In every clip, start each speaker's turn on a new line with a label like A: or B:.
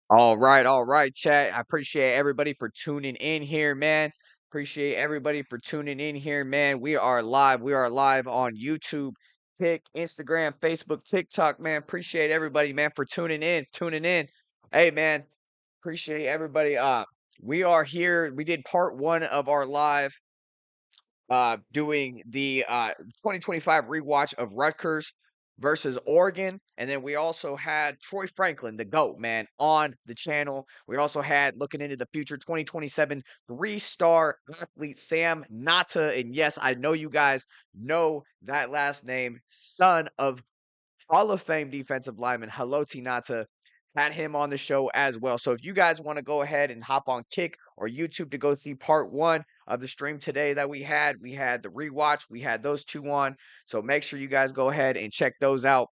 A: All right, chat. I appreciate everybody for tuning in here, man. Appreciate everybody for tuning in here, man. We are live. We are live on YouTube, Instagram, Facebook, TikTok, man. Appreciate everybody, man, for tuning in. Tuning in. Hey, man. Appreciate everybody. We are here. We did part one of our live doing the 2025 rewatch of Rutgers versus Oregon. And then we also had Troy Franklin, the GOAT, man, on the channel. We also had looking into the future 2027 three-star athlete Sam Nata. And yes, I know you guys know that last name, son of Hall of Fame defensive lineman Haloti Nata. Had him on the show as well. So if you guys want to go ahead and hop on Kick or YouTube to go see part one of the stream today that we had the rewatch, we had those two on. So make sure you guys go ahead and check those out.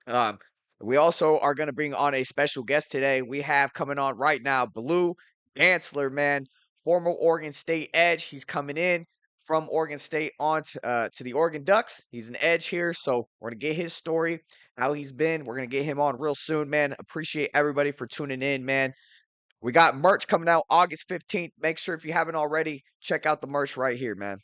A: Um, we also are going to bring on a special guest today. We have coming on right now, Bleu Dantzler, man, former Oregon State Edge. He's coming in from Oregon State on to the Oregon Ducks. He's an Edge here, so we're going to get his story, how he's been. We're going to get him on real soon, man. Appreciate everybody for tuning in, man. We got merch coming out August 15th. Make sure if you haven't already, check out the merch right here, man.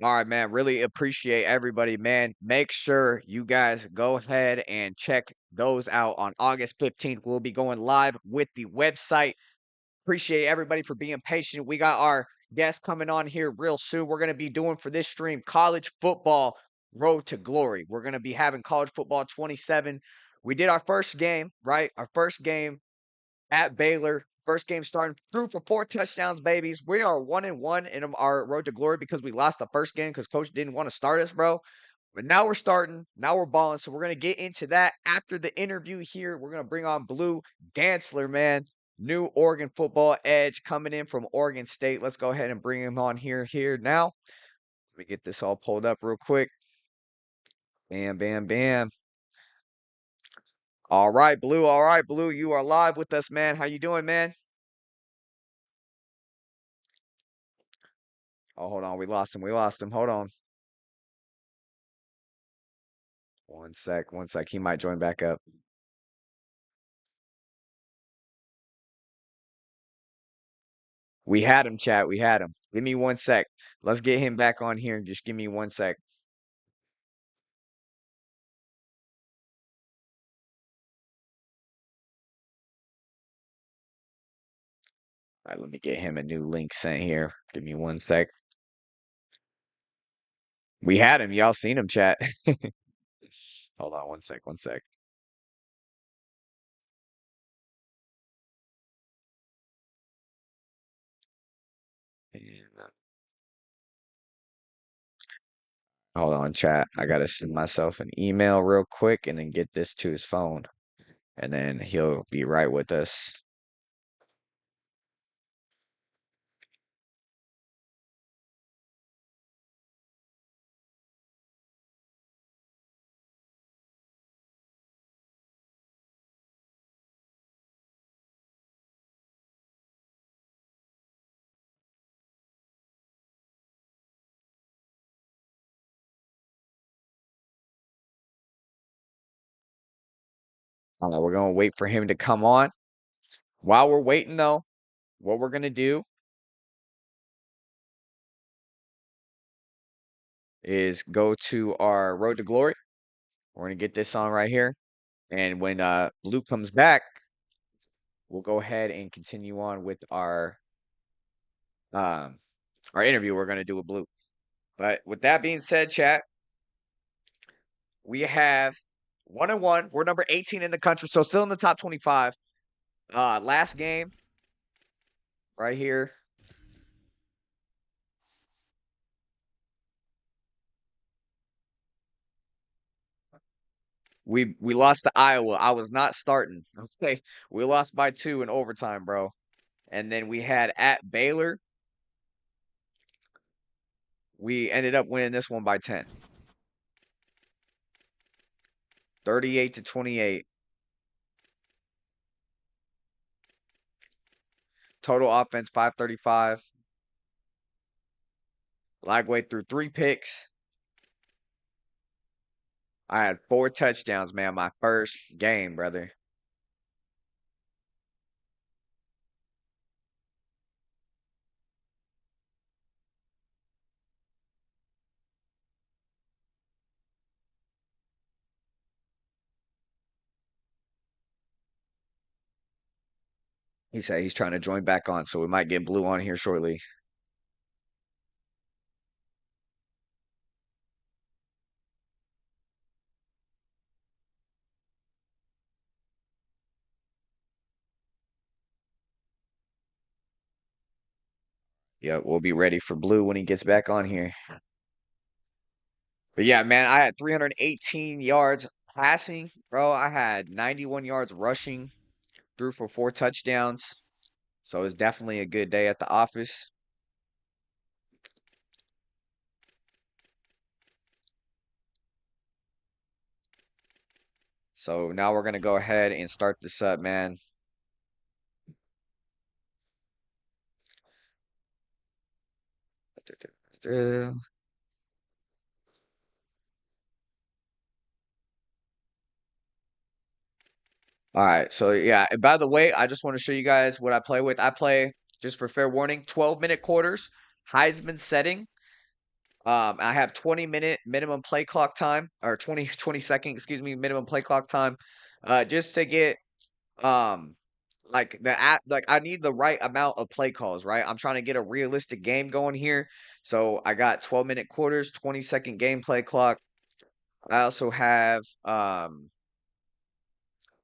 A: All right, man. Really appreciate everybody, man. Make sure you guys go ahead and check those out on August 15th. We'll be going live with the website. Appreciate everybody for being patient. We got our guest coming on here real soon. We're going to be doing for this stream college football road to glory. We're going to be having college football 27. We did our first game, right? Our first game at Baylor. First game starting through for 4 touchdowns, babies. We are 1-1 in our road to glory because we lost the first game because coach didn't want to start us, bro. But now we're starting. Now we're balling. So we're gonna get into that after the interview here. We're gonna bring on Bleu Dantzler, man. New Oregon football edge coming in from Oregon State. Let's go ahead and bring him on here now. Let me get this all pulled up real quick. Bam, bam, bam. All right, Blue. All right, Blue. You are live with us, man. How you doing, man? Oh, hold on. We lost him. We lost him. Hold on. One sec. One sec. He might join back up. We had him, chat. We had him. Give me one sec. Let's get him back on here. Just give me one sec. All right, let me get him a new link sent here. Give me one sec. We had him. Y'all seen him, chat. Hold on one sec. One sec. And, hold on, chat. I gotta send myself an email real quick and then get this to his phone. And then he'll be right with us. We're gonna wait for him to come on. While we're waiting, though, what we're gonna do is go to our Road to Glory. We're gonna get this on right here. And when Blue comes back, we'll go ahead and continue on with um our interview we're gonna do with Blue. But with that being said, chat, we have 1-1. We're number 18 in the country, so still in the top 25. Last game, right here. We lost to Iowa. I was not starting. Okay. We lost by 2 in overtime, bro. And then we had at Baylor. We ended up winning this one by 10. 38-28. Total offense 535. Lagway threw 3 picks. I had 4 touchdowns, man, my first game, brother. He said he's trying to join back on, so we might get Blue on here shortly. Yeah, we'll be ready for Blue when he gets back on here. But yeah, man, I had 318 yards passing, bro. I had 91 yards rushing, threw for 4 touchdowns. So it was definitely a good day at the office. So now we're gonna go ahead and start this up, man. All right, so yeah, and by the way, I just want to show you guys what I play with. I play, just for fair warning, 12-minute quarters, Heisman setting. I have 20-minute minimum play clock time, or 20 second, excuse me, minimum play clock time, just to get um like I need the right amount of play calls, right? I'm trying to get a realistic game going here. So I got 12-minute quarters, 20-second gameplay clock. I also have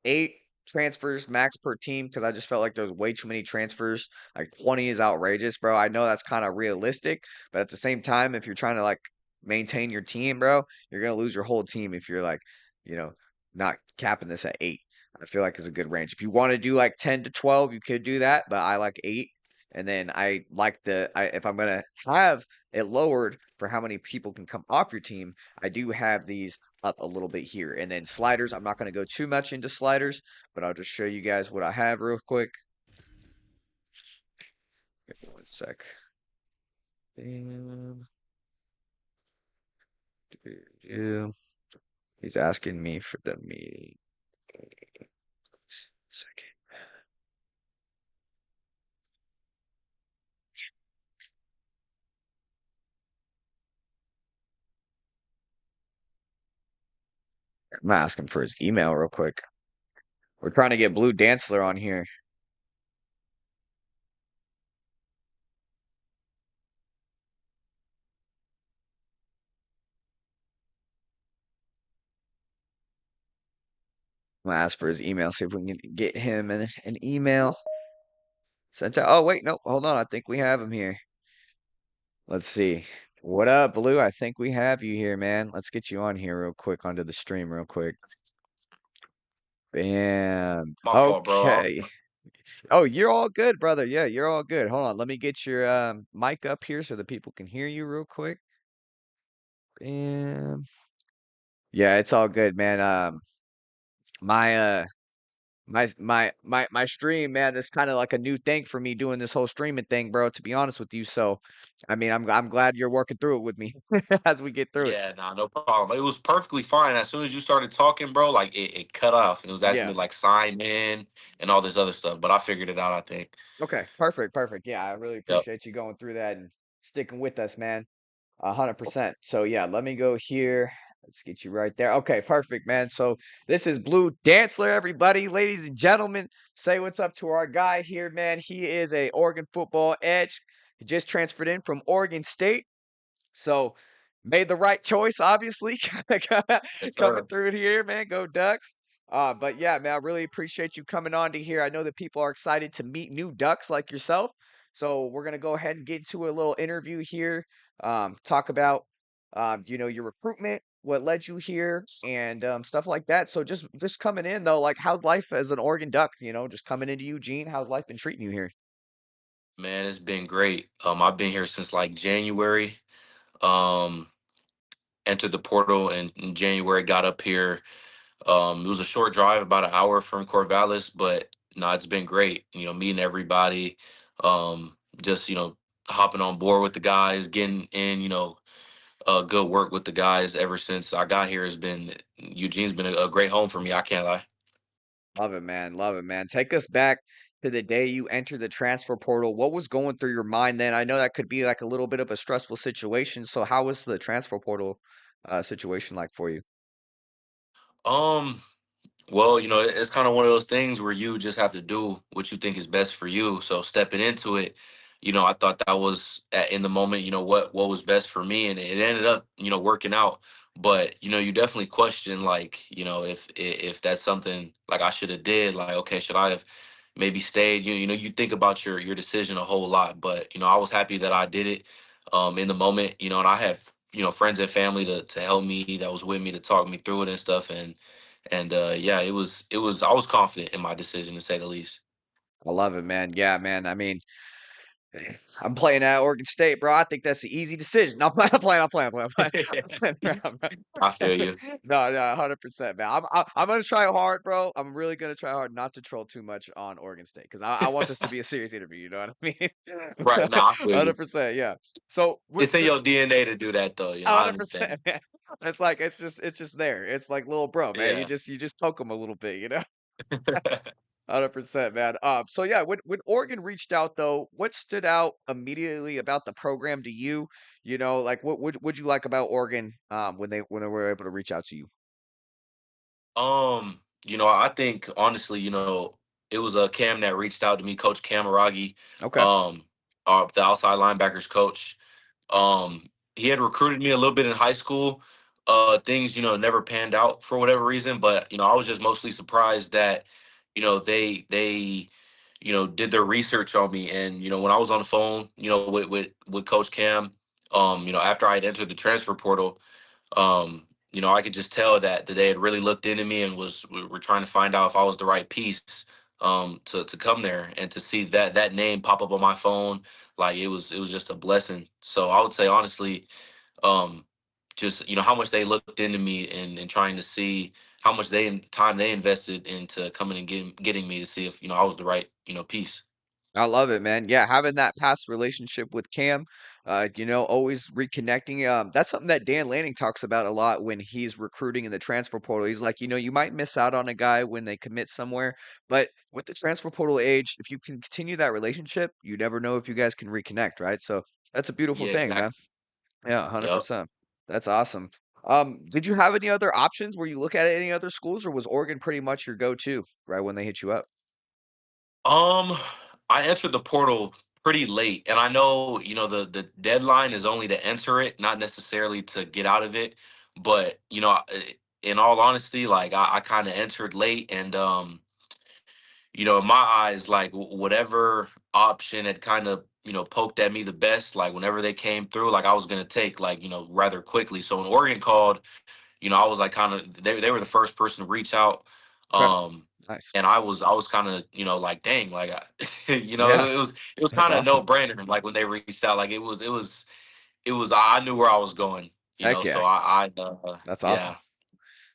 A: 8 transfers max per team because I just felt like there was way too many transfers. Like 20 is outrageous, bro. I know that's kind of realistic, but at the same time, if you're trying to like maintain your team, bro, you're gonna lose your whole team if you're like, you know, not capping this at 8. I feel like is a good range. If you want to do like 10 to 12, you could do that, but I like 8. And then I like if I'm gonna have it lowered for how many people can come off your team, I do have these up a little bit here. And then sliders, I'm not going to go too much into sliders, but I'll just show you guys what I have real quick. Give me 1 sec. Bam. He's asking me for the meeting. Second. I'm gonna ask him for his email real quick. We're trying to get Bleu Dantzler on here. I'm gonna ask for his email, see if we can get him an email sent out. Oh, wait, no, hold on. I think we have him here. Let's see. What up, Blue? I think we have you here, man. Let's get you on here real quick onto the stream real quick. Bam.
B: My fault, bro.
A: Okay. Oh, you're all good, brother. Yeah, you're all good. Hold on. Let me get your mic up here so that people can hear you real quick. Bam. Yeah, it's all good, man. My my stream, man, is kind of like a new thing for me doing this whole streaming thing, bro, to be honest with you. So, I mean, I'm glad you're working through it with me as we get through it.
B: Yeah, nah, no problem. It was perfectly fine. As soon as you started talking, bro, like it cut off and it was asking
A: Yeah.
B: me to like sign in and all this other stuff. But I figured it out, I think.
A: Okay. Perfect. Perfect. Yeah, I really
B: Yep.
A: appreciate you going through that and sticking with us, man. 100%. So yeah, let me go here. Let's get you right there. Okay, perfect, man. So this is Bleu Dantzler, everybody, ladies and gentlemen. Say what's up to our guy here, man. He is a Oregon football edge. He just transferred in from Oregon State. So made the right choice, obviously.
B: Yes,
A: Coming
B: sir.
A: through it here, man. Go Ducks. But yeah, man, I really appreciate you coming on to here. I know that people are excited to meet new Ducks like yourself. So we're gonna go ahead and get to a little interview here. Talk about your recruitment, what led you here, and stuff like that. So just coming in though, like how's life as an Oregon Duck? Just coming into Eugene. How's life been treating you here?
B: Man, it's been great. I've been here since like January. Um, Entered the portal in January, got up here. It was a short drive, about an hour from Corvallis, but no, it's been great. Meeting everybody, just hopping on board with the guys, getting in, good work with the guys ever since I got here. Has been Eugene's been a great home for me. I can't lie.
A: Love it, man. Love it, man. Take us back to the day you entered the transfer portal. What was going through your mind then? I know that could be like a little bit of a stressful situation. So how was the transfer portal situation like for you?
B: Um, Well, it's kind of one of those things where you just have to do what you think is best for you. So stepping into it, I thought that was in the moment, what was best for me, and it ended up, working out. But you definitely question, like, if that's something like I should have did. Like, okay, should I have maybe stayed? You think about your decision a whole lot. But I was happy that I did it in the moment. And I have friends and family to help me, that was with me, to talk me through it and stuff. And yeah, it was I was confident in my decision, to say the least.
A: I love it, man. Yeah, man. I mean, I'm playing at Oregon State, bro. I think that's an easy decision. No, I'm playing. I'm
B: I feel
A: playing.
B: you.
A: No, no, 100%, man. I'm gonna try hard, bro. I'm really gonna try hard not to troll too much on Oregon State because I want this to be a serious interview. You know what I mean?
B: Right now, I feel you.
A: 100%, yeah. So with
B: It's in
A: the
B: your DNA to do that, though. I understand.
A: 100%, man. It's like it's just there. It's like little bro, man. You
B: Yeah.
A: just you just poke him a little bit. 100%, man. So yeah, when Oregon reached out though, what stood out immediately about the program to you? Like what would you like about Oregon when they were able to reach out to you?
B: I think honestly, it was a Cam that reached out to me, Coach Camaragi,
A: Okay.
B: um, the outside linebackers coach. He had recruited me a little bit in high school. Things, never panned out for whatever reason, but I was just mostly surprised that, they did their research on me. And, when I was on the phone, with Coach Cam, after I had entered the transfer portal, I could just tell that they had really looked into me and were trying to find out if I was the right piece to come there, and to see that name pop up on my phone, like it was just a blessing. So I would say honestly, um, just how much they looked into me, and trying to see how much time they invested into coming and getting me, to see if I was the right piece.
A: I love it, man. Yeah, having that past relationship with Cam, always reconnecting. That's something that Dan Lanning talks about a lot when he's recruiting in the transfer portal. He's like, you might miss out on a guy when they commit somewhere, but with the transfer portal age, if you can continue that relationship, you never know if you guys can reconnect, right? So that's a beautiful
B: Yeah,
A: thing, man.
B: exactly.
A: Yeah,
B: Yep.
A: 100%. That's awesome. Did you have any other options? Were you look at any other schools, or was Oregon pretty much your go-to right when they hit you up?
B: Um, I entered the portal pretty late, and I know the deadline is only to enter it, not necessarily to get out of it. But in all honesty, like I kind of entered late, and in my eyes, like whatever option had kind of poked at me the best, like whenever they came through, like I was gonna take, like rather quickly. So when Oregon called, I was like, kind of, they were the first person to reach out.
A: Okay,
B: Um
A: nice.
B: and I was kind of, like, dang, like
A: Yeah,
B: it was
A: that's
B: kind of no
A: awesome.
B: brainer. Like when they reached out, like it was I knew where I was going,
A: Heck yeah,
B: so
A: that's awesome.
B: yeah.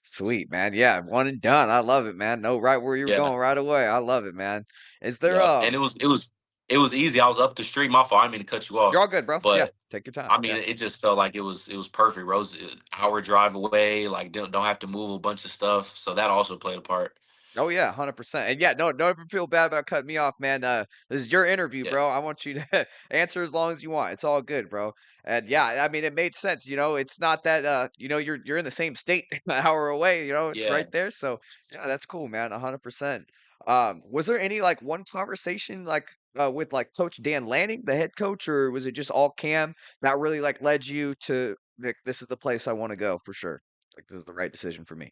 A: Sweet, man. Yeah, one and done. I love it, man. Know right where you're
B: Yeah.
A: going right away. I love it, man. Is there
B: Yeah. And it was easy. I was up the street. My fault. I didn't mean to cut you
A: You're
B: off.
A: all good, bro. Yeah,
B: But
A: take your time.
B: I mean,
A: Yeah.
B: it just felt like it was perfect. Rose, hour drive away, like don't have to move a bunch of stuff. So that also played a part.
A: Oh yeah, 100%. And yeah, no, don't ever feel bad about cutting me off, man. This is your interview,
B: Yeah.
A: bro. I want you to answer as long as you want. It's all good, bro. And yeah, I mean, it made sense. It's not that you're in the same state, an hour away. It's right
B: Yeah.
A: there. So yeah, that's cool, man. 100%. Was there any like one conversation like with like Coach Dan Lanning, the head coach, or was it just all Cam that really like led you to like this is the place I want to go for sure? Like this is the right decision for me.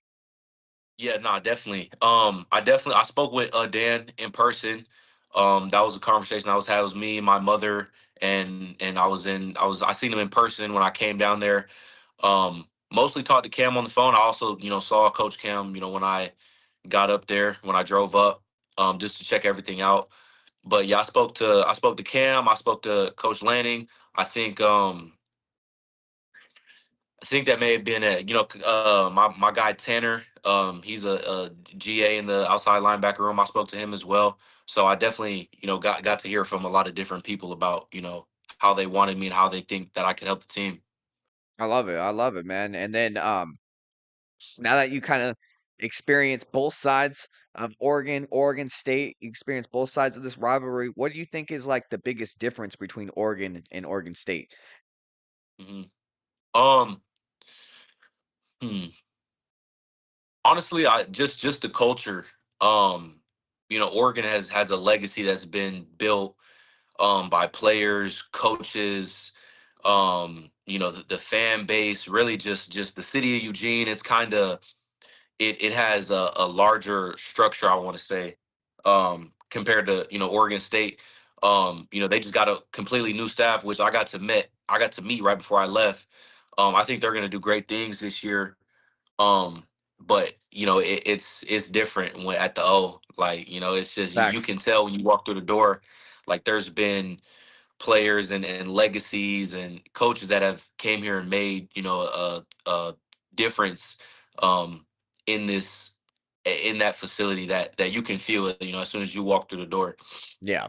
B: Yeah, no, definitely. I spoke with Dan in person. That was a conversation I was had. It was me, my mother, and I seen him in person when I came down there. Mostly talked to Cam on the phone. I also, saw Coach Cam, when I got up there, when I drove up, just to check everything out. But yeah, I spoke to Cam. I spoke to Coach Lanning. I think um I think that may have been it. My guy Tanner. He's a GA in the outside linebacker room. I spoke to him as well. So I definitely, got to hear from a lot of different people about, how they wanted me and how they think that I could help the team.
A: I love it. I love it, man. And then now that you kind of experience both sides of Oregon State, you experience both sides of this rivalry. What do you think is like the biggest difference between Oregon and Oregon State?
B: hmm Um, hmm. Honestly, I just the culture. Um, Oregon has a legacy that's been built by players, coaches, the fan base, really just the city of Eugene. It's kind of it has a larger structure, I want to say, compared to Oregon State. They just got a completely new staff, which I got to meet right before I left. I think they're going to do great things this year. um, but it's different when at the O. Like, it's just you
A: Facts.
B: can tell when you walk through the door. Like, there's been players and legacies and coaches that have came here and made a difference um in this in that facility that you can feel it as soon as you walk through the door.
A: Yeah.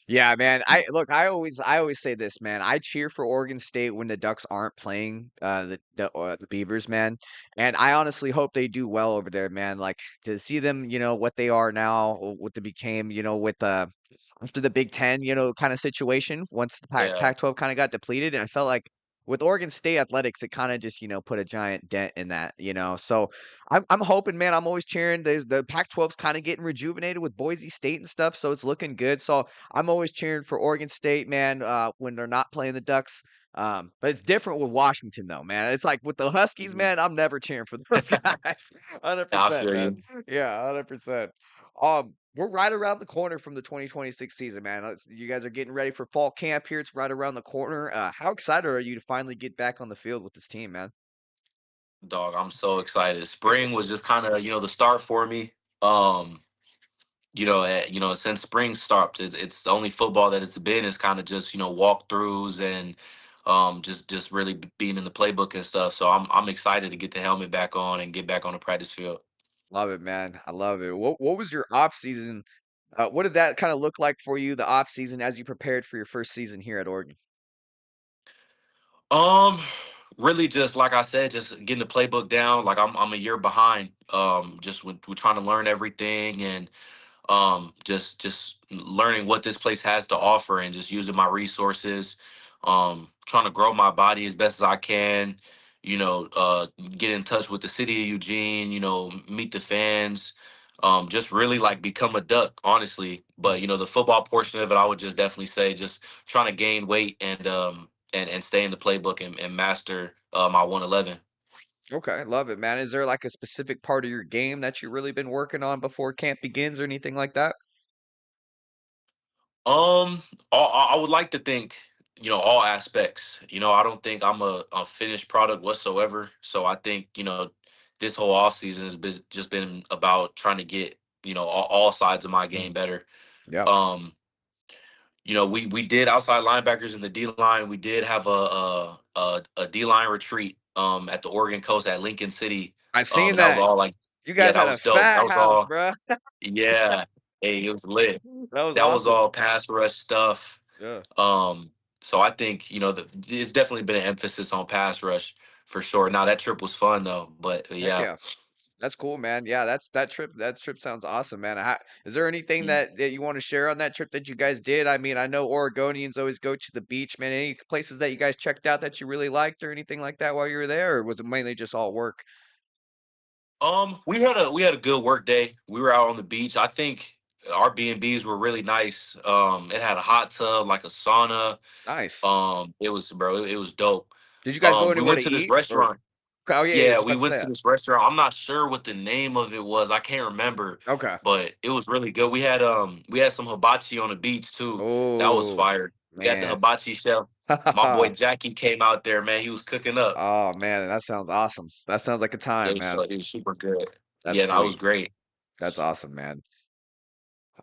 A: Yeah, man. I always say this, man. I cheer for Oregon State when the Ducks aren't playing the Beavers, man. And I honestly hope they do well over there, man. Like to see them, what they are now, what they became, with after the Big Ten, kind of situation. Once the
B: Yeah.
A: Pac-12 kind of got depleted, and I felt like with Oregon State athletics, it kind of just put a giant dent in that. So I'm hoping, man. I'm always cheering. The Pac-12's kind of getting rejuvenated with Boise State and stuff, so it's looking good. So I'm always cheering for Oregon State, man, when they're not playing the Ducks. But it's different with Washington, though, man. It's like with the Huskies,
B: Mhm.
A: man. I'm never cheering for those guys.
B: I
A: 100%,
B: feel
A: man.
B: you.
A: Yeah, 100%. We're right around the corner from the 2026 season, man. You guys are getting ready for fall camp here. It's right around the corner. How excited are you to finally get back on the field with this team, man?
B: Dog, I'm so excited. Spring was just kind of the start for me. um since spring stopped, it's the only football that it's been is kind of just walkthroughs and just really being in the playbook and stuff. So I'm excited to get the helmet back on and get back on the practice field.
A: Love it, man. I love it. What was your off season? What did that kind of look like for you, the off season, as you prepared for your first season here at Oregon?
B: Um, Really, just like I said, just getting the playbook down. Like, I'm a year behind. Just we're trying to learn everything, and just learning what this place has to offer and just using my resources. Trying to grow my body as best as I can. Get in touch with the city of Eugene. Meet the fans. Just really like become a duck, honestly. But the football portion of it, I would just definitely say just trying to gain weight and stay in the playbook and master my 111.
A: Okay, love it, man. Is there like a specific part of your game that you really been working on before camp begins or anything like that?
B: Um, I would like to think, all aspects. I don't think I'm a finished product whatsoever. So I think, this whole off season has just been about trying to get, all sides of my game
A: Mm,
B: better.
A: yeah.
B: Um, we did outside linebackers in the D line. We did have a D line retreat at the Oregon coast at Lincoln City.
A: I seen
B: And that was
A: that.
B: all like,
A: You
B: yeah,
A: guys
B: that
A: had a
B: was dope. That
A: fat
B: was
A: house,
B: all,
A: bruh.
B: yeah. Hey, it was lit.
A: That was
B: That was
A: awesome.
B: all pass rush stuff.
A: Yeah.
B: So I think it's definitely been an emphasis on pass rush for sure. Now that trip was fun though, but
A: Heck
B: yeah.
A: yeah. That's cool, man. Yeah, that trip sounds awesome, man. Is there anything
B: Mm.
A: that you want to share on that trip that you guys did? I mean, I know Oregonians always go to the beach, man. Any places that you guys checked out that you really liked or anything like that while you were there, or was it mainly just all work?
B: We had a good work day. We were out on the beach. I think our B&Bs were really nice. It had a hot tub, like a sauna.
A: Nice.
B: It was, bro, it was dope.
A: Did you guys go
B: We
A: anywhere
B: went
A: to
B: to this
A: eat or
B: restaurant.
A: Oh, yeah, yeah, I
B: Yeah,
A: was
B: we
A: about to
B: went
A: say
B: to
A: that.
B: this restaurant. I'm not sure what the name of it was. I can't remember,
A: Okay.
B: but it was really good. We had some hibachi on the beach too. That was
A: Oh,
B: fire. We had the
A: man.
B: hibachi chef. My boy Jackie came out there, man. He was cooking up.
A: Oh, man, that sounds awesome. That sounds like a time, man.
B: It was super good.
A: That's
B: Yeah, that was
A: sweet.
B: great.
A: That's awesome, man.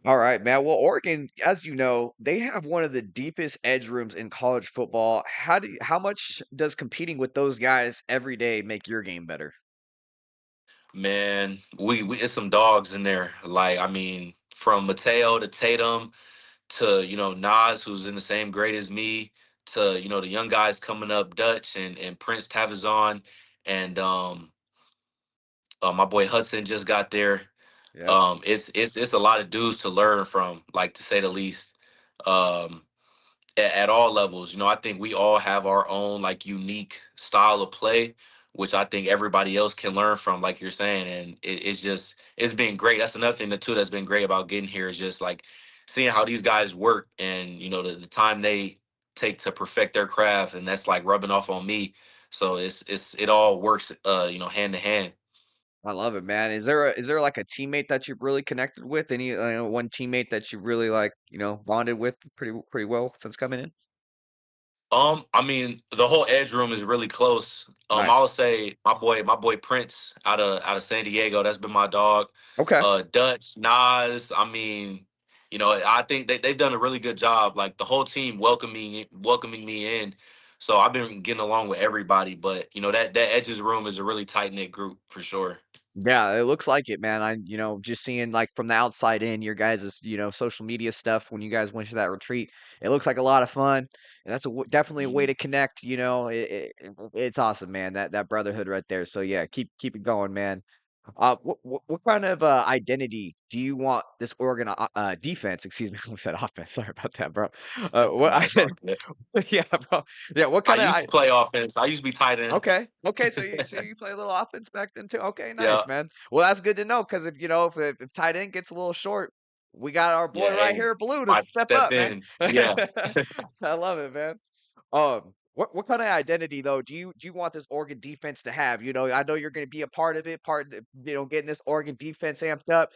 A: All right, man. Well, Oregon, as you know, they have one of the deepest edge rooms in college football. How much does competing with those guys every day make your game better?
B: Man, we it's some dogs in there. Like, I mean, from Mateo to Tatum to, Nas, who's in the same grade as me, to, the young guys coming up, Dutch and Prince Tavazon, and my boy Hudson just got there.
A: Yep.
B: It's a lot of dudes to learn from, like, to say the least. Um, at all levels. I think we all have our own like unique style of play, which I think everybody else can learn from, like you're saying. And it's been great. That's another thing that too that's been great about getting here is just like seeing how these guys work and the time they take to perfect their craft, and that's like rubbing off on me. So it all works hand to hand.
A: I love it, man. Is there like a teammate that you've really connected with? Any one teammate that you really like, bonded with pretty well since coming in?
B: I mean, the whole edge room is really close. I
A: Nice.
B: would say my boy Prince out of San Diego. That's been my dog.
A: Okay.
B: Dutch, Nas. I mean, I think they've done a really good job. Like the whole team welcoming me in. So I've been getting along with everybody. But that edges room is a really tight knit group for sure.
A: Yeah, it looks like it, man. Just seeing like from the outside in your guys' social media stuff when you guys went to that retreat, it looks like a lot of fun. And that's definitely a way
B: Mhm.
A: to connect. It's awesome, man. That brotherhood right there. So yeah, keep it going, man. What kind of identity do you want this Oregon defense? Excuse me, I said offense. Sorry about that, bro. What
B: No,
A: I
B: it's all
A: said,
B: good.
A: yeah, bro. Yeah, what
B: I
A: kind of
B: used to play offense. I used to be tight end.
A: Okay. Okay, so you play a little offense back then too? Okay,
B: Yeah.
A: nice, man. Well, that's good to know because if tight end gets a little short, we got our boy
B: Yeah.
A: right
B: Hey,
A: here, Blue, to
B: might
A: step
B: step
A: up, man.
B: in. Yeah.
A: I love it, man. What kind of identity though do you want this Oregon defense to have? I know you're going to be a part of it, getting this Oregon defense amped up.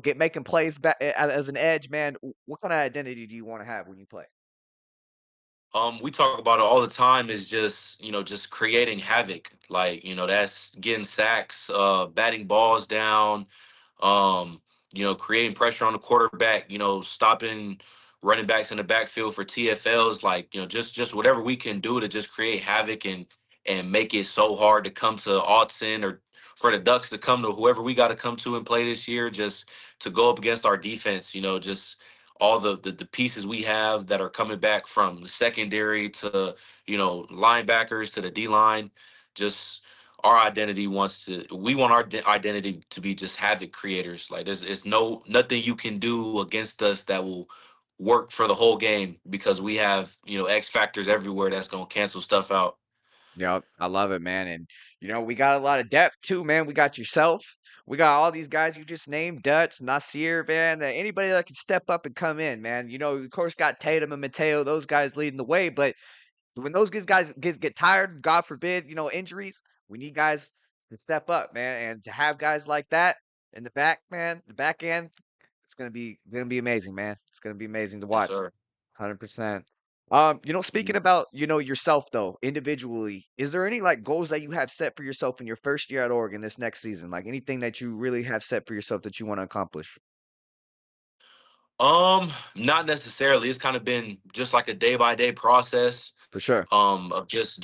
A: Get making plays back as an edge, man. What kind of identity do you want to have when you play?
B: We talk about it all the time is just, just creating havoc. Like, that's getting sacks, batting balls down, um, creating pressure on the quarterback, stopping running backs in the backfield for TFLs, like, just whatever we can do to just create havoc and make it so hard to come to Autzen or for the Ducks to come to whoever we got to come to and play this year, just to go up against our defense, just all the pieces we have that are coming back from the secondary to linebackers to the D line. Just our identity wants to. We want our identity to be just havoc creators. Like there's nothing you can do against us that will work for the whole game because we have X factors everywhere that's gonna cancel stuff out.
A: Yep, I love it, man. And we got a lot of depth too, man. We got yourself. We got all these guys you just named, Dutch, Nasir, man. Anybody that can step up and come in, man. Of course, got Tatum and Mateo, those guys leading the way. But when those guys get tired, God forbid, injuries, we need guys to step up, man. And to have guys like that in the back, man, the back end, it's gonna be amazing, man. It's gonna be amazing to
B: Yes,
A: watch.
B: sir.
A: 100%. Speaking
B: Mhm.
A: about, yourself though, individually, is there any like goals that you have set for yourself in your first year at Oregon this next season? Like anything that you really have set for yourself that you want to accomplish?
B: Not necessarily. It's kind of been just like a day by day process.
A: For sure.
B: Of just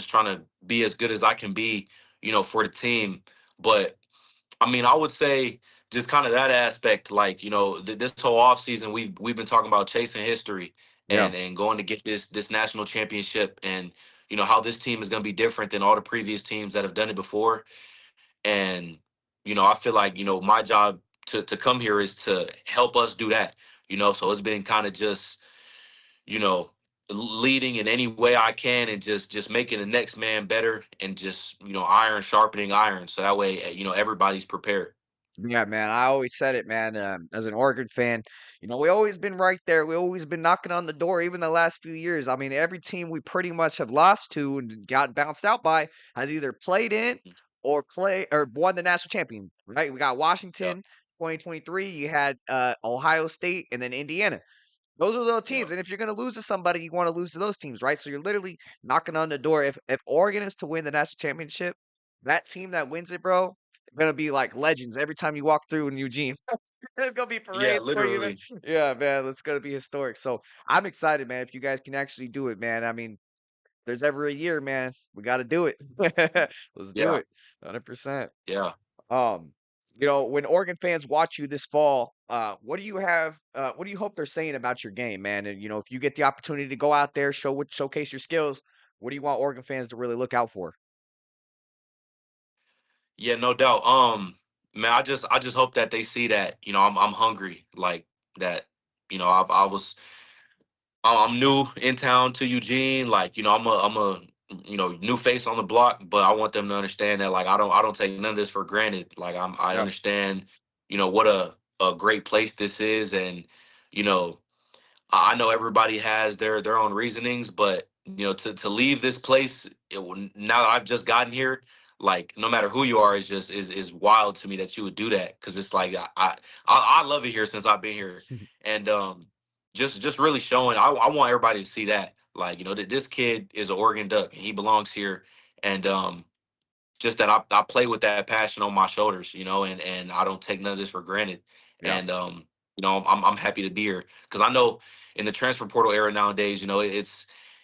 B: trying to be as good as I can be, for the team. But I mean, I would say just kind of that aspect, like this whole offseason, we've been talking about chasing history
A: Yeah.
B: and going to get this national championship, and how this team is going to be different than all the previous teams that have done it before. And I feel like my job to come here is to help us do that. So it's been kind of just you know, leading in any way I can and just making the next man better and just iron sharpening iron so that way everybody's prepared.
A: Yeah, man. I always said it, man. As an Oregon fan, we always been right there. We always been knocking on the door, even the last few years. I mean, every team we pretty much have lost to and got bounced out by has either played in
B: Mm.
A: or won the national champion. Right? We got
B: Yep,
A: Washington, 2023. You had Ohio State, and then Indiana. Those are the
B: yep,
A: teams. And if you're going to lose to somebody, you want to lose to those teams, right? So you're literally knocking on the door. If Oregon is to win the national championship, that team that wins it, bro, gonna be like legends every time you walk through in Eugene. There's gonna be
B: yeah,
A: parades for you, man.
B: literally,
A: Yeah, man, it's gonna be historic. So I'm excited, man. If you guys can actually do it, man. I mean, there's every year, man. We got to do it. Let's do
B: yeah,
A: it, 100%.
B: yeah.
A: Um, when Oregon fans watch you this fall, what do you hope they're saying about your game, man? And if you get the opportunity to go out there, showcase your skills, what do you want Oregon fans to really look out for?
B: Yeah, no doubt. Man, I just hope that they see that, I'm hungry, like that, I was I'm new in town to Eugene, like, I'm a new face on the block, but I want them to understand that, like, I don't take none of this for granted. Like, I
A: Yeah,
B: understand, what a great place this is, and you know I know everybody has their own reasonings, but to leave this place, now that I've just gotten here, like, no matter who you are, is just is wild to me that you would do that, because it's like I love it here since I've been here, and just really showing. I want everybody to see that, like, that this kid is an Oregon Duck and he belongs here, and just that I play with that passion on my shoulders, and I don't take none of this for granted.
A: yeah,
B: And I'm happy to be here, because I know in the transfer portal era nowadays,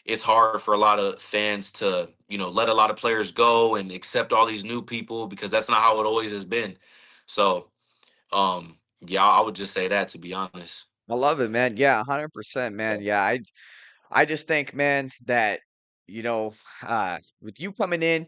B: it's hard for a lot of fans to let a lot of players go and accept all these new people, because that's not how it always has been. So yeah, I would just say that, to be honest.
A: I love it, man. Yeah, 100%,
B: Yeah.
A: man. Yeah, I just think, man, that with you coming in.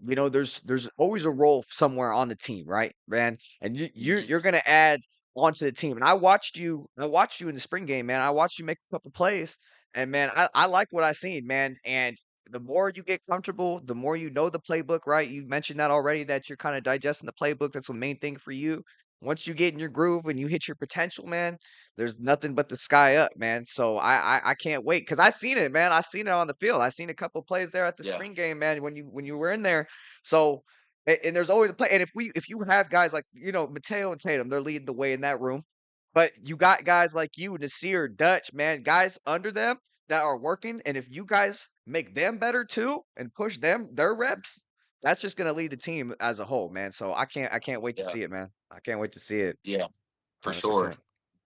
A: There's always a role somewhere on the team, right, man? And
B: Hmm.
A: you're gonna add onto the team. And I watched you in the spring game, man. I watched you make a couple plays, and man, I like what I seen, man. And the more you get comfortable, the more you know the playbook, right? You mentioned that already that you're kind of digesting the playbook. That's the main thing for you. Once you get in your groove and you hit your potential, man, there's nothing but the sky up, man. So I can't wait because I seen it, man. I seen it on the field. I seen a couple plays there at the
B: Yeah.
A: spring game, man. When you were in there, so and there's always a play. And if you have guys like Mateo and Tatum, they're leading the way in that room. But you got guys like you, Nasir, Dutch, man, guys under them that are working. And if you guys make them better too and push their reps, that's just gonna lead the team as a whole, man. So I can't wait to
B: Yeah.
A: see it, man. I can't wait to see it.
B: Yeah, for sure.
A: 100%.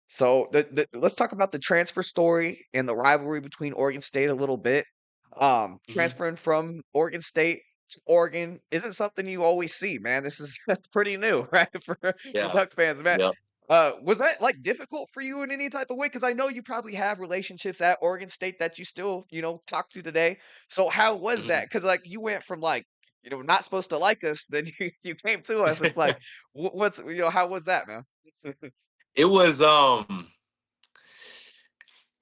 A: So let's talk about the transfer story and the rivalry between Oregon State a little bit.
B: Hmm.
A: Transferring from Oregon State to Oregon isn't something you always see, man. This is pretty new, right? For
B: Yeah.
A: Duck fans, man.
B: Yep.
A: Was that like difficult for you in any type of way? Because I know you probably have relationships at Oregon State that you still, talk to today. So how was that?
B: Hmm.
A: Because like you went from like, not supposed to like us, then you came to us. It's like, how was that, man?
B: It was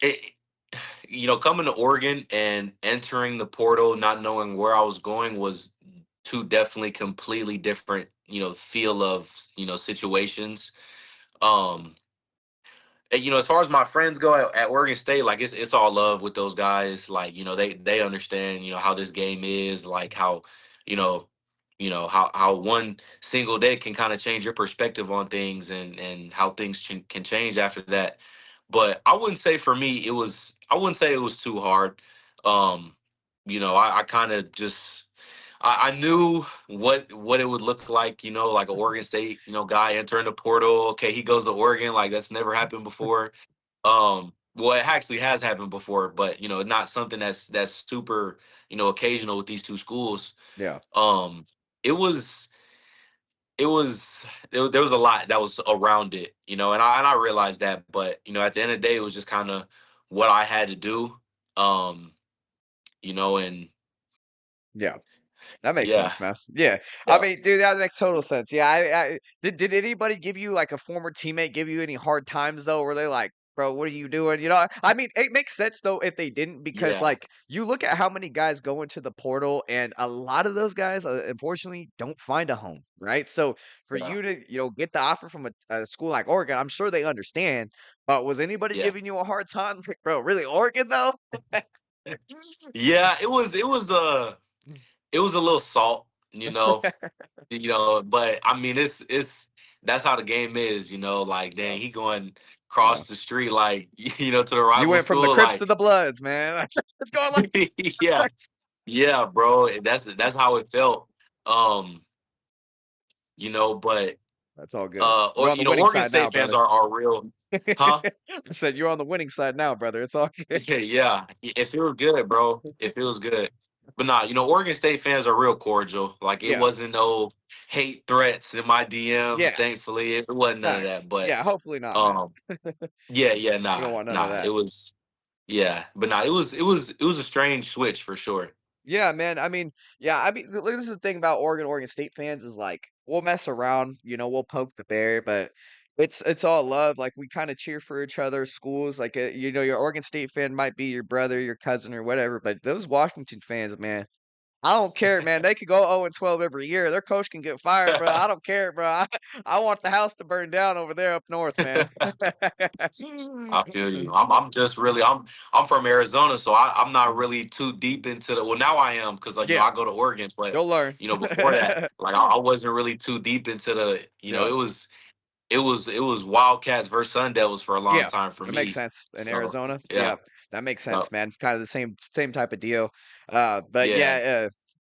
B: it, coming to Oregon and entering the portal, not knowing where I was going, was two definitely completely different, feel of, situations. Um, and, as far as my friends go at Oregon State, like, it's all love with those guys. Like, they understand, how this game is, like how, you know, how one single day can kind of change your perspective on things, and how things can change after that. But I wouldn't say for me I wouldn't say it was too hard. Um, I kind of just I knew what it would look like, like a Oregon State, guy entering the portal. Okay, he goes to Oregon, like, that's never happened before. Well, it actually has happened before, but not something that's super, occasional with these two schools.
A: Yeah.
B: Um, it was there was a lot that was around it, and I realized that, but at the end of the day, it was just kind of what I had to do. Um, and
A: Yeah. That makes
B: yeah,
A: sense, man. Yeah. I
B: yeah.
A: mean, dude, that makes total sense. Yeah, I did anybody give you like a former teammate give you any hard times though? Were they like "Bro, what are you doing?" You know, I mean, it makes sense though if they didn't because,
B: Yeah,
A: like, you look at how many guys go into the portal, and a lot of those guys, unfortunately, don't find a home, right? So, for
B: yeah,
A: you to, get the offer from a school like Oregon, I'm sure they understand, but was anybody
B: yeah.
A: giving you a hard time? Like, "Bro, really, Oregon, though?"
B: Yeah, it was a little salt, but I mean it's that's how the game is, like
A: Yeah,
B: dang, he going
A: yeah.
B: across the street like to the
A: You
B: rival
A: went from the
B: school,
A: Crips to
B: like
A: the Bloods, man. It's going like
B: yeah, yeah, bro. That's how it felt. Um, but
A: That's all good. You're
B: or
A: on the winning
B: Oregon
A: side now,
B: State fans
A: brother.
B: are real, huh?
A: I said, "You're on the winning side now, brother. It's all good."
B: Yeah, yeah. It feels good, bro. It feels good. But nah, Oregon State fans are real cordial. Like it
A: Yeah,
B: wasn't no hate threats in my DMs,
A: yeah,
B: thankfully. It wasn't none of
A: facts.
B: that. But
A: Yeah, hopefully not, man.
B: um yeah, yeah,
A: We don't
B: nah,
A: want none of
B: nah. It
A: that.
B: was yeah. But nah, it was a strange switch for sure.
A: Yeah, man. I mean, yeah, I mean, this is the thing about Oregon State fans is like we'll mess around, we'll poke the bear, but it's all love. Like we kind of cheer for each other's schools. Like your Oregon State fan might be your brother, your cousin, or whatever, but those Washington fans, man. I don't care, man. They could go 0-12 every year. Their coach can get fired, bro. I don't care, bro. I want the house to burn down over there up north, man.
B: I feel you. I'm just really I'm from Arizona, so I'm not really too deep into the well now I am because
A: Yeah,
B: I go to Oregon, but
A: you'll learn.
B: before that, like I wasn't really too deep into the
A: Yeah,
B: it was Wildcats versus Sun Devils for a long
A: yeah,
B: time for
A: that makes
B: me.
A: sense. In
B: So
A: Arizona,
B: yeah,
A: yeah, that makes
B: yeah,
A: sense, man. It's kind of the same type of deal. But
B: yeah,
A: yeah,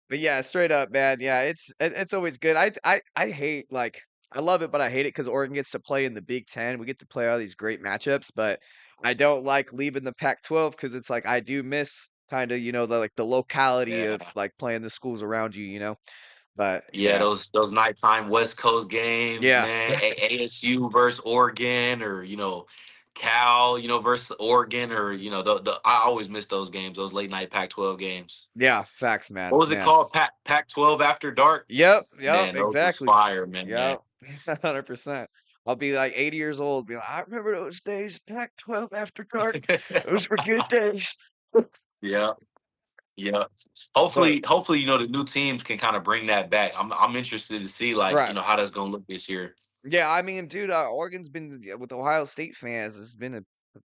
A: but yeah, straight up, man. Yeah, it's always good. I hate like I love it, but I hate it because Oregon gets to play in the Big Ten. We get to play all these great matchups, but I don't like leaving the Pac-12 because it's like I do miss kind of the locality of
B: yeah.
A: like playing the schools around you. But
B: Yeah,
A: yeah,
B: those nighttime West Coast games,
A: yeah,
B: man. ASU versus Oregon, or Cal, versus Oregon, or the I always miss those games, those late night Pac-12 games.
A: yeah, facts,
B: What
A: man,
B: was it
A: man.
B: called? Pac-12 After Dark.
A: Yep, yep,
B: Man, those was
A: exactly.
B: fire, man.
A: Yep, 100%. I'll be like 80 years old, be like, "I remember those days, Pac-12 after dark. Those were good days."
B: Yeah, yeah.
A: But
B: Hopefully, the new teams can kind of bring that back. I'm interested to see like
A: right.
B: how that's gonna look this year.
A: Yeah, I mean, dude, Oregon's been with Ohio State fans, it's been a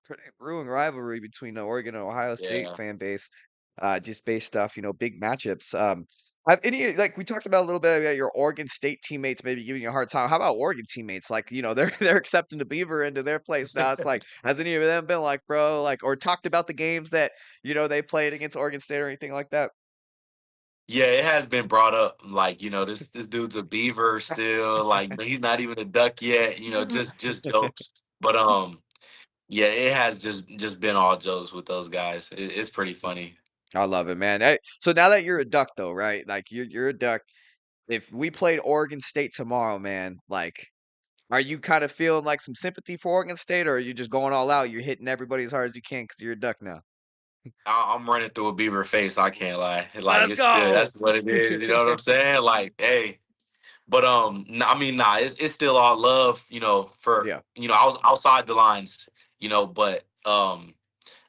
A: pretty brewing rivalry between the Oregon and Ohio State
B: Yeah.
A: fan base, just based off, big matchups. Have any like we talked about a little bit about your Oregon State teammates maybe giving you a hard time. How about Oregon teammates? Like, they're they're accepting the Beaver into their place now. It's like, has any of them been like, bro, like, or talked about the games that they played against Oregon State or anything like that?
B: Yeah, it has been brought up. Like, this dude's a beaver still. Like, he's not even a duck yet. Just jokes. But yeah, it has just been all jokes with those guys. It's pretty funny.
A: I love it, man. Hey, so now that you're a Duck, though, right? Like, you're a Duck. If we played Oregon State tomorrow, man, like, are you kind of feeling like some sympathy for Oregon State, or are you just going all out? You're hitting everybody as hard as you can because you're a Duck now.
B: I'm running through a beaver face. I can't lie. Like,
A: Let's
B: it's good.
A: go.
B: That's what it is. You know what I'm saying? Like, hey. But I mean, nah. It's still all love. For
A: Yeah,
B: I was outside the lines. But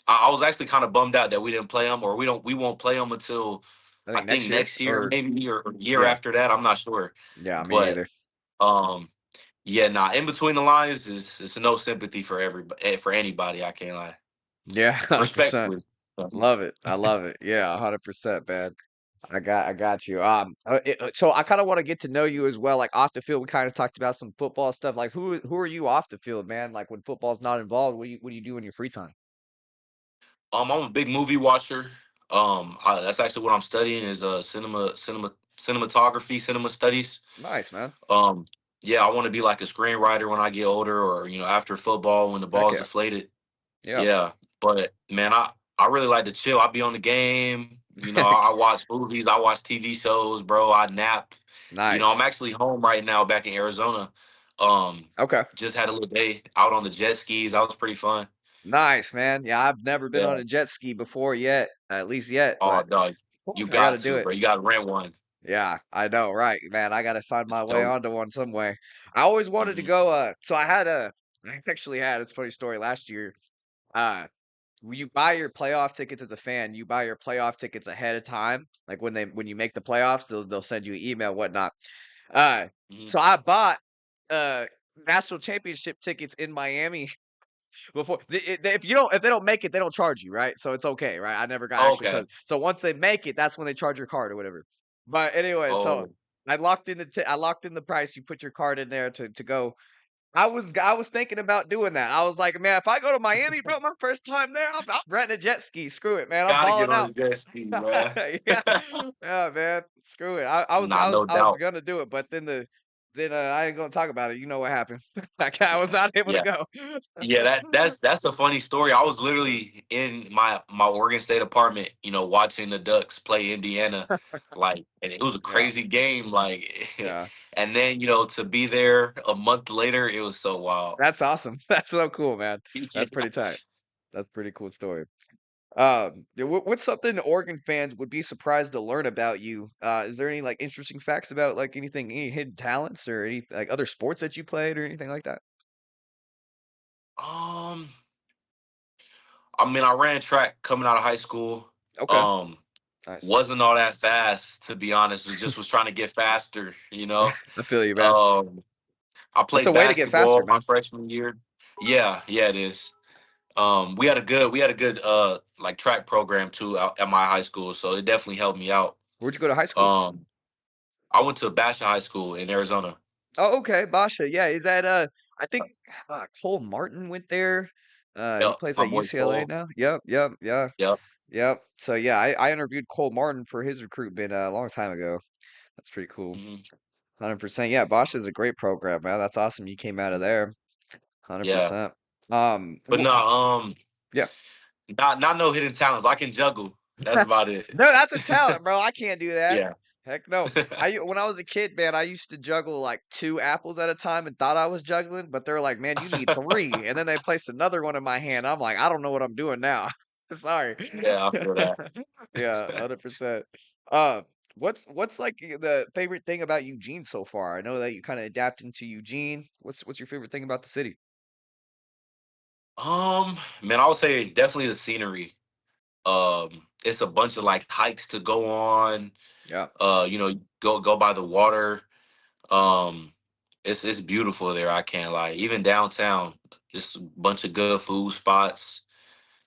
B: I was actually kind of bummed out that we didn't play them, or we won't play them until
A: I
B: I
A: think
B: think
A: next year
B: next year,
A: or
B: maybe, or year
A: yeah,
B: after that. I'm not sure,
A: yeah, me
B: but
A: neither.
B: um, yeah, nah. In between the lines is no sympathy for everybody, for anybody. I can't lie,
A: Yeah, 100%.
B: respectfully.
A: Love it. I love it. Yeah, 100%, man. I got you. So I kind of want to get to know you as well. Like off the field, we kind of talked about some football stuff. Like who are you off the field, man? Like when football's not involved, what do you do in your free time?
B: I'm a big movie watcher. That's actually what I'm studying is cinematography, cinema studies.
A: Nice, man.
B: Um, yeah, I want to be like a screenwriter when I get older, or after football when the
A: Heck
B: ball's
A: yeah.
B: deflated.
A: Yeah.
B: Yeah, but man, I really like to chill. I be on the game. I watch movies. I watch TV shows, bro. I nap. I'm
A: Nice.
B: actually home right now, back in Arizona. Um,
A: Okay.
B: just had a little day out on the jet skis. That was pretty fun.
A: Nice, man. Yeah, I've never been on
B: Yeah.
A: a jet ski before yet, at least yet,
B: Oh,
A: but
B: dog, you
A: I got to
B: got
A: do
B: to,
A: it.
B: bro. You got to rent one.
A: Yeah, I know, right, man. I got to find
B: It's
A: my way
B: dope.
A: onto one some way. I always wanted to
B: Hmm.
A: go. So I had a I actually had it's a funny story last year. Uh, when you buy your playoff tickets as a fan, you buy your playoff tickets ahead of time. Like when you make the playoffs, they'll send you an email, whatnot. Uh,
B: Mhm.
A: so I bought uh national championship tickets in Miami before. If they don't make it, they don't charge you, right? So it's okay, right? I never got actually
B: Okay.
A: charged. So once they make it, that's when they charge your card or whatever. But anyway, so
B: Oh,
A: I locked in the price. You put your card in there to go. I was thinking about doing that. I was like, "Man, if I go to Miami, bro, my first time there, I'm renting a jet ski. Screw it, man. I'm
B: gotta get
A: balling
B: on
A: out."
B: the jet ski, man.
A: Yeah. Yeah, man. Screw it.
B: Nah, no
A: I was
B: doubt.
A: gonna do it, but then I ain't gonna talk about it. You know what happened. Like, I was not able to
B: Yeah.
A: go.
B: Yeah, that's a funny story. I was literally in my Oregon State apartment, watching the Ducks play Indiana, like, and it was a
A: Yeah,
B: crazy game, like,
A: yeah.
B: and then to be there a month later, it was so wild.
A: That's awesome. That's so cool, man.
B: Yeah.
A: That's pretty tight. That's a pretty cool story. Yeah, what's something Oregon fans would be surprised to learn about you? Is there any like interesting facts about like anything, any hidden talents or any like other sports that you played or anything like that?
B: Um, I mean, I ran track coming out of high school.
A: Okay,
B: Um,
A: nice.
B: wasn't all that fast, to be honest. Was trying to get faster.
A: I feel you, man.
B: Um, I
A: It's a
B: played
A: way to get faster,
B: basketball my
A: man.
B: freshman year. Yeah, yeah, it is. We had a good like track program too at my high school, so it definitely helped me out.
A: Where'd you go to high school?
B: Um, I went to Basha High School in Arizona.
A: Oh, okay, Basha. Yeah, is that I think Cole Martin went there. He
B: Yep,
A: plays
B: my
A: at
B: boy
A: UCLA
B: Cole.
A: now. Yep, yep, yeah,
B: Yep.
A: yep. So yeah, I interviewed Cole Martin for his recruitment a long time ago. That's pretty cool.
B: Hmm.
A: 100%. Yeah, Bosch is a great program, man. That's awesome. You came out of there.
B: Yeah,
A: 100%.
B: but no,
A: Yeah.
B: not no hidden talents. I can juggle. That's about it.
A: No, that's a talent, bro. I can't do that.
B: Yeah.
A: Heck no. When I was a kid, man, I used to juggle like 2 apples at a time and thought I was juggling, but they're like, "Man, you need 3." And then they placed another one in my hand. I'm like, "I don't know what I'm doing now." Sorry.
B: Yeah, I feel that.
A: Yeah, 100%. Uh, what's like the favorite thing about Eugene so far? I know that you kind of adapt into Eugene. What's your favorite thing about the city?
B: Man, I would say definitely the scenery. It's a bunch of like hikes to go on.
A: Yeah.
B: Go by the water. Um, it's beautiful there. I can't lie. Even downtown, just a bunch of good food spots.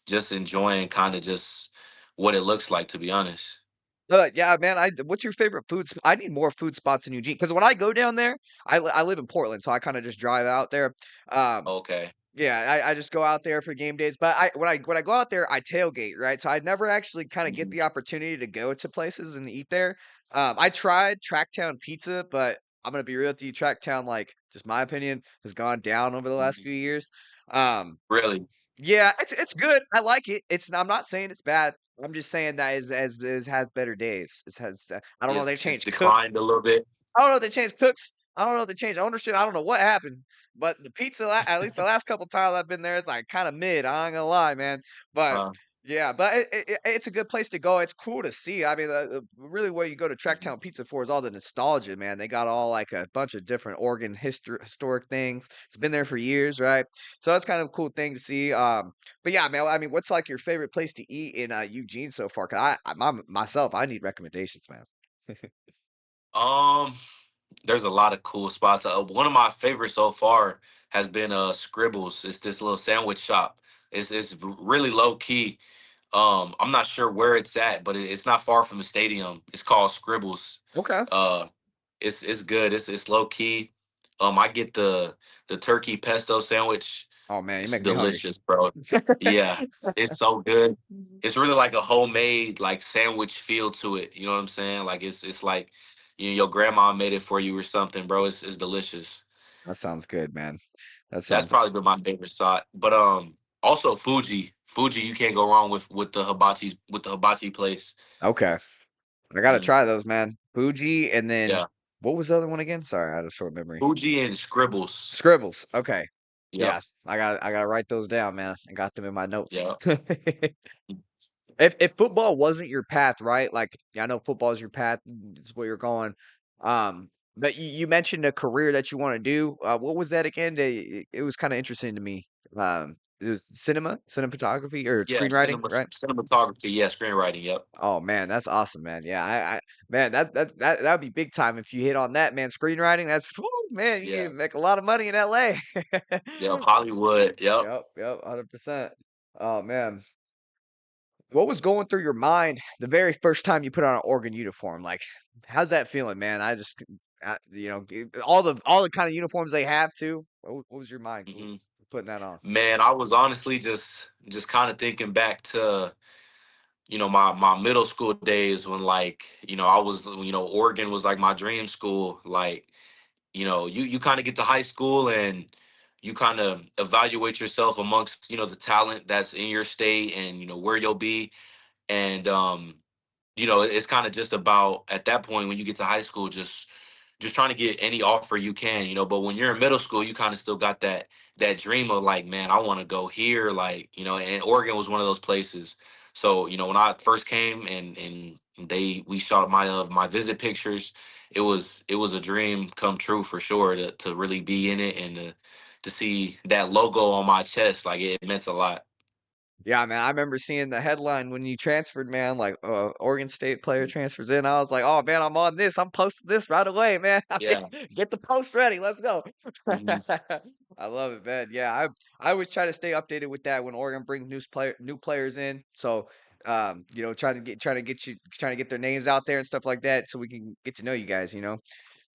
B: Just enjoying kind of just what it looks like, to be honest.
A: Yeah, man. What's your favorite I need more food spots in Eugene because when I go down there, I live in Portland, so I kind of just drive out there. Um,
B: Okay.
A: Yeah, I just go out there for game days, but when I go out there, I tailgate, right? So I never actually kinda get
B: Mhm.
A: the opportunity to go to places and eat there. I tried Tracktown Pizza, but I'm gonna be real with you, Tracktown, like, just my opinion, has gone down over the last
B: Mhm.
A: few years. Um,
B: Really,
A: yeah, it's good. I like it. I'm not saying it's bad. I'm just saying that is has better days. It has, I don't know, they
B: it's
A: changed
B: declined a little bit.
A: I don't know if they changed cooks. I don't know if they changed ownership. I don't know what happened, but the pizza, at least the last couple times I've been there, it's like kind of mid. I ain't gonna lie, man. But
B: Uh,
A: yeah, but it's a good place to go. It's cool to see. I mean, really, what you go to
B: mhm.
A: Tracktown Pizza for is all the nostalgia, man. They got all like a bunch of different Oregon historic things. It's been there for years, right? So that's kind of a cool thing to see. But yeah, man. I mean, what's like your favorite place to eat in Eugene so far? Cause myself, I need recommendations, man.
B: um, there's a lot of cool spots. One of my favorites so far has been Scribbles. It's this little sandwich shop. It's really low key. I'm not sure where it's at, but it's not far from the stadium. It's called Scribbles.
A: Okay.
B: Uh, it's good. It's low key. I get the turkey pesto sandwich.
A: Oh man, you're
B: It's
A: making me hungry.
B: delicious, bro. Yeah, it's so good. It's really like a homemade like sandwich feel to it. You know what I'm saying? Like it's like your grandma made it for you or something, bro. It's delicious.
A: That sounds good, man. That
B: That's
A: sounds
B: probably been my favorite spot. But also Fuji. Fuji, you can't go wrong with the hibachi place.
A: okay. I gotta
B: Mhm.
A: try those, man. Fuji, and then
B: Yeah.
A: what was the other one again? Sorry, I had a short memory.
B: Fuji and Scribbles.
A: Scribbles. Okay.
B: Yep.
A: Yes, I gotta write those down, man. I got them in my notes.
B: Yep.
A: If football wasn't your path, right? Like, yeah, I know football is your path, it's where you're going. But you mentioned a career that you wanna do. What was that again? It was kinda interesting to me. It was cinematography or
B: Yeah,
A: screenwriting, right?
B: cinematography, yeah, screenwriting, yep.
A: Oh, man, that's awesome, man. Yeah, I man, that would be big time if you hit on that, man. Screenwriting, that's whoo, man, you
B: Yeah.
A: can make a lot of money in LA.
B: Yep, Hollywood, yep.
A: Yep, 100%. Oh, man. What was going through your mind the very first time you put on an Oregon uniform? Like, how's that feeling, man? All the kind of uniforms they have too. What was your mind
B: Mhm.
A: putting that on?
B: Man, I was honestly just kinda thinking back to, my middle school days when, like, I was, Oregon was like my dream school. Like, you kind of get to high school and you kind of evaluate yourself amongst, the talent that's in your state and, where you'll be. And it's kind of just about at that point when you get to high school, just trying to get any offer you can, but when you're in middle school, you kind of still got that dream of like, man, I want to go here, like, and Oregon was one of those places. So when I first came and we shot my visit pictures, it was a dream come true for sure to really be in it and to see that logo on my chest. Like, it meant a lot.
A: Yeah, man, I remember seeing the headline when you transferred, man, like, Oregon State player transfers in. I was like, "Oh, man, I'm on this. I'm posting this right away, man. I mean,
B: Yeah.
A: get the post ready. Let's go."
B: Mhm.
A: I love it, man. Yeah, I always try to stay updated with that when Oregon brings new players in. So, trying to get their names out there and stuff like that so we can get to know you guys, you know?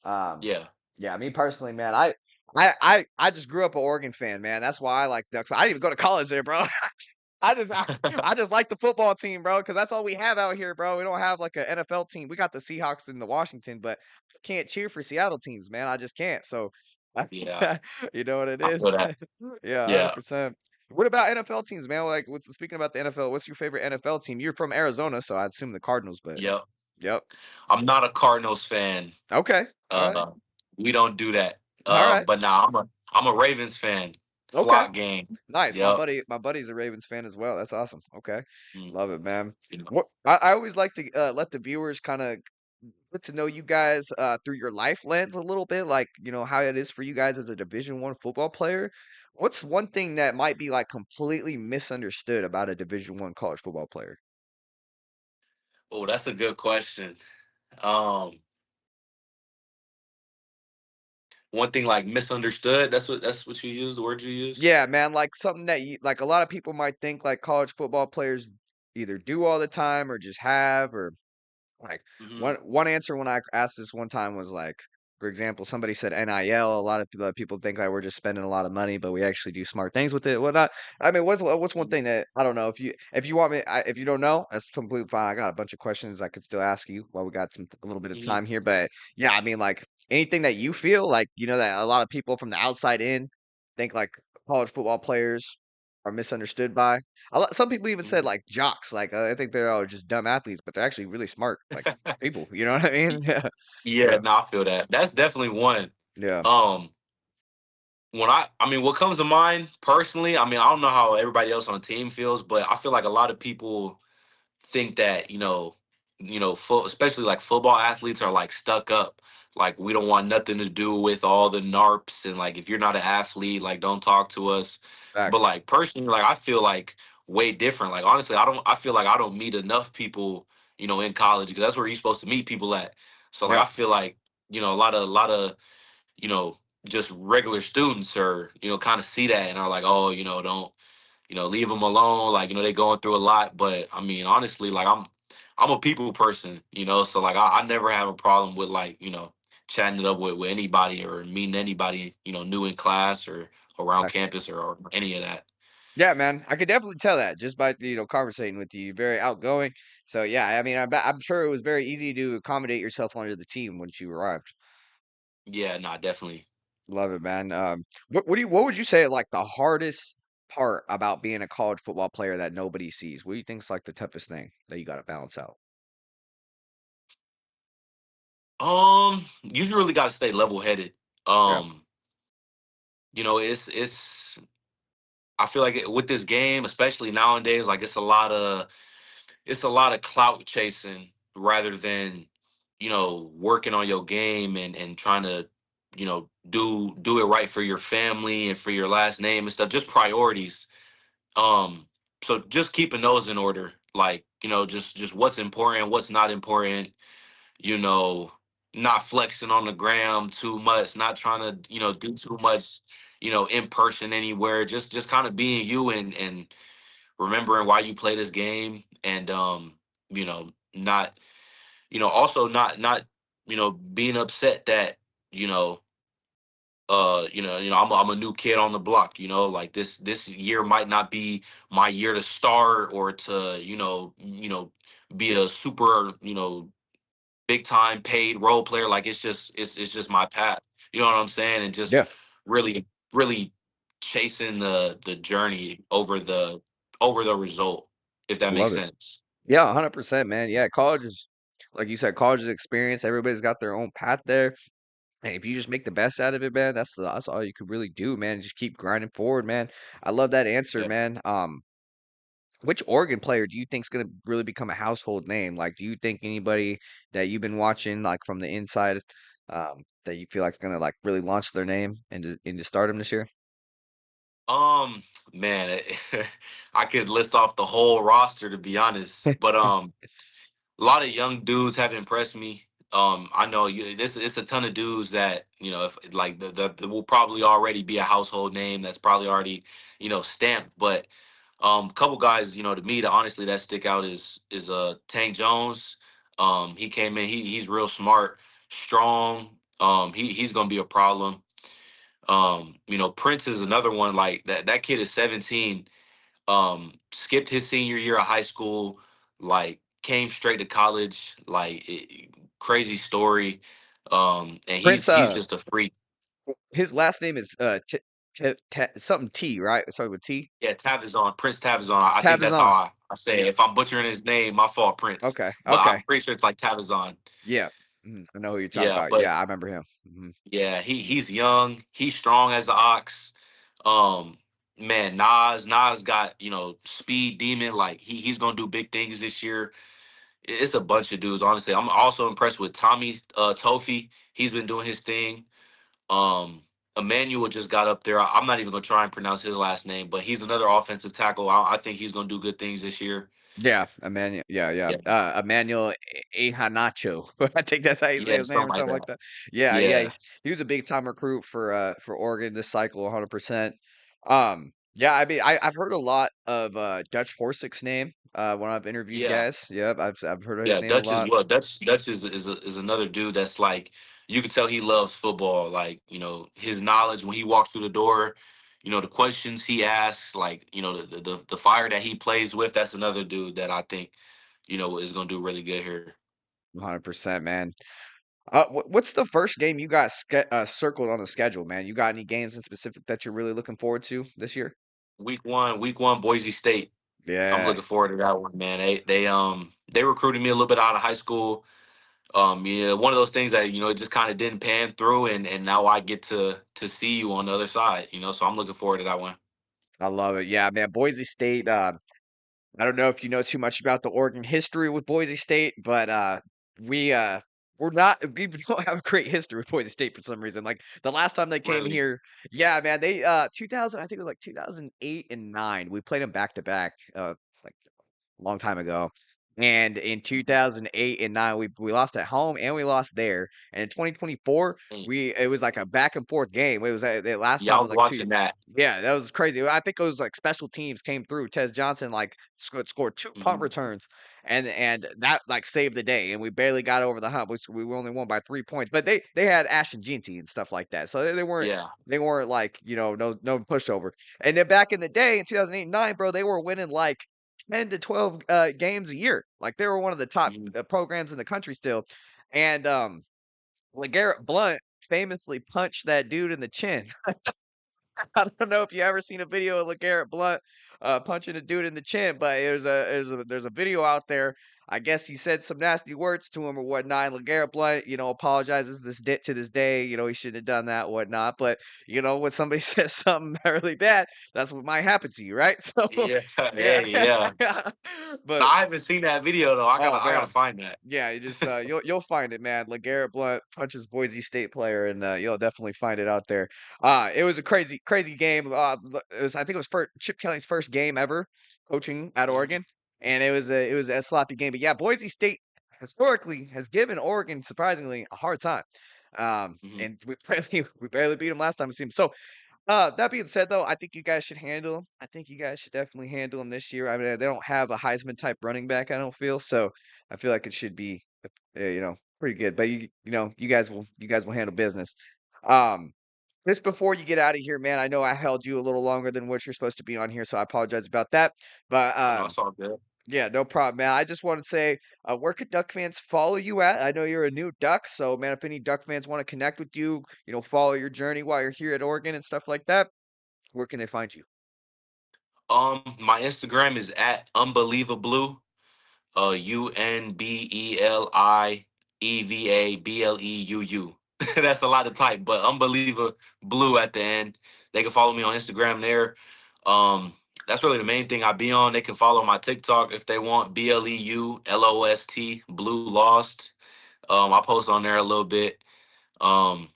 A: Um,
B: Yeah.
A: yeah, me personally, man, I just grew up an Oregon fan, man. That's why I like Ducks. I didn't even go to college there, bro. I just I, I just like the football team, bro, because that's all we have out here, bro. We don't have like a NFL team. We got the Seahawks and the Washington, but I can't cheer for Seattle teams, man. I just can't. So,
B: Yeah.
A: you know what it
B: I
A: is?
B: feel that.
A: Yeah,
B: Yeah.
A: 100%. What about NFL teams, man? Like, speaking about the NFL, what's your favorite NFL team? You're from Arizona, so I'd assume the Cardinals, but
B: Yep.
A: yep.
B: I'm not a Cardinals fan.
A: Okay. All right.
B: Uh, we don't do that.
A: All right.
B: But now I'm a Ravens fan.
A: Okay.
B: Flock gang.
A: Nice.
B: Yep.
A: My buddy's a Ravens fan as well. That's awesome. Okay.
B: Mm,
A: Love it, man.
B: you know.
A: I always like to let the viewers kind of get to know you guys through your life lens a little bit, like how it is for you guys as a Division 1 football player. What's one thing that might be like completely misunderstood about a Division 1 college football player?
B: Oh, that's a good question. Um, One thing like misunderstood. That's what you use. The word you used.
A: Yeah, man, like something that like a lot of people might think like college football players either do all the time or just have or like,
B: Hmm.
A: one answer when I asked this one time was like, for example, somebody said NIL. A lot of people think that we're just spending a lot of money, but we actually do smart things with it. Whatnot. I mean, what's one thing that I don't know? If you want me, if you don't know, that's completely fine. I got a bunch of questions I could still ask you while we got a little bit of
B: Hmm.
A: time here. But yeah, I mean, like anything that you feel like that a lot of people from the outside in think like college football players are misunderstood by. Some people even said like jocks. Like I think they're all just dumb athletes, but they're actually really smart. Like people, you know what I mean? Yeah.
B: Yeah.
A: Yeah.
B: No, I feel that. That's definitely one.
A: Yeah.
B: Um, I mean, what comes to mind personally, I mean, I don't know how everybody else on the team feels, but I feel like a lot of people think that especially like football athletes are like stuck up. Like, we don't want nothing to do with all the narps, and like, if you're not an athlete, like, don't talk to us. But
A: Facts.
B: like, personally, like, I feel like way different. Like, honestly, I feel like I don't meet enough people, in college, because that's where you're supposed to meet people at. So like,
A: Yeah.
B: I feel like a lot of you know just regular students are kind of see that and are like, oh, don't leave them alone. Like, they going through a lot. But I mean, honestly, like, I'm a people person, so like, I never have a problem with, like, chatting it up with anybody or meeting anybody, new in class or around
A: Facts.
B: campus or any of that.
A: Yeah, man. I could definitely tell that just by conversating with you. You're very outgoing. So yeah, I mean, I'm sure it was very easy to accommodate yourself onto the team once you arrived.
B: Yeah, nah, definitely.
A: Love it, man. What would you say like the hardest part about being a college football player that nobody sees? What do you think's like the toughest thing that you got to balance out?
B: You just really got to stay level headed.
A: Yeah.
B: um it's I feel like with this game, especially nowadays, like, it's a lot of clout chasing rather than working on your game and trying to, do it right for your family and for your last name and stuff, just priorities. Um, so just keeping those in order, like, just what's important, what's not important, you know, not flexing on the gram too much, not trying to, do too much, in person anywhere, just kind of being you and remembering why you play this game and not, also not, being upset that, you know, I'm a new kid on the block, like this year might not be my year to start or to, be a super, big time paid role player. Like it's just my path. You know what I'm saying? And just
A: Yeah,
B: really, really chasing the journey over the result, if that makes
A: love it.
B: sense.
A: Yeah, 100%, man. Yeah, college is, like you said, college is experience. Everybody's got their own path there. And if you just make the best out of it, man, that's all you could really do, man. Just keep grinding forward, man. I love that answer,
B: Yeah.
A: man. Which Oregon player do you think's gonna really become a household name? Like, do you think anybody that you've been watching, like from the inside, that you feel like is gonna like really launch their name into stardom this year?
B: Um, man, I could list off the whole roster to be honest, but a lot of young dudes have impressed me. I know this it's a ton of dudes that if like the will probably already be a household name that's probably already stamped. But a couple guys to me that honestly that stick out is Tank Jones. He came in. He's real smart, strong. He's gonna be a problem. Prince is another one like that. That kid is 17, skipped his senior year of high school, like came straight to college, like crazy story. And
A: Prince,
B: he's just a freak.
A: his last name is something T, right? Sorry with T.
B: Yeah, Tavizon, Prince Tavizon. I think that's how
A: Tavizon.
B: I say it. If I'm butchering his name, my fault, Prince.
A: Okay,
B: But
A: okay,
B: I'm pretty sure it's like Tavizon.
A: yeah. I know who you're talking
B: Yeah,
A: about.
B: but
A: Yeah, I remember him.
B: yeah, he's young, he's strong as the ox. Um, man, Nas got speed demon. Like he's gonna do big things this year. It's a bunch of dudes. Honestly, I'm also impressed with Tommy Tofi. He's been doing his thing. Um, Emmanuel just got up there. I'm not even gonna try and pronounce his last name, but he's another offensive tackle. I think he's gonna do good things this year.
A: Yeah, Emmanuel. Yeah, yeah.
B: Yeah,
A: Emmanuel Ihanacho. I think that's how you say
B: yeah,
A: his name or
B: something like
A: something like
B: that.
A: that. Yeah, yeah.
B: Yeah,
A: He was a big time recruit for Oregon this cycle, 100%. Yeah, I mean, I've heard a lot of Dutch Horsick's name when I've interviewed
B: yeah.
A: guys. Yep, I've heard of his
B: Yeah,
A: name a
B: Dutch as
A: lot.
B: well. Dutch is another dude that's like you can tell he loves football. Like his knowledge when he walks through the door, the questions he asks, like the fire that he plays with. That's another dude that I think is gonna do really good here.
A: 100%, man. What's the first game you got circled on the schedule, man? You got any games in specific that you're really looking forward to this year?
B: Week one, Boise State. I'm
A: Yeah,
B: looking forward to that one, man. They recruited me a little bit out of high school. Yeah, one of those things that it just kind of didn't pan through, and now I get to see you on the other side. So I'm looking forward to that one.
A: I love it. Yeah, man. Boise State. I don't know if you know too much about the Oregon history with Boise State, but we we're not we don't have a great history with Boise State for some reason. Like the last time they came
B: Really.
A: here, yeah, man, they 2000, I think it was like 2008 and 9. We played them back to back like long time ago. And in 2008 and 9, we lost at home and we lost there. And in 2024, it was like a back and forth game. It was the last
B: Yeah,
A: time
B: I
A: was
B: was
A: like 2.
B: watching that.
A: Yeah, that was crazy. I think it was like special teams came through. Tez Johnson like scored 2 punt
B: Mhm.
A: returns and that like saved the day. And we barely got over the hump. We only won by 3 points. But they had Ashton Jeanty and stuff like that. So
B: Yeah.
A: they weren't like, no pushover. And then back in the day in 2008 and 9, bro, they were winning like 10 to 12 games a year. Like they were one of the top
B: Mhm.
A: programs in the country still. And LeGarrette Blunt famously punched that dude in the chin. I don't know if you ever seen a video of LeGarrette Blunt punching a dude in the chin, but there's a video out there. I guess he said some nasty words to him or whatnot. And LeGarrette Blount, apologizes to this day. He shouldn't have done that, whatnot. But when somebody says something really bad, that's what might happen to you, right? So,
B: Yeah.
A: yeah.
B: Hey, yeah. No,
A: But
B: I haven't seen that video though.
A: oh
B: I gotta
A: man,
B: find that.
A: yeah, you just you'll find it, man. LeGarrette Blount punches Boise State player, and you'll definitely find it out there. It was a crazy game. I think it was Chip Kelly's first game ever coaching at
B: Mhm,
A: Oregon, and it was a sloppy game. But yeah, Boise State historically has given Oregon surprisingly a hard time.
B: mhm.
A: And we we barely beat them last time it seems. So that being said, though, I think you guys should handle 'em. I think you guys should definitely handle them this year. I mean, they don't have a Heisman type running back, I don't feel, so I feel like it should be, pretty good. But you guys will handle business. Um, just before you get out of here, man, I know I held you a little longer than what you're supposed to be on here, so I apologize about that. But
B: Oh, no, it's all good.
A: yeah, no problem, man. I just want to say, where could Duck fans follow you at? I know you're a new Duck, so man, if any Duck fans want to connect with you, follow your journey while you're here at Oregon and stuff like that, where can they find you?
B: My Instagram is at unbelievable. UNBELIEVABLEUU. That's a lot to type, but unbeliever blue at the end. They can follow me on Instagram there. Um, that's really the main thing I be on. They can follow my TikTok if they want. BLEULOST Blue Lost. I post on there a little bit. Um,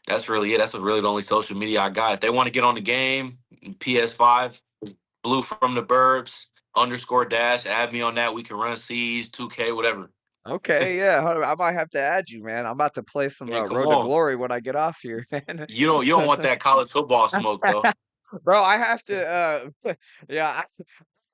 B: that's really it. That's really the only social media I got. If they want to get on the game, PS5, Blue from the Burbs underscore dash. Add me on that. We can run C's, 2K, whatever.
A: Okay, yeah, hold on, I might have to add you, man. I'm about to play some
B: Man, come
A: Road to
B: on.
A: Glory when I get off here, man.
B: You don't want that college football smoke though.
A: Bro, I have to, yeah,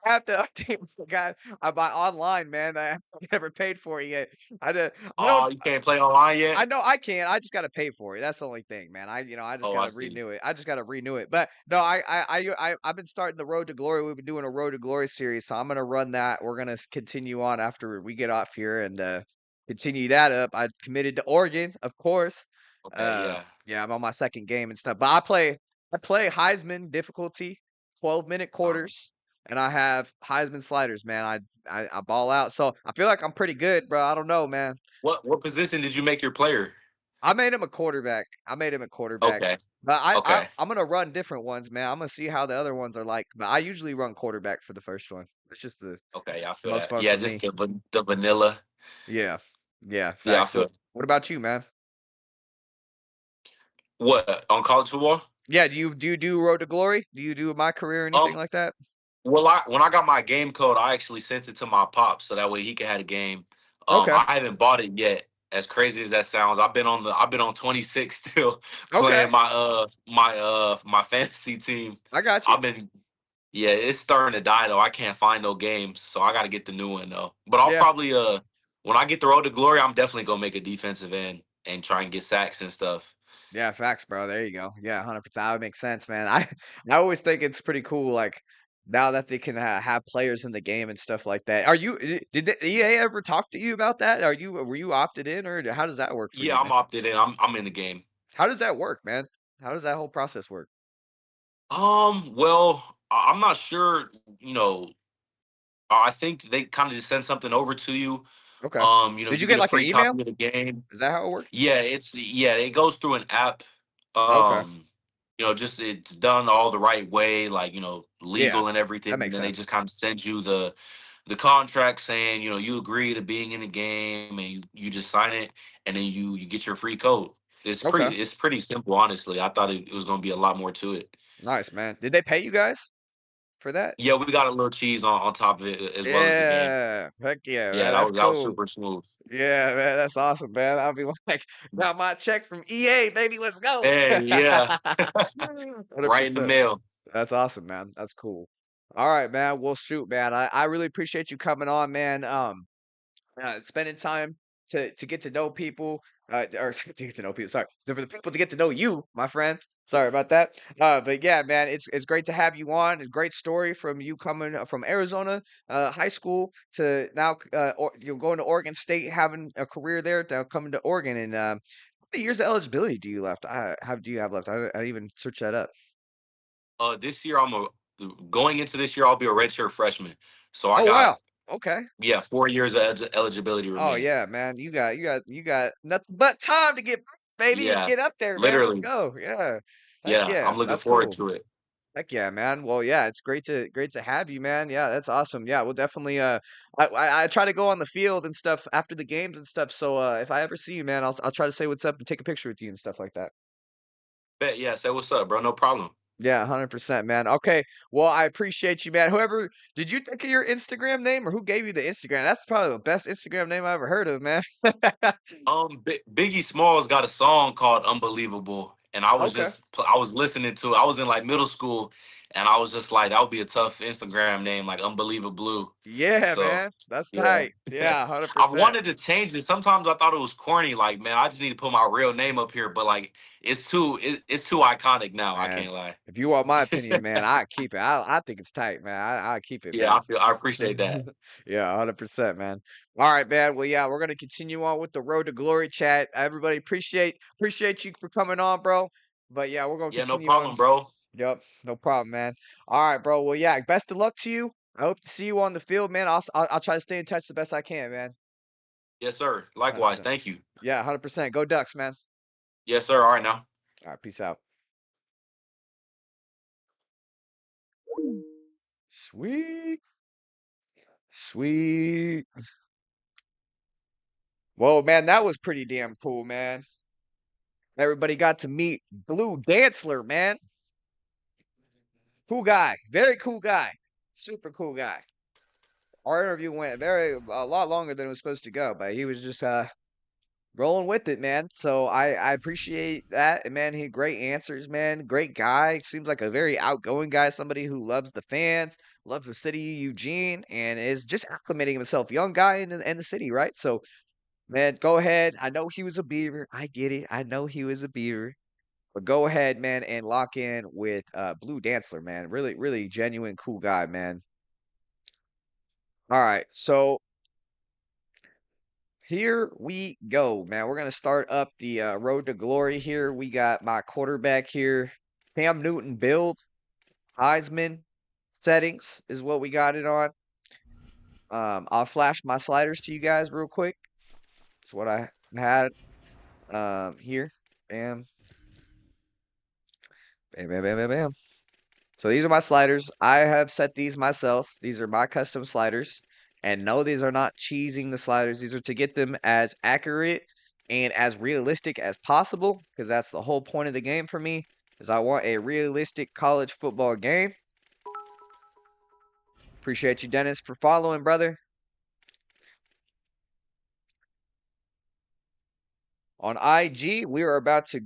A: I have to update my guy my online, man. I never paid for it yet. I
B: Oh,
A: don't.
B: you can't play online yet?
A: I know I can. I just gotta pay for it. That's the only thing, man. I just
B: Oh, I
A: gotta
B: see.
A: renew it. I just gotta renew it. But no, I've been starting the Road to Glory. We've been doing a Road to Glory series, so I'm gonna run that. We're gonna continue on after we get off here and continue that up. I committed to Oregon, of course.
B: Okay, yeah.
A: Yeah, I'm on my second game and stuff. But I play Heisman difficulty, 12-minute
B: Um,
A: quarters, and I have Heisman sliders, man. I ball out. So I feel like I'm pretty good, bro. I don't know, man.
B: what position did you make your player?
A: I made him a quarterback. I made him a quarterback.
B: Okay.
A: But I I
B: Okay.
A: I'm gonna run different ones, man. Imma see how the other ones are like, but I usually run quarterback for the first one. It's just the
B: Okay, yeah, I feel
A: most
B: that.
A: fun
B: Yeah,
A: for
B: just
A: me.
B: the vanilla.
A: Yeah. Yeah,
B: Yeah, I
A: facts.
B: feel
A: What about you, man?
B: what on college football?
A: Yeah, do you do Road to Glory? Do you do My Career or anything
B: Um,
A: like that?
B: Well, when I got my game code, I actually sent it to my pop so that way he could have a game.
A: Okay.
B: I haven't bought it yet. As crazy as that sounds, I've been on 26 still
A: Okay.
B: playing my fantasy team.
A: I got you.
B: I've been Yeah, it's starting to die though. I can't find no games, so I got to get the new one though. But I'll
A: Yeah.
B: probably when I get the road to glory, I'm definitely gonna make a defensive end and try and get sacks and stuff.
A: Yeah, facts, bro. There you go. Yeah, 100%. That would make sense, man. I always think it's pretty cool, like now that they can have players in the game and stuff like that. Did the EA ever talk to you about that? Were you opted in, or how does that work for you,
B: Yeah, I'm
A: man?
B: opted in. I'm in the game.
A: How does that work, man? How does that whole process work?
B: Well, I'm not sure. You know, I think they kind of just send something over to you.
A: Okay. Did you
B: You
A: get
B: get a
A: like an
B: free
A: email?
B: copy of the game.
A: Is that how it works?
B: Yeah, it goes through an app.
A: Okay.
B: Just it's done all the right way, like
A: Yeah,
B: legal and everything.
A: that
B: And
A: makes
B: then they
A: sense.
B: just kind of send you the contract saying you agree to being in the game, and you just sign it, and then you get your free code.
A: Okay.
B: It's pretty simple, honestly. I thought it was going to be a lot more to it.
A: Nice, man. Did they pay you guys for that?
B: Yeah, we got a little cheese on top of it as well as the game.
A: Yeah. Heck yeah,
B: Yeah,
A: man. That's
B: that was
A: cool.
B: super smooth.
A: Yeah, man, that's awesome, man. I'll be like, got my check from EA, baby. Let's go.
B: Hey, yeah, right in the
A: 100%.
B: mail.
A: That's awesome, man. That's cool. All right, man. Well, shoot, man. I really appreciate you coming on, man. Spending time to get to know people, or to get to know people. Sorry, for the people to get to know you, my friend. Sorry about that. But yeah, man, it's great to have you on. It's a great story from you coming from Arizona high school to now you're going to Oregon State, having a career there, now coming to Oregon. And how many years of eligibility do you left? How do you have left? I didn't even search that up.
B: This year going into this year, I'll be a redshirt freshman. So I
A: Oh
B: got
A: wow. Okay.
B: Yeah, 4 years of eligibility
A: Oh
B: remaining.
A: yeah, man. You got nothing but time to get baby and
B: Yeah,
A: get up there, man. Let's
B: literally.
A: go. Yeah. Heck
B: Yeah,
A: yeah.
B: I'm looking
A: That's
B: forward
A: cool.
B: to it.
A: Heck yeah, man. Well, yeah, it's great to have you, man. Yeah, that's awesome. Yeah, we'll definitely I try to go on the field and stuff after the games and stuff. So if I ever see you, man, I'll try to say what's up and take a picture with you and stuff like that.
B: Bet, yeah, say what's up, bro. No problem.
A: Yeah, 100%, man. Okay. Well, I appreciate you, man. Whoever did you think of your Instagram name or who gave you the Instagram? That's probably the best Instagram name I ever heard of, man.
B: Biggie Smalls got a song called "Unbelievable," and
A: Okay.
B: I was listening to it. I was in like middle school, and I was just like, that would be a tough Instagram name, like "Unbelievable Blue."
A: Yeah,
B: So
A: man. That's
B: yeah,
A: tight. Yeah,
B: I've
A: 100%.
B: wanted to change it. Sometimes I thought it was corny. Like, man, I just need to put my real name up here. But like, it's too iconic now. I
A: Man,
B: can't lie.
A: if you want my opinion, man, I keep it. I think it's tight, man. I keep it,
B: Yeah,
A: man.
B: I appreciate that.
A: Yeah, 100%, man. All right, man. Well, yeah, we're gonna continue on with the Road to Glory chat. Everybody appreciate you for coming on, bro. But yeah, we're gonna
B: Yeah, no
A: continue on.
B: problem, bro.
A: Yep, no problem, man. All right, bro. Well, yeah, best of luck to you. I hope to see you on the field, man. I'll try to stay in touch the best I can, man.
B: Yes, sir. Likewise.
A: 100%.
B: Thank you.
A: Yeah, 100%. Go Ducks, man.
B: Yes, sir. All right now.
A: All right, peace out. Sweet, sweet. Whoa, man, that was pretty damn cool, man. Everybody got to meet Blue Dantzler, man. Cool guy, very cool guy, super cool guy. Our interview went a lot longer than it was supposed to go, but he was just rolling with it, man. So I appreciate that, and man, he great answers, man. Great guy. Seems like a very outgoing guy, somebody who loves the fans, loves the city of Eugene, and is just acclimating himself. Young guy in the city, right? So man, go ahead. I know he was a Beaver. I get it. I know he was a Beaver. But go ahead, man, and lock in with Blue Dantzler, man. Really, really genuine, cool guy, man. All right, so here we go, man. We're gonna start up the road to glory here. We got my quarterback here, Cam Newton build, Heisman settings is what we got it on. I'll flash my sliders to you guys real quick. It's what I had here. Bam, bam, bam, bam, bam, bam. So these are my sliders. I have set these myself. These are my custom sliders. And no, these are not cheesing the sliders. These are to get them as accurate and as realistic as possible, because that's the whole point of the game for me, is I want a realistic college football game. Appreciate you, Dennis, for following, brother. On IG, we are about to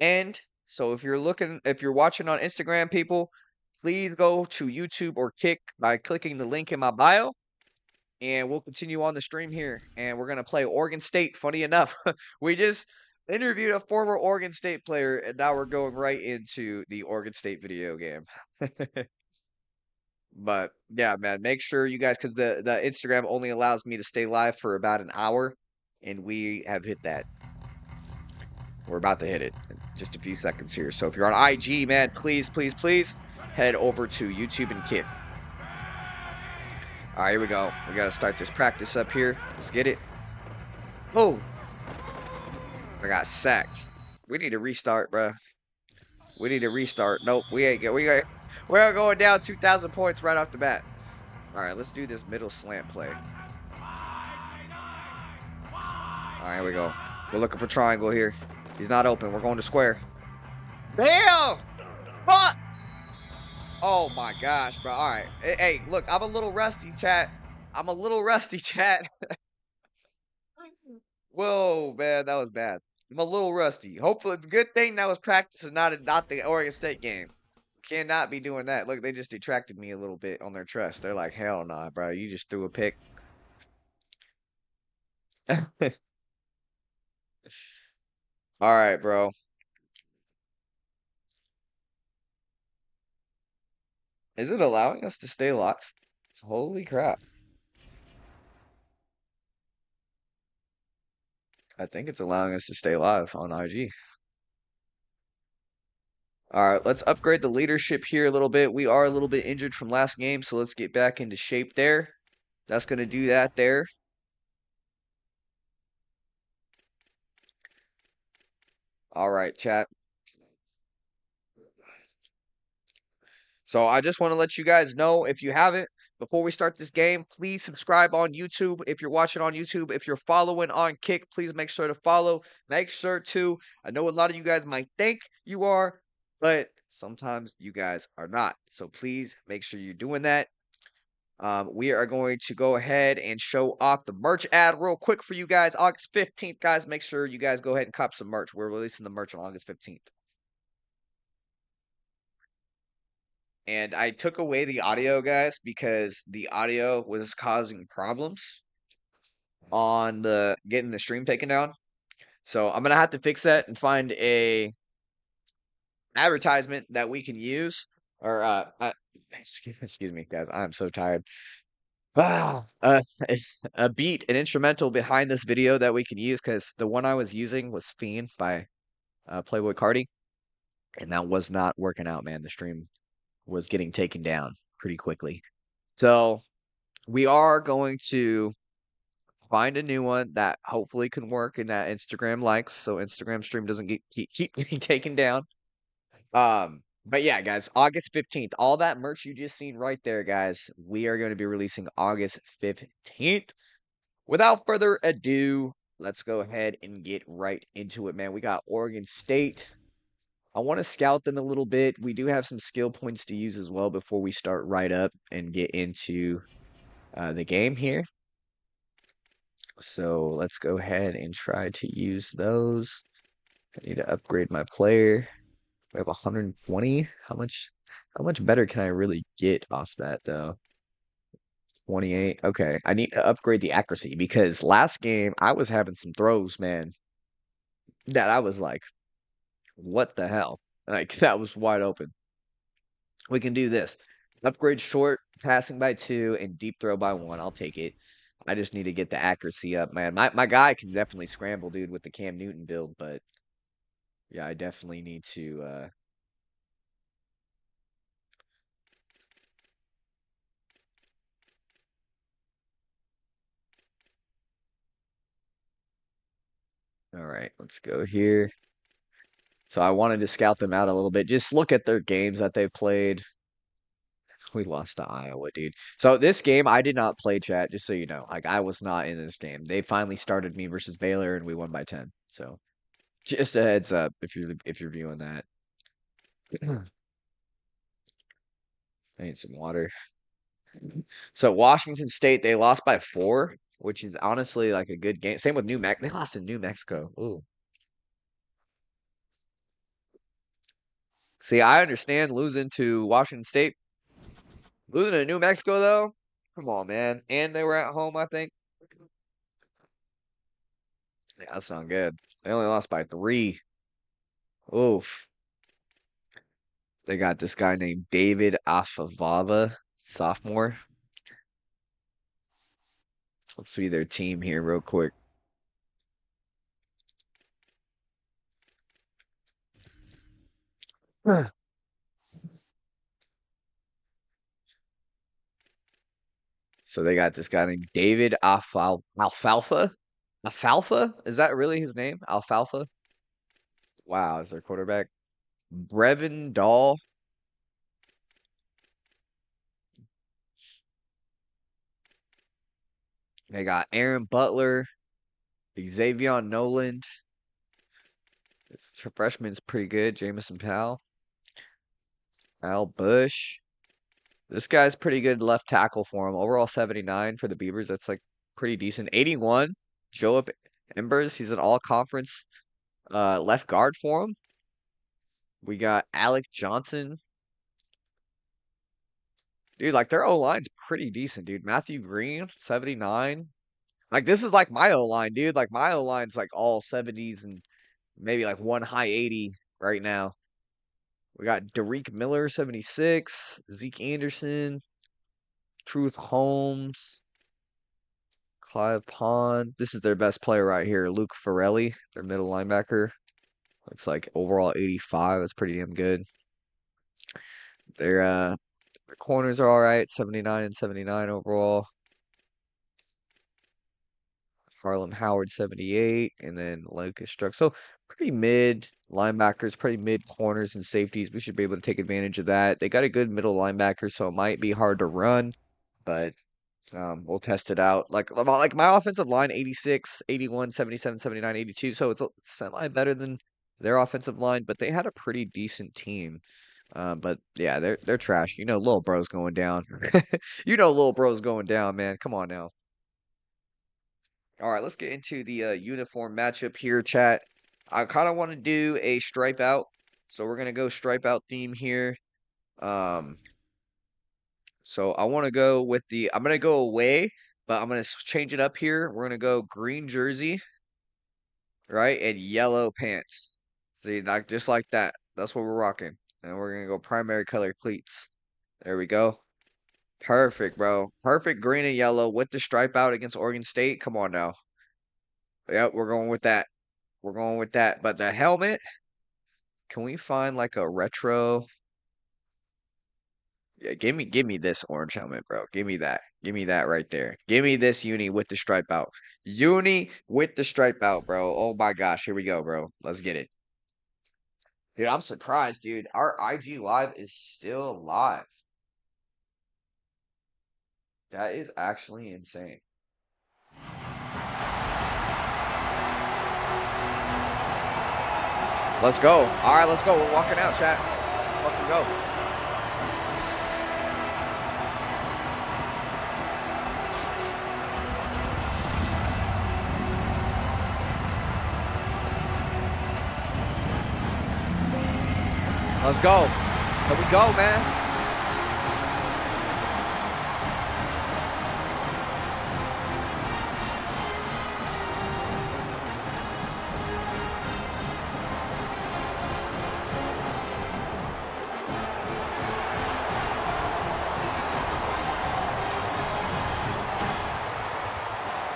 A: end. So if you're watching on Instagram, people, please go to YouTube or Kick by clicking the link in my bio. And we'll continue on the stream here. And we're gonna play Oregon State. Funny enough, we just interviewed a former Oregon State player, and now we're going right into the Oregon State video game. But yeah, man, make sure you guys, because the Instagram only allows me to stay live for about an hour, and we have hit that. We're about to hit it in just a few seconds here. So if you're on IG, man, please, please, please head over to YouTube and Kick. All right, here we go. We got to start this practice up here. Let's get it. Oh, I got sacked. We need to restart, bro. We need to restart. Nope, we ain't good. We're going down 2,000 points right off the bat. All right, let's do this middle slant play. All right, here we go. We're looking for triangle here. He's not open. We're going to square. Damn! Fuck! Oh my gosh, bro. All right. Hey, look, I'm a little rusty, chat. I'm a little rusty, chat. Whoa, man, that was bad. I'm a little rusty. Hopefully, good thing that was practice and not the Oregon State game. Cannot be doing that. Look, they just detracted me a little bit on their trust. They're like, hell nah, bro. You just threw a pick. All right, bro. Is it allowing us to stay live? Holy crap. I think it's allowing us to stay live on IG. All right, let's upgrade the leadership here a little bit. We are a little bit injured from last game, so let's get back into shape there. That's going to do that there. All right, chat. So I just want to let you guys know, if you haven't, before we start this game, please subscribe on YouTube. If you're watching on YouTube, if you're following on Kick, please make sure to follow. Make sure to, I know a lot of you guys might think you are, but sometimes you guys are not. So please make sure you're doing that. We are going to go ahead and show off the merch ad real quick for you guys. August 15th, guys. Make sure you guys go ahead and cop some merch. We're releasing the merch on August 15th. And I took away the audio, guys, because the audio was causing problems on the getting the stream taken down. So I'm gonna have to fix that and find a advertisement that we can use. Or excuse me, guys. I'm so tired. Ah, a beat, an instrumental behind this video that we can use, because the one I was using was Fiend by Playboy Cardi, and that was not working out, man. The stream was getting taken down pretty quickly. So we are going to find a new one that hopefully can work and that Instagram likes, so Instagram stream doesn't keep getting taken down. But yeah, guys, August 15th, all that merch you just seen right there, guys, we are going to be releasing August 15th. Without further ado, let's go ahead and get right into it, man. We got Oregon State. I want to scout them a little bit. We do have some skill points to use as well before we start right up and get into the game here. So let's go ahead and try to use those. I need to upgrade my player. We have 120. How much better can I really get off that though? 28. Okay. I need to upgrade the accuracy because last game I was having some throws, man, that I was like, what the hell? Like that was wide open. We can do this. Upgrade short passing by 2 and deep throw by 1. I'll take it. I just need to get the accuracy up, man. My guy can definitely scramble, dude, with the Cam Newton build, but yeah, I definitely need to all right, let's go here. So I wanted to scout them out a little bit. Just look at their games that they've played. We lost to Iowa, dude. So this game I did not play, chat, just so you know. Like I was not in this game. They finally started me versus Baylor and we won by 10. So just a heads up if you're viewing that. I need some water. So Washington State, they lost by 4, which is honestly like a good game. Same with New Mexico. They lost to New Mexico. Ooh. See, I understand losing to Washington State. Losing to New Mexico though? Come on, man. And they were at home, I think. Yeah, that's not good. They only lost by 3. Oof. They got this guy named David Afavava, sophomore. Let's see their team here real quick. So they got this guy named David Alfalfa. Alfalfa? Is that really his name? Alfalfa? Wow, is their quarterback. Brevin Dahl. They got Aaron Butler, Xavier Noland. This freshman's pretty good. Jamison Powell. Al Bush. This guy's pretty good left tackle for him. Overall 79 for the Beavers. That's like pretty decent. 81. Joe Embers. He's an all conference left guard for him. We got Alec Johnson. Dude, like their O line's pretty decent, dude. Matthew Green, 79. Like this is like my O line, dude. Like my O line's like all 70s and maybe like one high 80 right now. We got Derek Miller, 76. Zeke Anderson, Truth Holmes, Clive Pond. This is their best player right here, Luke Farelli, their middle linebacker. Looks like overall 85. That's pretty damn good. Their corners are all right, 79 and 79 overall. Harlem Howard 78, and then Lucas Struck. So pretty mid linebackers, pretty mid corners and safeties. We should be able to take advantage of that. They got a good middle linebacker, so it might be hard to run, but we'll test it out. Like my offensive line, 86, 81, 77, 79, 82. So it's semi better than their offensive line, but they had a pretty decent team. But yeah, they're trash. You know, little bro's going down. You know, little bro's going down, man. Come on now. All right, let's get into the uniform matchup here, chat. I kind of want to do a stripe out, so we're gonna go stripe out theme here. Um, so I want to go with the. I'm gonna go away, but I'm gonna change it up here. We're gonna go green jersey, right, and yellow pants. See, like just like that. That's what we're rocking, and we're gonna go primary color cleats. There we go. Perfect, bro. Perfect green and yellow with the stripe out against Oregon State. Come on now. Yep, we're going with that. We're going with that. But the helmet, can we find like a retro? Yeah, give me this orange helmet, bro. Give me that. Give me that right there. Give me this uni with the stripe out. Uni with the stripe out, bro. Oh my gosh, here we go, bro. Let's get it. Dude, I'm surprised, dude. Our IG live is still alive. That is actually insane. Let's go. All right, let's go. We're walking out, chat. Let's fucking go. Let's go. Here we go, man.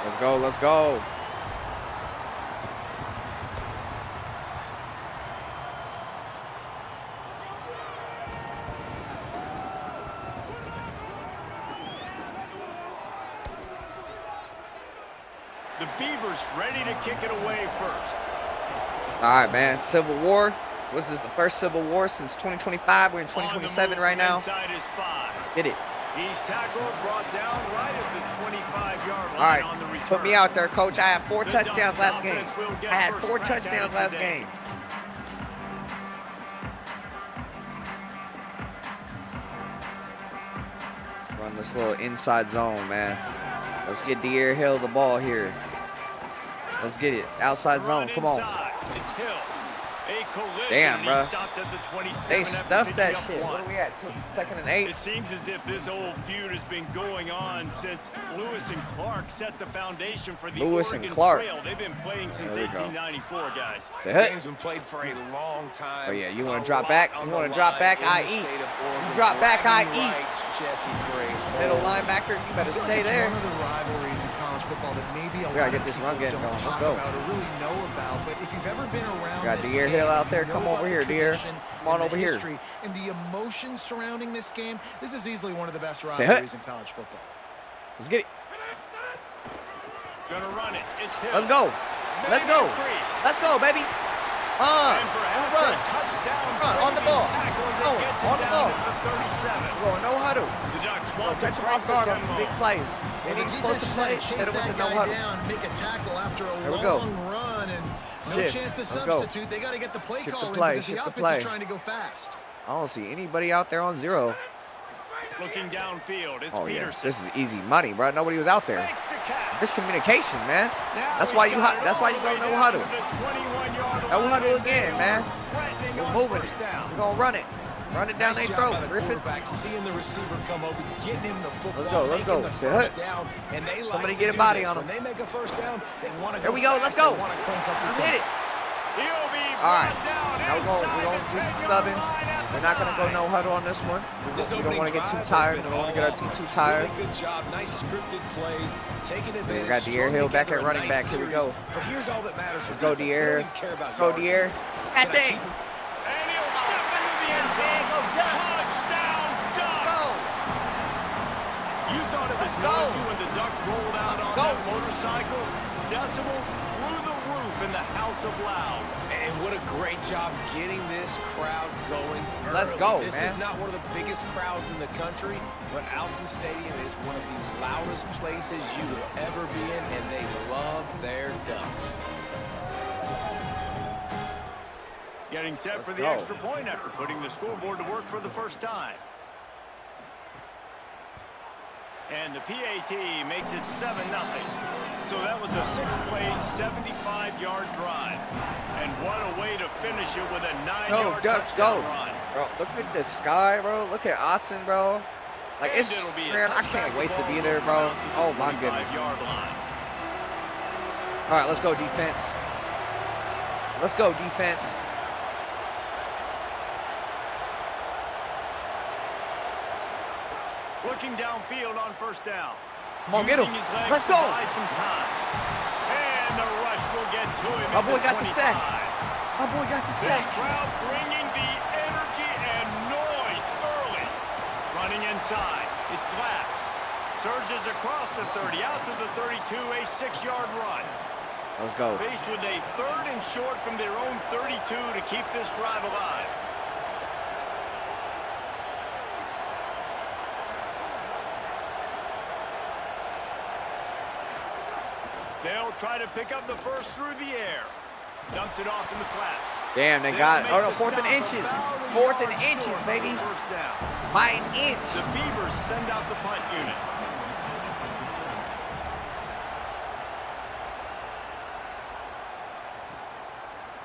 A: Let's go. Let's go.
C: The Beavers ready to kick it away first.
A: All right, man. Civil War. This is the first Civil War since 2025. We're in 2027 right now. Let's get it.
C: He's tackled, brought down right at the 25-yard line.
A: All right,
C: on the return.
A: put me out there, coach. I had 4
C: The
A: touchdowns
C: Ducks
A: last game.
C: offense will get
A: I had
C: first
A: 4
C: crack at
A: touchdowns
C: it
A: last
C: today.
A: game. Let's run this little inside zone, man. Let's get De'Aaron Hill the ball here. Let's get it. Outside zone. Come on.
C: It's Hill. A collision.
A: Damn,
C: He
A: bro.
C: stopped at the 27
A: They
C: after
A: stuffed that
C: picking up
A: shit.
C: one.
A: What are we at? 2nd and 8?
C: It seems as if this old feud has been going on since Lewis and Clark set the foundation for the
A: Lewis and
C: Oregon
A: Clark.
C: Trail. They've been playing since
A: There we go.
C: 1894, guys.
A: Say
D: The
A: hey.
D: game's been played for a long time.
A: Oh, yeah. You want
D: A
A: to drop
D: lot
A: back?
D: on
A: You
D: the
A: want to drop
D: line
A: back?
D: in
A: I
D: the
A: eat.
D: state of Oregon.
A: You drop back, I
D: Bragging
A: eat.
D: rights, Jesse Frazier.
A: Middle linebacker, you better
E: I feel
A: stay
E: like it's
A: there.
E: one of the rivalries in college football that maybe a
A: We gotta
E: lot
A: get
E: of
A: this
E: people
A: run game
E: don't
A: going. Let's
E: talk
A: go.
E: about or really know about. But if you've ever been around
A: Got
E: this
A: De'Aaron Hill
E: game,
A: out there.
E: you
A: Come
E: know
A: over
E: about
A: here,
E: the
A: De'Aaron.
E: tradition
A: Come on
E: and the
A: over here.
E: history and the emotions surrounding this game. This is easily one of the best
A: Say
E: rivalries in college football.
A: Let's get it.
C: Gonna run it. It's Hill.
A: Let's go. Let's
C: Made
A: go.
C: increase.
A: Let's go, baby.
C: And perhaps
A: Run.
C: a touchdown
A: On the
C: saving
A: ball.
C: tackle as
A: Oh,
C: it gets
A: on
C: it
A: the
C: down
A: ball.
C: at the 37.
A: We're going no huddle.
C: The Ducks
A: We'll
C: want to
A: catch him
C: break
A: off
C: the
A: guard on these
C: tempo.
A: big plays.
E: Well,
A: Any
E: the
A: explosive
E: defense is
A: play,
E: going to
A: hit
E: chase
A: him with
E: that
A: the no
E: guy
A: huddle.
E: down, make a tackle after a
A: There we go.
E: long run, and no
A: Shift.
E: chance to
A: Let's go.
E: substitute. They got to get the play
A: Shift the
E: call in
A: play,
E: because the
A: shift the
E: offense
A: play.
E: is trying to go fast.
A: I don't see anybody out there on 0.
C: Looking downfield, it's
A: Oh, yeah.
C: Peterson.
A: This is easy money, bro. Nobody was out there.
C: Fakes to catch.
A: Miscommunication, man.
C: Now
A: That's
C: he's
A: why you
C: got it
A: that's why you
C: all
A: go
C: the way
A: no
C: down
A: huddle.
C: to the 21-yard
A: No
C: line,
A: huddle
C: and
A: again,
C: they
A: man.
C: are threatening
A: We're
C: on
A: moving it.
C: first down.
A: We're gonna run it. Run it down
D: Nice
A: their
D: job by
A: throat.
D: the
A: Griffith.
D: quarterback, seeing the receiver come open, getting him the football,
A: Let's go, let's
D: making
A: go.
D: the
A: Say
D: first
A: hut.
D: down, and they like
A: Somebody
D: to
A: get a
D: do
A: body
D: this.
A: on him.
D: When they make a first down, they want to
A: There
D: go
A: we go.
D: fast.
A: Let's go.
D: They want to crank up the
A: Let's hit it.
C: He'll be
A: All right.
C: brought down
A: Now we're going
C: inside
A: to do some
C: the 10-yard
A: subbing.
C: line at
A: We're
C: the
A: not going to go
C: 9.
A: no huddle on this one.
D: This
A: We don't
D: opening
A: want to get too
D: drive has
A: tired. We
D: been
A: don't want to
D: all
A: get our team too
D: offense.
A: tired.
D: Really good job. Nice scripted plays, taking advantage.
A: We got De'Aaron
D: strung
A: Hill back
D: together
A: at
D: a
A: running
D: nice
A: back. Here we
D: series.
A: go.
D: But here's all that matters.
A: Let's go, De'Aaron. Go, De'Aaron. That thing.
C: And he'll step into the end zone.
A: Go, Ducks.
C: Touchdown, Ducks. You thought it was
A: Let's go.
C: noisy when the Duck rolled out on
A: Go.
C: that motorcycle? decibels through the roof in the House of Loud.
D: And what a great job getting this crowd going early.
A: Let's go,
D: This
A: man.
D: is not one of the biggest crowds in the country, but Alson Stadium is one of the loudest places you will ever be in, and they love their Ducks.
C: Getting set for the
A: go.
C: extra point after putting the scoreboard to work for the first time. And the PAT makes it 7-0. So that was a 6-play, 75-yard drive. And what a way to finish it with a 9-yard
A: Ducks,
C: touchdown
A: go.
C: run.
A: Bro, look at the sky, bro. Look at Otson, bro. Like,
C: And
A: it's,
C: it'll be a
A: man, I
C: touchback
A: can't wait to
C: ball
A: be there,
C: will
A: bro.
C: come out to the
A: Oh, my goodness.
C: 25-yard line.
A: All right, let's go, defense. Let's go, defense.
C: Looking downfield on first down.
A: Come on, get him.
C: Using his legs
A: Let's
C: to
A: go.
C: buy some time. And the rush will get to him.
A: My
C: at
A: boy got the
C: 25.
A: sack. My boy got the
C: This
A: sack.
C: crowd bringing the energy and noise early. Running inside. It's Glass. Surges across the 30, out to the 32, a 6-yard run.
A: Let's go.
C: Faced with a 3rd and short from their own 32 to keep this drive alive. They'll try to pick up the first through the air. Dumps it off in the flats.
A: Damn, they
C: They'll
A: got it.
C: make
A: Oh, no,
C: the
A: 4th and
C: stop
A: inches.
C: about a
A: 4th and
C: yard
A: inches,
C: short
A: baby.
C: of the first down.
A: By an inch.
C: The Beavers send out the punt unit.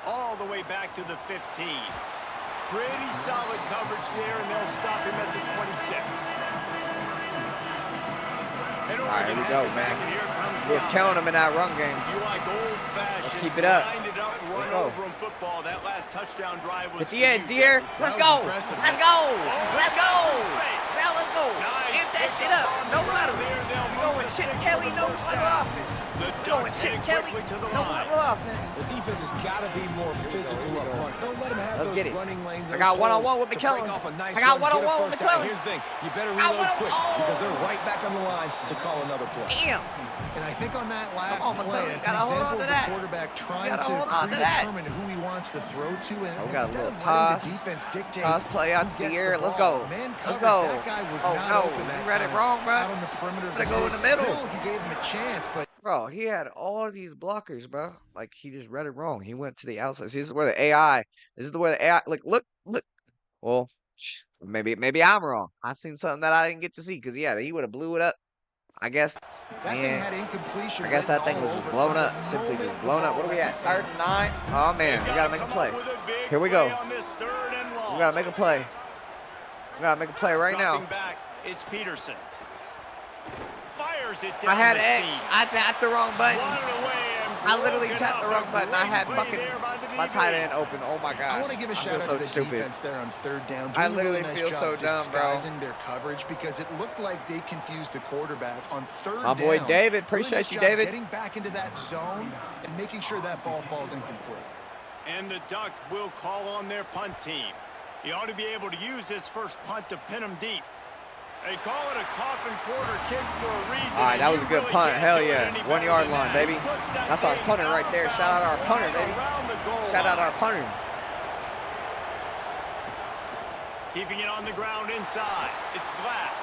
C: All the way back to the 15. Pretty solid coverage there, and they'll stop him at the 26. And
A: All right, here we
C: Oregon
A: go,
C: has it back,
A: man.
C: and here comes the
A: We're killing them in that run game.
C: If you like old-fashioned,
A: Let's keep it up.
C: grind it up and
A: Let's
C: run
A: go.
C: over 'em football, that last touchdown drive was
A: Get the edge, dear. Let's
E: was
A: go.
E: impressive.
A: Let's go. Let's go.
C: space.
A: Now let's go.
C: Nice
A: Amp that
C: pick
A: shit
C: up
A: up.
C: on
A: No
C: the
A: muddle.
C: ground there. They'll
A: Going
C: move the
A: Chip
C: sticks
A: Kelly,
C: for the
A: no
C: first
A: muddle
C: down.
A: offense.
C: The
A: Going
C: Ducks
A: Chip
C: heading
A: Kelly,
C: quickly to the
A: no
C: line.
A: muddle offense.
D: The defense has got to be more physical up front. Don't let them have
A: Let's
D: those
A: get it.
D: running lanes.
A: I got one-on-one with McClellan. I got one-on-one with McClellan.
D: Here's the thing. You better
A: I
D: reload
A: got
D: quick
A: one-on-one.
D: because they're right back on the line to call another play.
A: Damn.
E: And I think on that last
A: on,
E: play,
A: McClellan.
E: it's an
A: Gotta hold on
E: example
A: to
E: of the
A: that.
E: quarterback trying
A: Gotta
E: to
A: hold on to that.
E: predetermine who he wants to throw to, and
A: We got a
E: instead
A: little
E: of letting
A: toss.
E: the defense dictate
A: Toss play out
E: who
A: to the
E: gets
A: air. Let's
E: ball.
A: go.
E: Man
A: Let's
E: coverage,
A: go.
E: that guy was
A: Oh,
E: not
A: no.
E: open that
A: You read it
E: time.
A: wrong, bro.
E: Out on the perimeter of
A: Gotta
E: the
A: go in
E: field.
A: the middle.
E: Still, he gave him a chance, but
A: Bro, he had all these blockers, bro. Like, he just read it wrong. He went to the outside. See, this is where the AI, this is where the AI, like, look. Well, maybe I'm wrong. I seen something that I didn't get to see, because, yeah, he would have blew it up. I guess,
E: that thing
A: man,
E: had incompletion.
A: I guess that
E: written
A: thing was
E: all
A: just
E: over
A: blown
E: from
A: up.
E: the
A: Simply just
E: moment
A: blown
E: the
A: up. What are we
E: ball
A: at?
E: hit the
A: 3rd and 9? Oh, man, we got to make a play. Here we go. We got to make a play. We got to make a play right now.
C: Back, it's Peterson. Fires it
A: I
C: down
A: had
C: the
A: X.
C: seam.
A: I tapped the wrong button.
C: Swatted away and
A: I literally
C: broken
A: tapped the
C: up.
A: wrong
C: A
A: button. I
C: great
A: had
C: play
A: fucking
C: there by the
A: my
C: DB.
A: tight end open. Oh my gosh.
E: I want to give a
A: I
E: shout
A: feel
E: out
A: so
E: to the
A: stupid.
E: defense there on 3rd down.
A: I
E: Doing a
A: literally
E: really nice
A: feel
E: job
A: so dumb, bro.
E: disguising their coverage because it looked like they confused the quarterback on 3rd
A: My
E: down.
A: boy David,
E: Really
A: appreciate
E: nice
A: you,
E: job
A: David.
E: Getting back into that zone and making sure that ball falls incomplete.
C: And the Ducks will call on their punt team. He ought to be able to use this first punt to pin him deep. They call it a coffin quarter kick for a reason.
A: All right, that was a good punt. Hell yeah. 1 yard line, baby.
C: That's
A: our punter right there. Shout out our punter, baby. Shout out our punter.
C: Keeping it on the ground inside. It's Glass.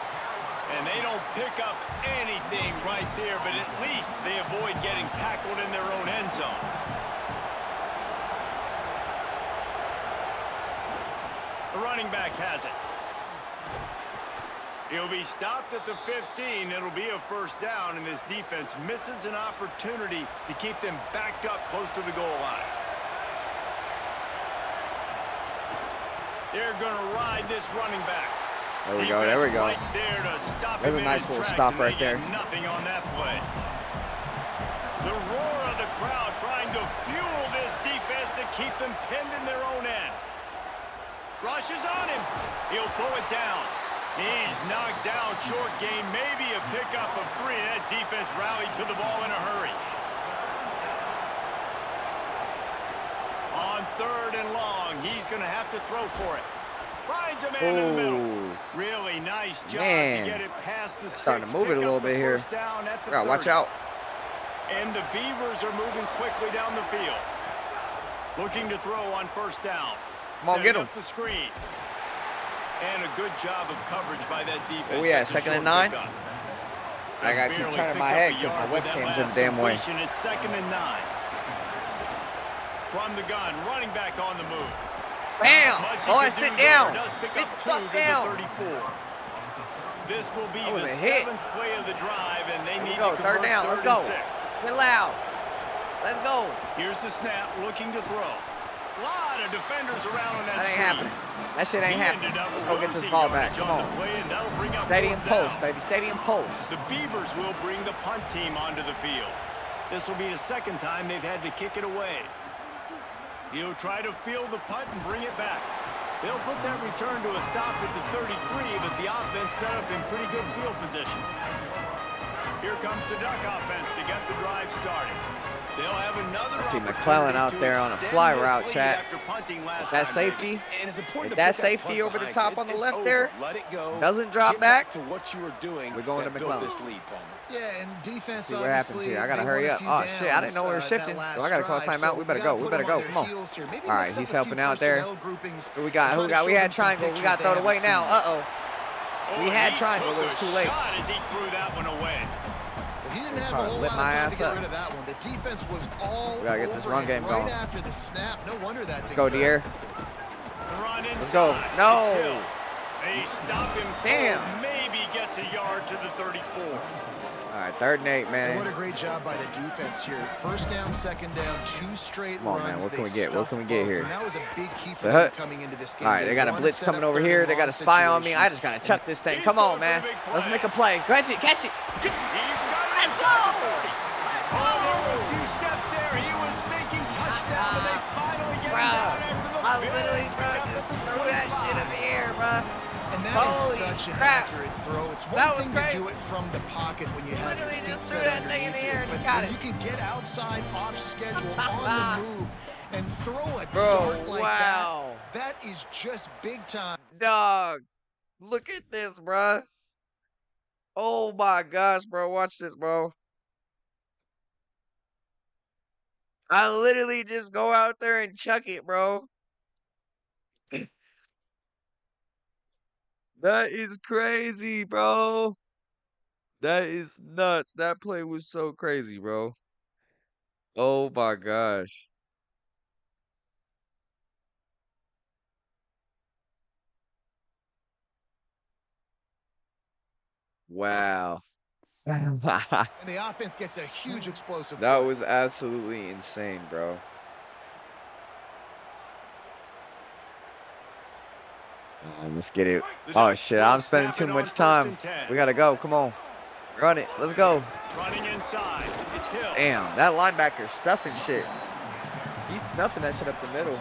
C: And they don't pick up anything right there, but at least they avoid getting tackled in their own end zone. The running back has it. He'll be stopped at the 15. It'll be a first down, and this defense misses an opportunity to keep them backed up close to the goal line. They're going to ride this running back.
A: There we go. There we go.
C: Right there to stop
A: There's
C: him
A: a
C: in
A: nice
C: his
A: little
C: tracks,
A: stop
C: and
A: right
C: they
A: there.
C: get nothing on that play. The roar of the crowd trying to fuel this defense to keep them pinned in their own end. Rushes on him. He'll pull it down. He's knocked down. Short game, maybe a pickup of 3. That defense rallied to the ball in a hurry. On 3rd and long, he's going to have to throw for it. Finds a man in the middle. Really nice job
A: Man.
C: to get it past the sticks.
A: Starting to move it a
C: Pick
A: little
C: up the
A: bit here.
C: first down at the
A: Gotta watch
C: 30.
A: out.
C: And the Beavers are moving quickly down the field. Looking to throw on first down.
A: Come on, get him.
C: The screen. And a good job of coverage by that defense.
A: Oh, yeah, 2nd and 9. I got to keep turning my head because my webcam's in the damn way.
C: It's 2nd and 9. From the gun, running back on the move.
A: Bam! Oh, sit down. Sit the fuck down.
C: This will be the
A: hit.
C: 7th play of the drive, and they need
A: Go,
C: to
A: third
C: convert
A: down. Let's
C: 3rd
A: go.
C: and 6.
A: Get loud. Let's go.
C: Here's the snap, looking to throw. A lot of defenders around on that
A: That ain't
C: screen.
A: happening. That shit ain't happening. Let's go get this ball back. Come on. Stadium post, baby. Stadium post.
C: The Beavers will bring the punt team onto the field. This will be the 2nd time they've had to kick it away. He'll try to field the punt and bring it back. They'll put that return to a stop at the 33, but the offense set up in pretty good field position. Here comes the Duck offense to get the drive started. They'll have another.
A: I see McClellan out there on a fly route, chat. That safety, if that safety over the top on the left there doesn't drop back, we're going to McClellan.
E: Yeah, and defense.
A: See what happens here. I gotta hurry up. Oh shit! I didn't know we were shifting. So I gotta call timeout. We better go. We better go. Come on. All right, he's helping out there. Who we got? Who we got? We had triangle. We got to throw it away now. We had triangle. It was too late.
C: As he threw that one away.
E: He didn't have a whole lot of time to get rid of that one. The defense was all
A: we gotta get this run game going.
E: Right after the snap. No wonder that.
A: Let's go, Deere.
C: Let's
A: go. No.
C: They stop him.
A: Damn.
C: Maybe gets a yard to the 34.
A: All right, 3rd and 8, man.
E: And what a great job by the defense here. 1st down, 2nd down, 2 straight
A: Come on,
E: runs.
A: man. What can we get? What can we get here?
E: And that was a big key for them coming into this game.
A: All right, they got a blitz coming over here. They got a spy on me. I just got to chuck this thing. Come on, man. Let's make a play. Catch it. Catch it. Let's go.
C: A few steps there. He was thinking touchdown, but they finally get him down after the
A: I literally, bro, just threw that shit in the air, bro.
E: And that
A: Holy
E: is such
A: crap.
E: an accurate throw. It's one
A: That was
E: thing
A: great.
E: to do it from the pocket when you have your
A: Literally
E: feet
A: just threw
E: set
A: that thing in the
E: underneath
A: air
E: it,
A: and he
E: but
A: got
E: when
A: it.
E: you can get outside, off schedule, on the move, and throw a
A: Bro,
E: dart like
A: wow.
E: that is just big time.
A: Dog, look at this, bro. Oh my gosh, bro. Watch this, bro. I literally just go out there and chuck it, bro. That is crazy, bro. That is nuts. That play was so crazy, bro. Oh my gosh. Wow.
E: And the offense gets a huge explosive
A: That
E: play.
A: was absolutely insane, bro. Let's get it. Oh shit, I'm spending too much time. We gotta go. Come on. Run it. Let's go.
C: Running inside. It's Hill.
A: Damn, that linebacker's stuffing shit. He's stuffing that shit up the middle.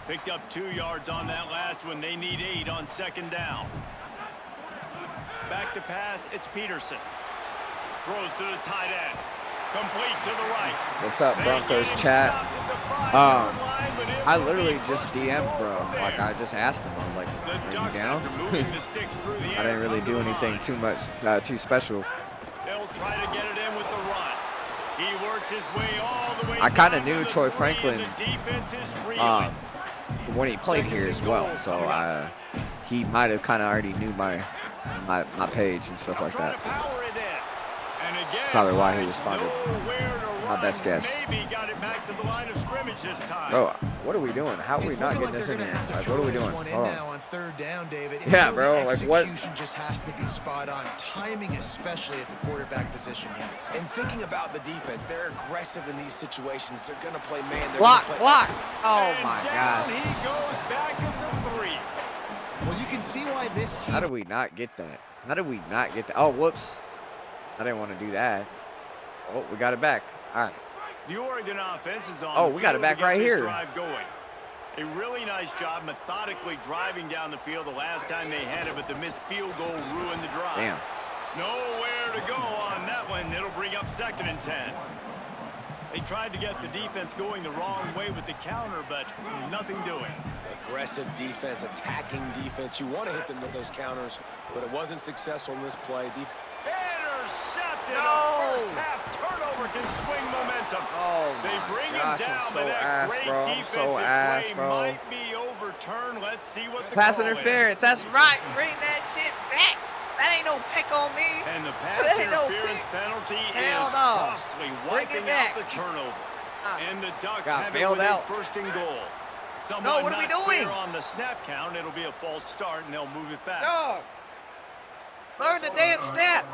C: Picked up 2 yards on that last one. They need 8 on 2nd down. Back to pass. It's Peterson. Throws to the tight end. Complete to the right.
A: What's up, Broncos chat? I literally just DM'd, bro. Like, I just asked him. I was like, are you down? I didn't really do anything too much, too special.
C: They'll try to get it in with the run. He works his way all the way.
A: I kind of knew Troy Franklin when he played here as well, so he might have kind of already knew my page and stuff like that. Probably why he responded. My best guess. Bro, what are we doing? How are we not getting this in here? Like, what are we doing? Hold on. Yeah, bro. Like, what?
E: Execution just has to be spot on. Timing, especially at the quarterback position here.
D: And thinking about the defense, they're aggressive in these situations. They're going to play man.
A: Block. Oh my gosh.
C: He goes back into 3.
E: Well, you can see why this team.
A: How did we not get that? How did we not get that? Oh, whoops. I didn't want to do that. Oh, we got it back. All right.
C: The Oregon offense is on.
A: Oh, we got it back right here.
C: Drive going. A really nice job methodically driving down the field the last time they had it, but the missed field goal ruined the drive.
A: Damn.
C: Nowhere to go on that one. It'll bring up 2nd and 10. They tried to get the defense going the wrong way with the counter, but nothing doing.
D: Aggressive defense, attacking defense. You want to hit them with those counters, but it wasn't successful in this play.
C: Intercepted.
A: No.
C: A first half turnover can swing momentum.
A: Oh,
C: they bring
A: gosh,
C: him down,
A: I'm
C: but
A: so
C: that
A: ass,
C: great
A: bro. I'm
C: defensive
A: so ass,
C: play
A: bro.
C: might be overturned. Let's see what the
A: Pass
C: call
A: interference.
C: is.
A: That's right. Bring that shit back. That ain't no pick on me.
C: And the
A: That
C: pass
A: ain't no
C: interference
A: pick.
C: penalty
A: Hell
C: is
A: no.
C: costly,
A: Bring it
C: wiping
A: back.
C: out the turnover. And the Ducks
A: Got
C: have it
A: bailed
C: with a
A: out.
C: first and goal.
A: No, what are we
C: not
A: doing?
C: clear on the snap count. It'll be a false start, and they'll move it back.
A: Dog. Learn the damn snap.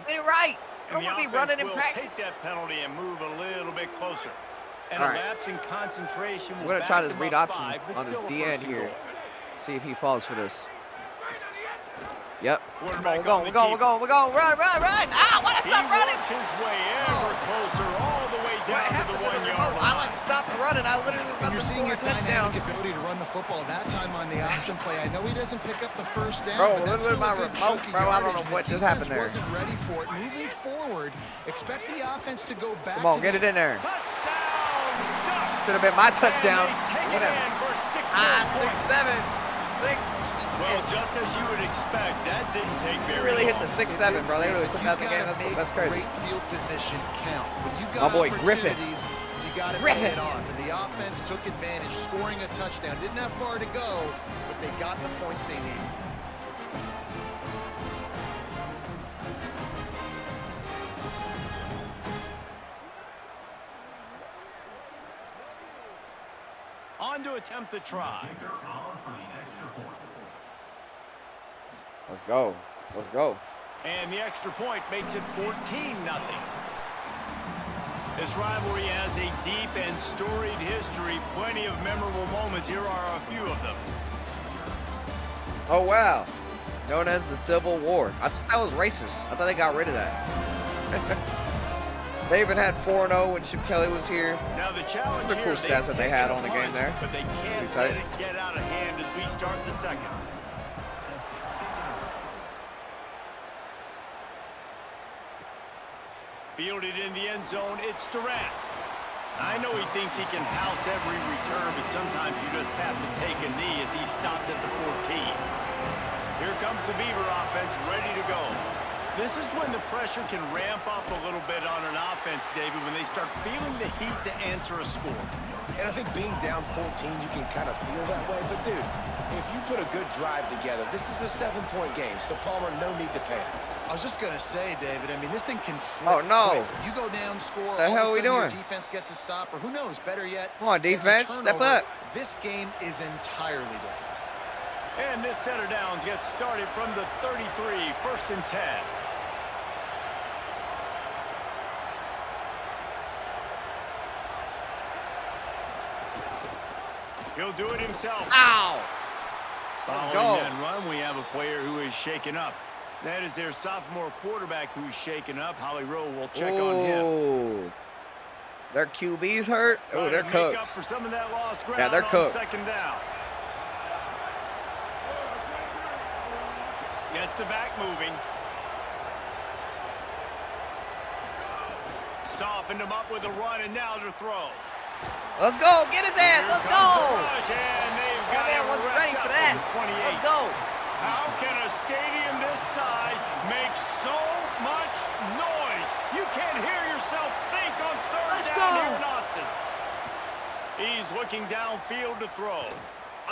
A: Get it right.
C: And
A: Don't
C: the
A: want to be
C: offense
A: running in
C: will
A: practice.
C: take that penalty and move a little bit closer. And
A: All
C: a
A: right.
C: lapse in concentration will
A: We're going to try
C: back
A: this
C: them
A: read
C: up
A: option
C: 5, but
A: on this
C: still a
A: DN
C: first and
A: here.
C: goal.
A: See if he falls for this. Yep.
C: Quarterback
A: We're
C: on the
A: going.
C: keeper.
A: Run. Ah, why
C: He
A: stop running?
C: works his way ever closer, all the way
A: What
C: down to
A: happened
C: the
A: to the
C: 1
A: remote?
C: yard
A: I
C: line.
A: like stopped running. I literally was
E: And
A: about
E: you're
A: to
E: seeing
A: score a
E: his
A: touchdown.
E: dynamic ability to run the football, that time on the option play. I know he doesn't pick up the first down,
A: Bro,
E: but that's
A: literally
E: still
A: my
E: a good
A: remote,
E: chunk of
A: bro. I don't
E: yardage.
A: know
E: The
A: what just
E: defense
A: happened there.
E: wasn't ready for it. Moving forward, expect the offense to go back
A: Come on,
E: to
A: get it in there.
C: Touchdown, Ducks!
A: Should have been my touchdown.
C: And they take it
A: Whatever.
C: in for 6
A: Ah,
C: more
A: 6,
C: points.
A: 7, 6.
C: Well, just as you would expect, that didn't take
A: They
C: very
A: really hit
C: long.
A: the 6-7, bro. They really put that in the game. That's crazy.
E: Great field position count. When you
A: My
E: got
A: boy Griffin.
E: opportunities, you got to
A: Griffin.
E: pay it off. And the offense took advantage, scoring a touchdown. Didn't have far to go, but they got the points they needed.
C: On to attempt the try.
A: Let's go. Let's go.
C: And the extra point makes it 14-0. This rivalry has a deep and storied history. Plenty of memorable moments. Here are a few of them.
A: Oh, wow. Known as the Civil War. I thought that was racist. I thought they got rid of that. They even had 4-0 when Chip Kelly was here.
C: Now the challenge
A: Pretty
C: here,
A: cool stats that they
C: taken
A: had
C: a
A: on the game
C: punch,
A: there.
C: but they can't
A: Pretty
C: let
A: tight.
C: it get out of hand as we start the second. Fielded in the end zone, it's Durant. I know he thinks he can house every return, but sometimes you just have to take a knee as he stopped at the 14. Here comes the Beaver offense ready to go. This is when the pressure can ramp up a little bit on an offense, David, when they start feeling the heat to answer a score.
D: And I think being down 14, you can kind of feel that way. But, dude, if you put a good drive together, this is a 7-point game. So, Palmer, no need to panic.
E: I was just going to say, David, I mean, this thing can flip.
A: Oh, no.
E: quick. You go down, score,
A: The
E: all
A: hell
E: of a
A: we
E: sudden your
A: doing?
E: defense gets a stop, or who knows, better yet,
A: Come on,
E: gets a
A: defense. Step
E: turnover.
A: up.
E: This game is entirely different.
C: And this set of downs gets started from the 33, 1st and 10. He'll do it himself.
A: Ow. Let's
C: Following
A: go.
C: that run, we have a player who is shaken up. That is their sophomore quarterback who's shaken up. Holly Rowe will check on him.
A: Ooh. Their QB's hurt. Oh,
C: Trying
A: they're
C: to make up
A: cooked.
C: for some of that lost ground
A: Yeah, they're
C: on
A: cooked.
C: 2nd down. Gets the back moving. Softened him up with a run, and now to throw.
A: Let's go. Get his ass.
C: Here
A: Let's
C: comes the
A: go.
C: rush, and they've
A: That
C: got
A: man
C: him
A: wasn't
C: wrapped
A: ready
C: up
A: for
C: at
A: that.
C: the 28.
A: Let's go.
C: How can a stadium this size make so much noise? You can't hear yourself think on 3rd
A: Let's
C: down
A: go.
C: here in Autzen. He's looking downfield to throw.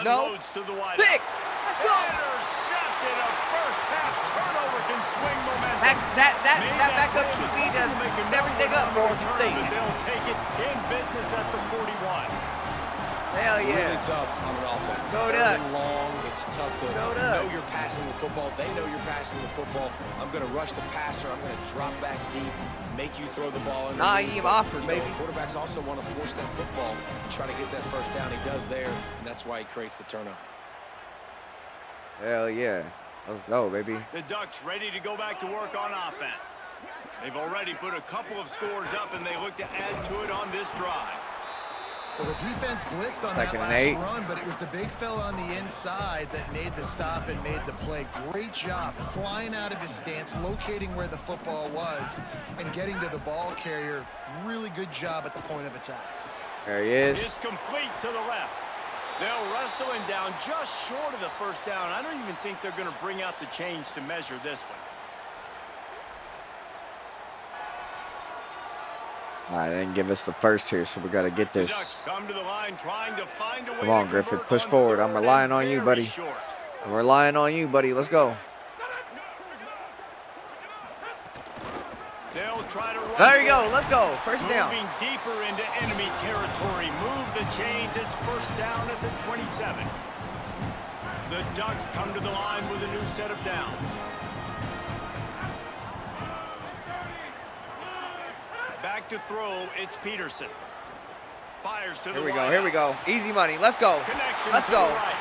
A: No.
C: Unloads to the wide.
A: Pick. Let's go.
C: Intercepted. A first half turnover can swing momentum.
A: That
C: Made
A: backup
C: play was
A: QB
C: hoping
A: does
C: to make a
A: everything
C: number
A: up
C: on
A: for
C: the
A: Oregon
C: return,
A: State.
C: but they'll take it in business at the 41.
A: Hell yeah.
D: Really tough on an offense.
A: Go
D: 3rd and
A: Ducks.
D: long. It's tough to
A: Go
D: know
A: Ducks.
D: you're passing the football. They know you're passing the football. I'm going to rush the passer. I'm going to drop back deep, make you throw the ball.
A: Naeem Offord,
D: But,
A: baby.
D: quarterbacks also want to force that football and try to get that first down. He does there, and that's why he creates the turnover.
A: Hell yeah. Let's go, baby.
C: The Ducks ready to go back to work on offense. They've already put a couple of scores up, and they look to add to it on this drive.
E: Well, the defense blitzed on
A: Second
E: that
A: and 8.
E: last run, but it was the big fella on the inside that made the stop and made the play. Great job flying out of his stance, locating where the football was, and getting to the ball carrier. Really good job at the point of attack.
A: There he is.
C: It's complete to the left. They'll wrestle him down just short of the first down. I don't even think they're going to bring out the chains to measure this one.
A: All right, they didn't give us the first here, so we got to get
C: The
A: this.
C: Ducks come to the line trying to find a way
A: Come on,
C: to
A: Griffith,
C: convert
A: push
C: on
A: forward. I'm
C: third
A: relying
C: and
A: on you,
C: very
A: buddy.
C: short.
A: I'm relying on you, buddy. Let's go.
C: They'll try to run.
A: There you go. Let's go. First down.
C: Moving deeper into enemy territory. Move the chains. It's first down at the 27. The Ducks come to the line with a new set of downs. Back to throw. It's Peterson. Fires to the
A: Here we
C: wide
A: go. Here we
C: out.
A: go. Easy money. Let's go.
C: Connection
A: Let's
C: to
A: go.
C: the right.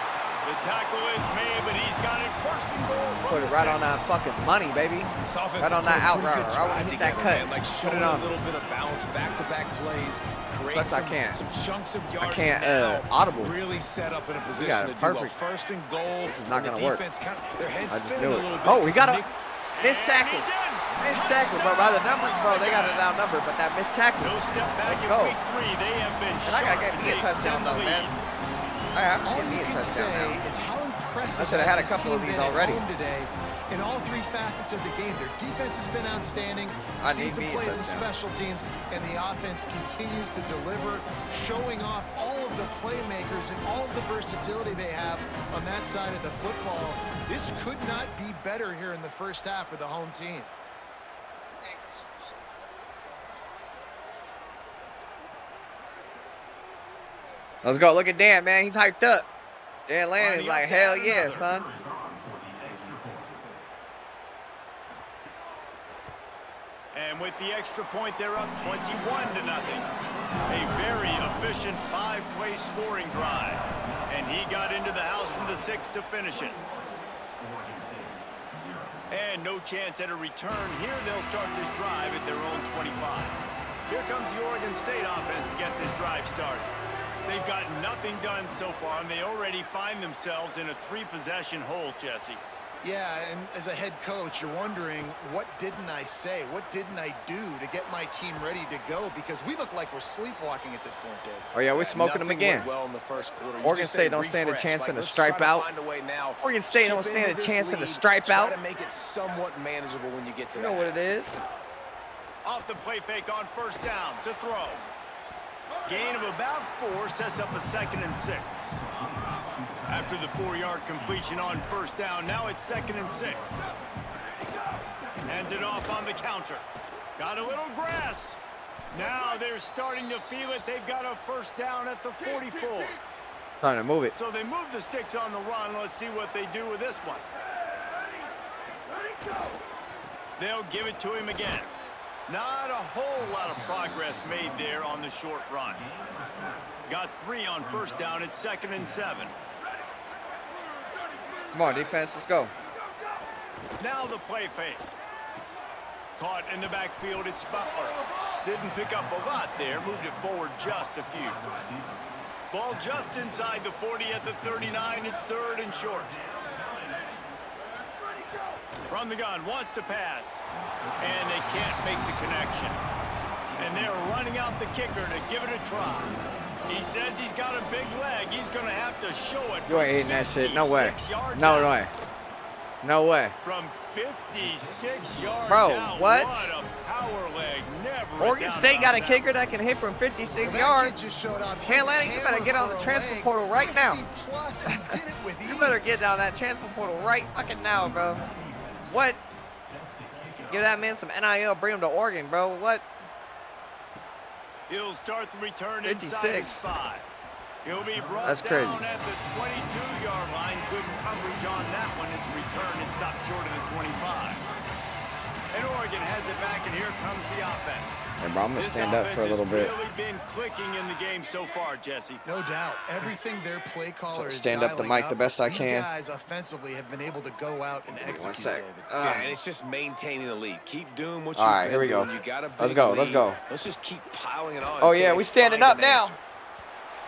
C: The tackle is made, but he's got it first and goal from
A: Put it
C: the
A: right on
C: 6.
A: that fucking money, baby.
D: This offense
A: Right on
D: has
A: that
D: put a
A: out
D: pretty
A: route.
D: good
A: I want
D: drive
A: to hit that
D: together,
A: cut.
D: man. Like
A: Put
D: showing
A: it
D: a
A: on.
D: little bit of balance, back-to-back plays. Create
A: Sucks I can't.
D: some chunks of yards.
A: can't,
D: now
A: audible.
D: Really set up in a
A: got
D: position
A: it
D: to do well.
A: perfect.
D: First and goal.
A: This is not
D: and the
A: gonna work.
D: defense their heads
A: I just
D: spinning
A: knew
D: a
A: it.
D: little bit.
A: Oh, we got a
D: 'cause
A: missed tackle. Missed tackle, bro. By the numbers, bro, they got it outnumbered, but that missed tackle.
C: No step back
A: Let's
C: in
A: go.
C: week 3. They have been
A: And I gotta
C: sharp
A: get
C: as
A: me a
C: they
A: touchdown,
C: extend the
A: though, man.
C: lead.
A: I have to
E: All
A: get me
E: you
A: a
E: can
A: touchdown
E: say
A: now.
E: is how impressive
A: I should have had a
E: has this
A: couple of
E: team
A: these
E: been at
A: already.
E: home today in all 3 facets of the game. Their defense has been outstanding.
A: I
E: Seen
A: need
E: some
A: me a
E: plays in
A: touchdown.
E: special teams, and the offense continues to deliver, showing off all of the playmakers and all of the versatility they have on that side of the football. This could not be better here in the first half for the home team.
A: Let's go. Look at Dan, man. He's hyped up. Dan Landon's
C: Lining
A: like,
C: up
A: hell
C: down
A: yeah,
C: another.
A: son.
C: And with the extra point, they're up 21-0. A very efficient 5-play scoring drive. And he got into the house from the 6 to finish it. And no chance at a return. Here they'll start this drive at their own 25. Here comes the Oregon State offense to get this drive started. They've got nothing done so far, and they already find themselves in a 3-possession hole, Jesse.
E: Yeah, and as a head coach, you're wondering, what didn't I say? What didn't I do to get my team ready to go? Because we look like we're sleepwalking at this point, Dave.
A: Oh, yeah, we're smoking them
D: Nothing
A: again.
D: went well in the first quarter. You
A: Oregon
D: just
A: State
D: say
A: don't stand a
D: refresh.
A: chance
D: Like,
A: in the
D: let's try
A: stripe
D: to
A: out.
D: find a way now.
A: Oregon State
D: Chip
A: don't stand
D: into
A: a
D: this
A: chance in the
D: lead,
A: stripe
D: try
A: out.
D: to make it somewhat manageable when you get to
A: You
D: that.
A: know what it is.
C: Off the play fake on first down to throw. Gain of about 4 sets up a 2nd and 6. After the 4-yard completion on first down, now it's 2nd and 6. Hands it off on the counter. Got a little grass. Now they're starting to feel it. They've got a first down at the 44.
A: Trying to move it.
C: So they move the sticks on the run. Let's see what they do with this one. They'll give it to him again. Not a whole lot of progress made there on the short run. Got 3 on first down. It's 2nd and 7.
A: Come on, defense. Let's go.
C: Now the play fake. Caught in the backfield. It's Butler. Didn't pick up a lot there. Moved it forward just a few. Ball just inside the 40 at the 39. It's 3rd and short. From the gun, wants to pass. And they can't make the connection. And they're running out the kicker to give it a try. He says he's got a big leg. He's going to have to show it.
A: You ain't hitting that shit. No way.
C: 56 yards
A: No
C: out.
A: way. No way.
C: From 56 yards
A: Bro,
C: out.
A: what?
C: What a power leg. Never
A: Oregon
C: a doubt
A: State got a
C: about
A: kicker that can hit from 56
E: Well, that kid
A: yards.
E: just showed off
A: Hey,
E: his
A: Lanning, you better
E: hammer
A: get on
E: for
A: the
E: a
A: transfer
E: leg,
A: portal right now.
E: 50+ and did it with
A: You better
E: ease.
A: get down that transfer portal right fucking now, bro. What? Give that man some NIL, bring him to Oregon, bro. What?
C: He'll start the return inside
A: 56.
C: his 5. He'll be brought
A: That's
C: down
A: crazy.
C: at the 22-yard line. Good coverage on that one. His return is stopped short of the 25. And Oregon has it back, and here comes the offense.
A: Hey, bro, I'm going to
C: This
A: stand up for a little
C: offense
A: bit.
C: has really been clicking in the game so far, Jesse.
E: No doubt. Everything their play caller is
A: Stand up the
E: dialing
A: mic the best I
E: These
A: can.
E: guys offensively have been able to go out and
A: Give me one
E: execute,
A: sec.
E: David.
D: Yeah, and it's just maintaining the lead. Keep doing what
A: All
D: you've
A: right,
D: been
A: here we
D: doing.
A: go.
D: You got a big
A: Let's go, let's
D: lead.
A: go.
D: Let's just keep piling it on.
A: Oh,
D: until
A: yeah,
D: they
A: we standing
D: find
A: up
D: an
A: now.
D: answer.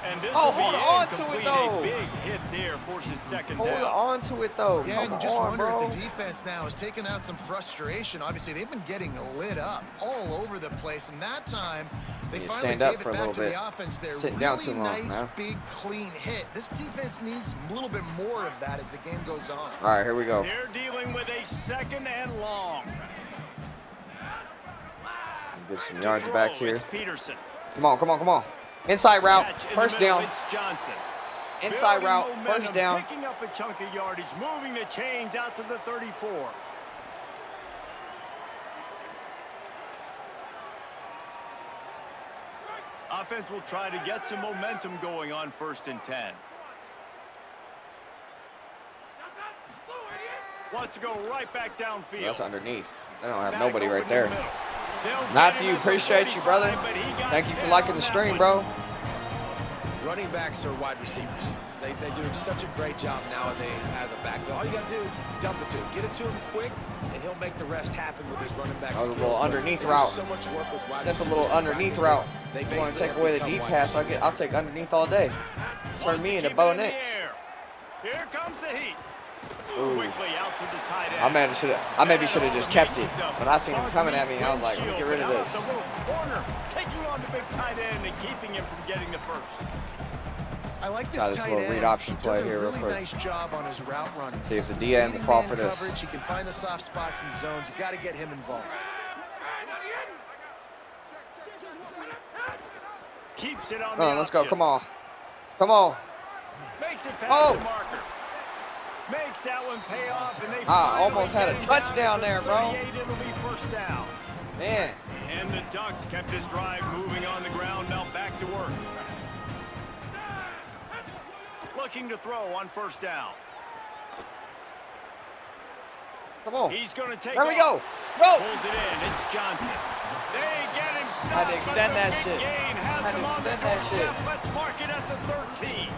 C: And this
A: Oh,
C: will be
A: hold on to it,
C: incomplete.
A: though.
C: A big hit there forces second
A: Hold
C: down.
A: on to it, though.
E: Yeah, and
A: Come
E: you just
A: on,
E: wonder
A: bro.
E: if the defense now is taking out some frustration. Obviously, they've been getting lit up all over the place, and that time they
A: Yeah,
E: finally
A: stand up
E: gave
A: for
E: it
A: a
E: back
A: little
E: to
A: bit.
E: the offense there.
A: Sitting
E: really
A: down too long,
E: nice,
A: man.
E: big, clean hit. This defense needs a little bit more of that as the game goes on.
A: All right, here we go.
C: They're dealing with a second and long.
A: Get some
C: To
A: yards
C: throw,
A: back here.
C: it's Peterson.
A: Come on, come on, come on. Inside route,
C: Catch in
A: first
C: the middle,
A: down.
C: It's Johnson.
A: Inside
C: Building
A: route,
C: momentum,
A: first down.
C: Picking up a chunk of yardage, moving the chains out to the 34. Offense will try to get some momentum going on 1st and 10. Wants to go right back downfield.
A: That's underneath. They don't have
C: Back
A: nobody
C: over
A: right
C: the
A: there.
C: middle. They'll get
A: Matthew,
C: him at the
A: appreciate you,
C: 45,
A: brother.
C: but he got
A: Thank you for
C: 10
A: liking
C: on
A: the
C: that
A: stream,
C: one.
A: bro.
D: Running backs are wide receivers. They do such a great job nowadays out of the backfield. All you got to do, dump it to him. Get it to him quick, and he'll make the rest happen with his running back
A: That was a
D: skills.
A: little
D: But
A: underneath
D: there's
A: route.
D: So much work with wide
A: Simple
D: receivers
A: little
D: in
A: underneath
D: practice
A: route.
D: that
A: You want to
D: basically
A: take away the
D: have
A: deep
D: become
A: pass?
D: wide
A: I'll take underneath all day. Turn
C: Wants
A: me
C: to
A: into
C: keep
A: Bo
C: it in the
A: Nix.
C: air. Here comes the heat.
A: Ooh.
C: Quickly out to the tight end.
A: I maybe should have just kept it, but I seen him coming at me, and I was like, let me get rid of this.
C: The little corner, taking on the big tight end and keeping him from getting the first.
E: I like this
A: Try this
E: tight
A: little
E: end.
A: read option
E: He
A: play
E: does a
A: here real
E: really
A: quick.
E: nice job on his route running.
A: See if the DN will
E: Leading
A: fall
E: man
A: for this.
E: coverage, he can find the soft spots and zones. You got to get him involved.
C: Keeps it on
A: Come
C: the
A: on, let's go.
C: option.
A: Come on. Come on.
C: Makes it past
A: Oh.
C: the marker. Makes that one pay off, and they
A: Almost had a
C: finally get him
A: touchdown
C: down
A: there,
C: at the
A: bro.
C: 38. It'll be first down.
A: Man.
C: And the Ducks kept this drive moving on the ground. Now back to work. Looking to throw on first down.
A: Come on.
C: He's going to take
A: There we
C: off.
A: go. Go.
C: Pulls it in. It's Johnson. They get him stopped.
A: Had to extend
C: but
A: that
C: the big
A: shit.
C: gain has
A: Had to
C: him on the
A: extend that shit.
C: doorstep. Let's mark it at the 13.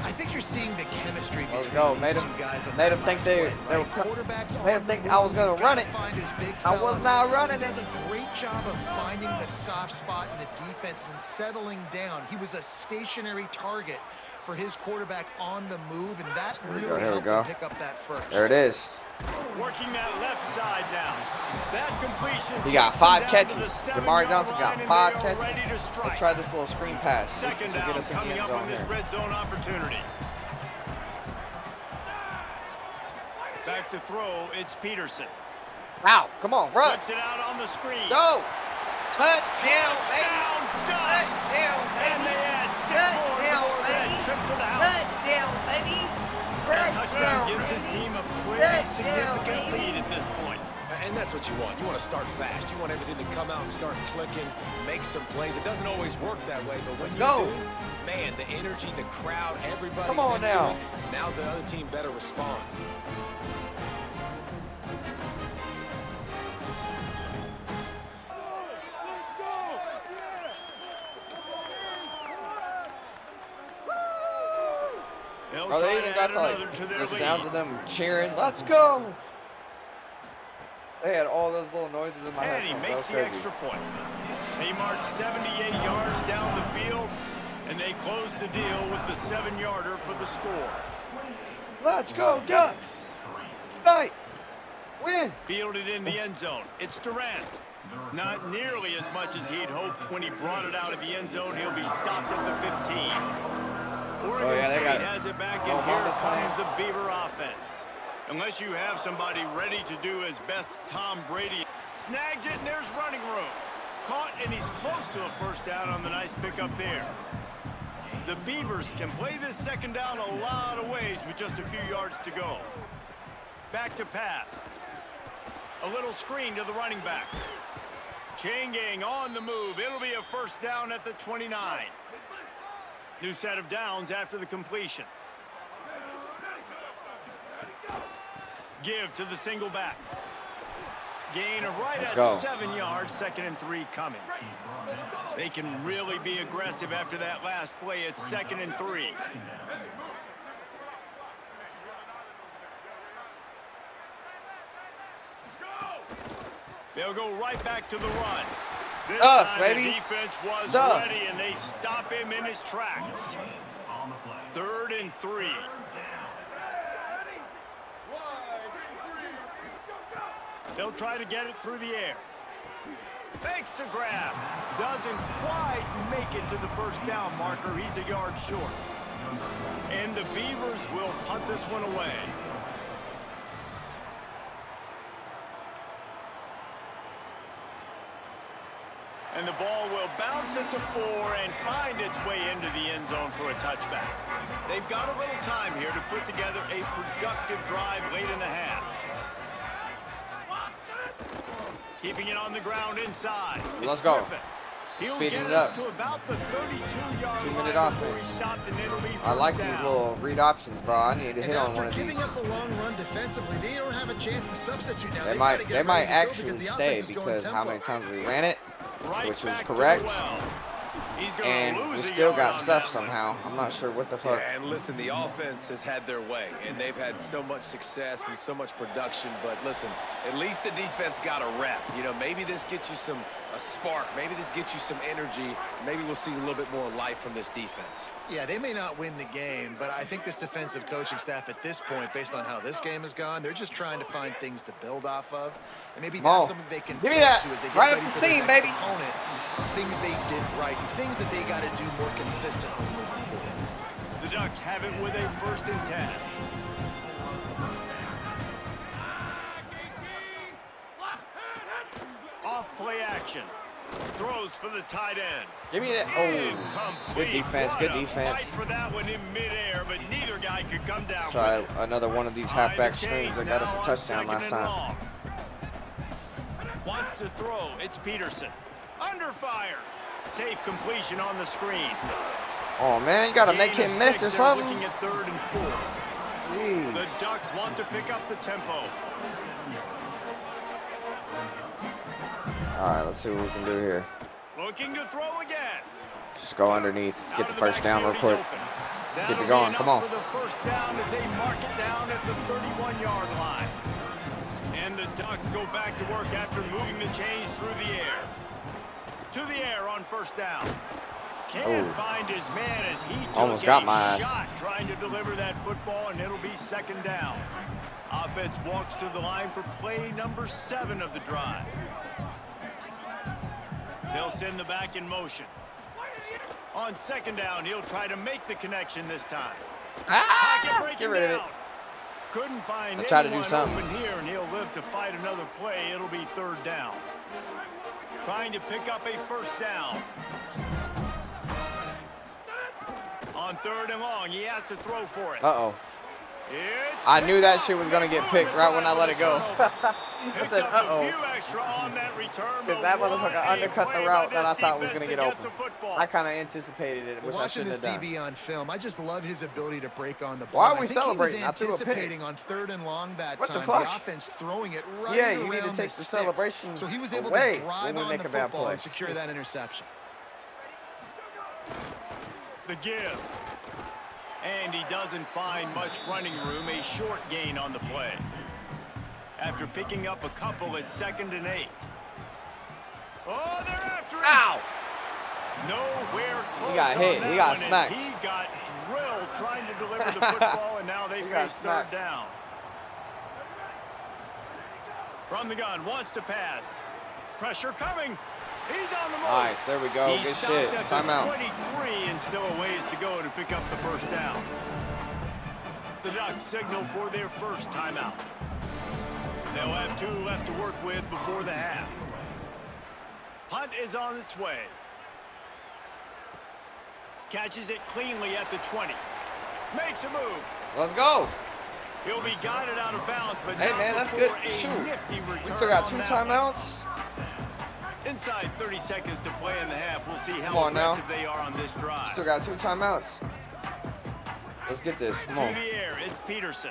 E: I think you're seeing the chemistry
A: Let's
E: between
A: go.
E: these
A: Made
E: two
A: him-
E: guys. on
A: made
E: that
A: him think
E: last
A: they
E: play,
A: were
E: right? Quarterbacks
A: made
E: on
A: him think
E: the
A: I was
E: move.
A: gonna
E: He's
A: run
E: gotta
A: it.
E: find his big
A: I was
E: fella.
A: not running
E: He does
A: it.
E: a great job of finding the soft spot in the defense and settling down. He was a stationary target for his quarterback on the move, and that
A: we
E: really
A: go, here we
E: helped
A: go.
E: him pick up that first.
A: There it is.
C: Working that left side now. That completion.
A: He got
C: gets him
A: 5
C: down to
A: catches.
C: the
A: Jamari
C: 7-yard
A: Johnson
C: line,
A: got
C: and
A: 5
C: they are
A: catches.
C: ready to strike.
A: Let's try this little screen pass. See if
C: Second
A: this will get
C: down
A: us in the
C: coming
A: end
C: up
A: zone
C: in this
A: here.
C: red zone opportunity. Back to throw, it's Peterson.
A: Wow, come on, run.
C: Flips it out on the screen.
A: Go. Touchdown, baby.
C: Touchdown, Ducks!
A: Touchdown,
C: And
A: baby.
C: they add 6 more to
A: Touchdown,
C: go to that
A: baby.
C: trip to the house.
A: Touchdown, baby.
C: That touchdown
A: Touchdown,
C: gives his
A: baby.
C: team a pretty
A: Touchdown,
C: significant
A: baby.
C: lead at this point.
D: And that's what you want. You want to start fast. You want everything to come out and start clicking, make some plays. It doesn't always work that way, but when
A: Let's
D: you
A: go.
D: do, man, the energy, the crowd, everybody's
A: Come on
D: into
A: now.
D: it. Now the other team better respond.
C: They'll
A: Oh, they
C: try
A: even
C: to
A: got
C: add
A: like
C: another to their
A: the sounds
C: lead.
A: of them cheering. Let's go. They had all those little noises in my
C: And he
A: head. That
C: makes
A: was
C: the
A: crazy.
C: extra point. They march 78 yards down the field, and they close the deal with the 7-yarder for the score.
A: Let's go, Ducks. Fight. Win.
C: Fielded in the end zone. It's Durant. Not nearly as much as he'd hoped when he brought it out of the end zone. He'll be stopped at the 15. Oregon
A: yeah, they
C: State
A: got
C: has it back, and
A: Oklahoma
C: here
A: playing.
C: comes the Beaver offense. Unless you have somebody ready to do his best Tom Brady. Snags it, and there's running room. Caught, and he's close to a first down on the nice pickup there. The Beavers can play this second down a lot of ways with just a few yards to go. Back to pass. A little screen to the running back. Chain gang on the move. It'll be a first down at the 29. New set of downs after the completion. Give to the single back. Gain of right
A: Let's
C: at
A: go.
C: 7 yards, 2nd and 3 coming. They can really be aggressive after that last play. It's 2nd and 3. They'll go right back to the run. This
A: Stuff,
C: time
A: baby.
C: the defense was
A: Stuff.
C: ready, and they stop him in his tracks. 3rd and 3. They'll try to get it through the air. Fakes to grab. Doesn't quite make it to the first down marker. He's a yard short. And the Beavers will punt this one away. And the ball will bounce it to 4 and find its way into the end zone for a touchback. They've got a little time here to put together a productive drive late in the half. Keeping it on the ground inside.
A: Let's go.
C: He'll
A: Speeding
C: get
A: it up.
C: to about the 32-yard
A: 2-minute
C: line before he
A: offense.
C: stopped, and it'll be
A: I like
C: first
A: these
C: down.
A: little read options, bro. I need to hit
E: And
A: on
E: after
A: one of these.
E: giving up a long run defensively, they don't have a chance to substitute now.
A: They
E: They've gotta
A: might
E: get
A: actually
E: ready to go because the
A: stay
E: offense is going
A: because how
E: tempo.
A: many times we ran it,
C: Right
A: which was
C: back to the
A: correct,
C: well. He's gonna
A: and
C: lose
A: we
C: a
A: still
C: yard
A: got
C: on
A: stuff
C: that one.
A: somehow. I'm not sure what the fuck.
D: Yeah, and listen, the offense has had their way, and they've had so much success and so much production. But listen, at least the defense got a rep. You know, maybe this gets you a spark. Maybe this gets you some energy. Maybe we'll see a little bit more life from this defense.
E: Yeah, they may not win the game, but I think this defensive coaching staff at this point, based on how this game has gone, they're just trying to find things to build off of. And maybe
A: Come on.
E: that's something they can
A: Give me
E: point
A: that.
E: to as they get
A: Right up
E: ready
A: the
E: for their
A: seam,
E: next
A: baby.
E: opponent of things they did right, things that they got to do more consistently moving forward.
C: The Ducks have it with a 1st and 10. Off play action. Throws for the tight end.
A: Give me that. Oh,
C: Incomplete.
A: good defense,
C: What
A: good
C: a
A: defense.
C: Fight for that one in midair, but neither guy could come down
A: Try
C: with it.
A: another one of these halfback screens that got us a touchdown last time.
C: Wants to throw. It's Peterson. Under fire. Safe completion on the screen.
A: Oh man, you gotta make
C: Gain of
A: him miss
C: 6.
A: or
C: They're
A: something.
C: Looking at 3rd and 4.
A: Jeez.
C: The Ducks want to pick up the tempo.
A: All right, let's see what we can do here.
C: Looking to throw again.
A: Just go underneath, get
C: Out
A: the
C: of
A: first down real
C: backfield,
A: quick.
C: he's open.
A: Keep
C: That'll
A: it
C: be
A: going,
C: enough
A: come on.
C: For the first down as they mark it down at the 31-yard line. And the Ducks go back to work after moving the chains through the air. To the air on 1st down. Can't
A: Oh.
C: find his man as he took
A: Almost got
C: a
A: my ass.
C: shot trying to deliver that football, and it'll be 2nd down. Offense walks to the line for play number 7 of the drive. They'll send the back in motion. On 2nd down, he'll try to make the connection this time.
A: Ah!
C: Breaking
A: Get rid of it.
C: down. Couldn't find
A: I tried to do
C: anyone
A: something.
C: open here, and he'll live to fight another play. It'll be 3rd down. Trying to pick up a 1st down. On 3rd and long, he has to throw for it.
A: Uh-oh.
C: It's
A: I knew
C: picked
A: that
C: up.
A: shit was gonna get
C: On
A: picked
C: the
A: right when I
C: drive
A: let
C: with
A: it go.
C: a turnover.
A: I
C: Picked
A: said,
C: up
A: uh-oh.
C: a few extra on that return,
A: Because
C: but
A: that
C: what
A: motherfucker
C: a
A: undercut the
C: play
A: route
C: by
A: that I
C: this
A: thought was
C: defense
A: gonna
C: to
A: get
C: get
A: open.
C: the football.
A: I kind of anticipated it, which I
E: Watching
A: shouldn't
E: this
A: have done.
E: DB on film, I just love his ability to break on the ball.
A: Why are we
E: I think
A: celebrating?
E: He
A: I
E: was
A: threw a pick.
E: anticipating on 3rd and long that
A: What the
E: time.
A: fuck?
E: The offense throwing it right
A: Yeah, you
E: around
A: need to take the
E: sticks.
A: celebration
E: So he was able
A: away
E: to drive
A: when we
E: on
A: make
E: the
A: a bad
E: football
A: play.
E: and secure that interception.
C: The give. And he doesn't find much running room. A short gain on the play. After picking up a couple at 2nd and 8. Oh, they're after him.
A: Ow!
C: Nowhere close.
A: He got
C: on
A: hit.
C: that
A: He got
C: one as
A: smacked.
C: He got drilled trying to deliver the football, and now they
A: He got
C: face 3rd
A: smacked.
C: down. From the gun, wants to pass. Pressure coming. He's on the move.
A: Nice, there we go.
C: He
A: Good
C: stopped
A: shit.
C: at the
A: Timeout.
C: 23 and still a ways to go to pick up the 1st down. The Ducks signal for their 1st timeout. They'll have 2 left to work with before the half. Punt is on its way. Catches it cleanly at the 20. Makes a move.
A: Let's go.
C: He'll be guided out of bounds, but
A: Hey,
C: not
A: man, that's
C: before
A: good.
C: a
A: Shoot.
C: nifty
A: We
C: return
A: still got
C: on
A: 2
C: that one.
A: timeouts.
C: Inside 30 seconds to play in the half. We'll see how
A: Come on now.
C: aggressive they are on this drive.
A: Still got 2 timeouts. Let's get this. Come
C: To
A: on.
C: the air, it's Peterson.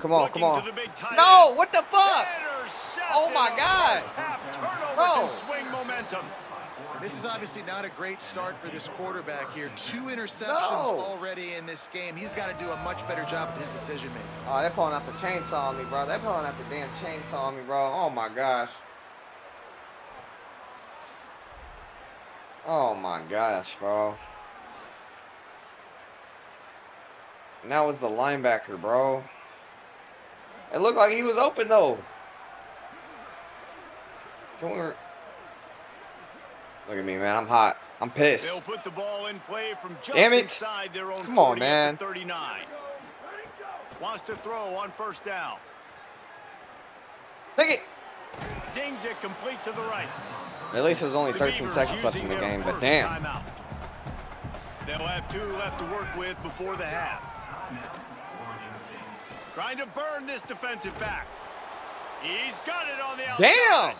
A: Come on,
C: Looking
A: come on.
C: to the big tight
A: No,
C: end.
A: what the fuck?
C: Intercepted.
A: Oh my
C: A
A: God.
C: first half turnover
A: Bro.
C: to swing momentum.
E: This is obviously not a great start for this quarterback here. 2 interceptions
A: No.
E: already in this game. He's got to do a much better job with his decision making.
A: Oh, they're pulling out the chainsaw on me, bro. They're pulling out the damn chainsaw on me, bro. Oh my gosh. Oh my gosh, bro. And that was the linebacker, bro. It looked like he was open though. Can we... Look at me, man. I'm hot. I'm pissed.
C: They'll put the ball in play from just
A: Damn it.
C: inside their own
A: Come on,
C: 40
A: man.
C: at the 39. Wants to throw on first down.
A: Take it.
C: Zings it complete to the right.
A: At least there's only
C: The
A: 13
C: Beavers
A: seconds left in
C: using
A: the
C: their
A: game, but
C: first
A: damn.
C: timeout. They'll have 2 left to work with before the half. Trying to burn this defensive back. He's got it on the outside.
A: Damn!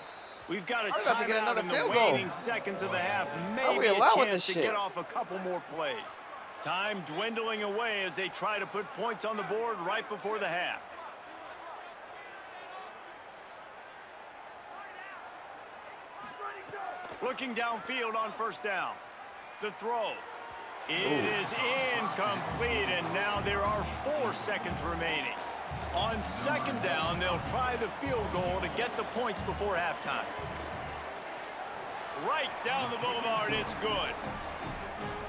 C: We've got a
A: We're about to get
C: timeout
A: another
C: in
A: field
C: the
A: goal.
C: waning seconds of the half.
A: How we
C: Maybe a
A: allowing
C: chance
A: this
C: to
A: shit?
C: get off a couple more plays. Time dwindling away as they try to put points on the board right before the half. Looking downfield on first down. The throw. It is incomplete, and now there are 4 seconds remaining. On second down, they'll try the field goal to get the points before halftime. Right down the boulevard, it's good.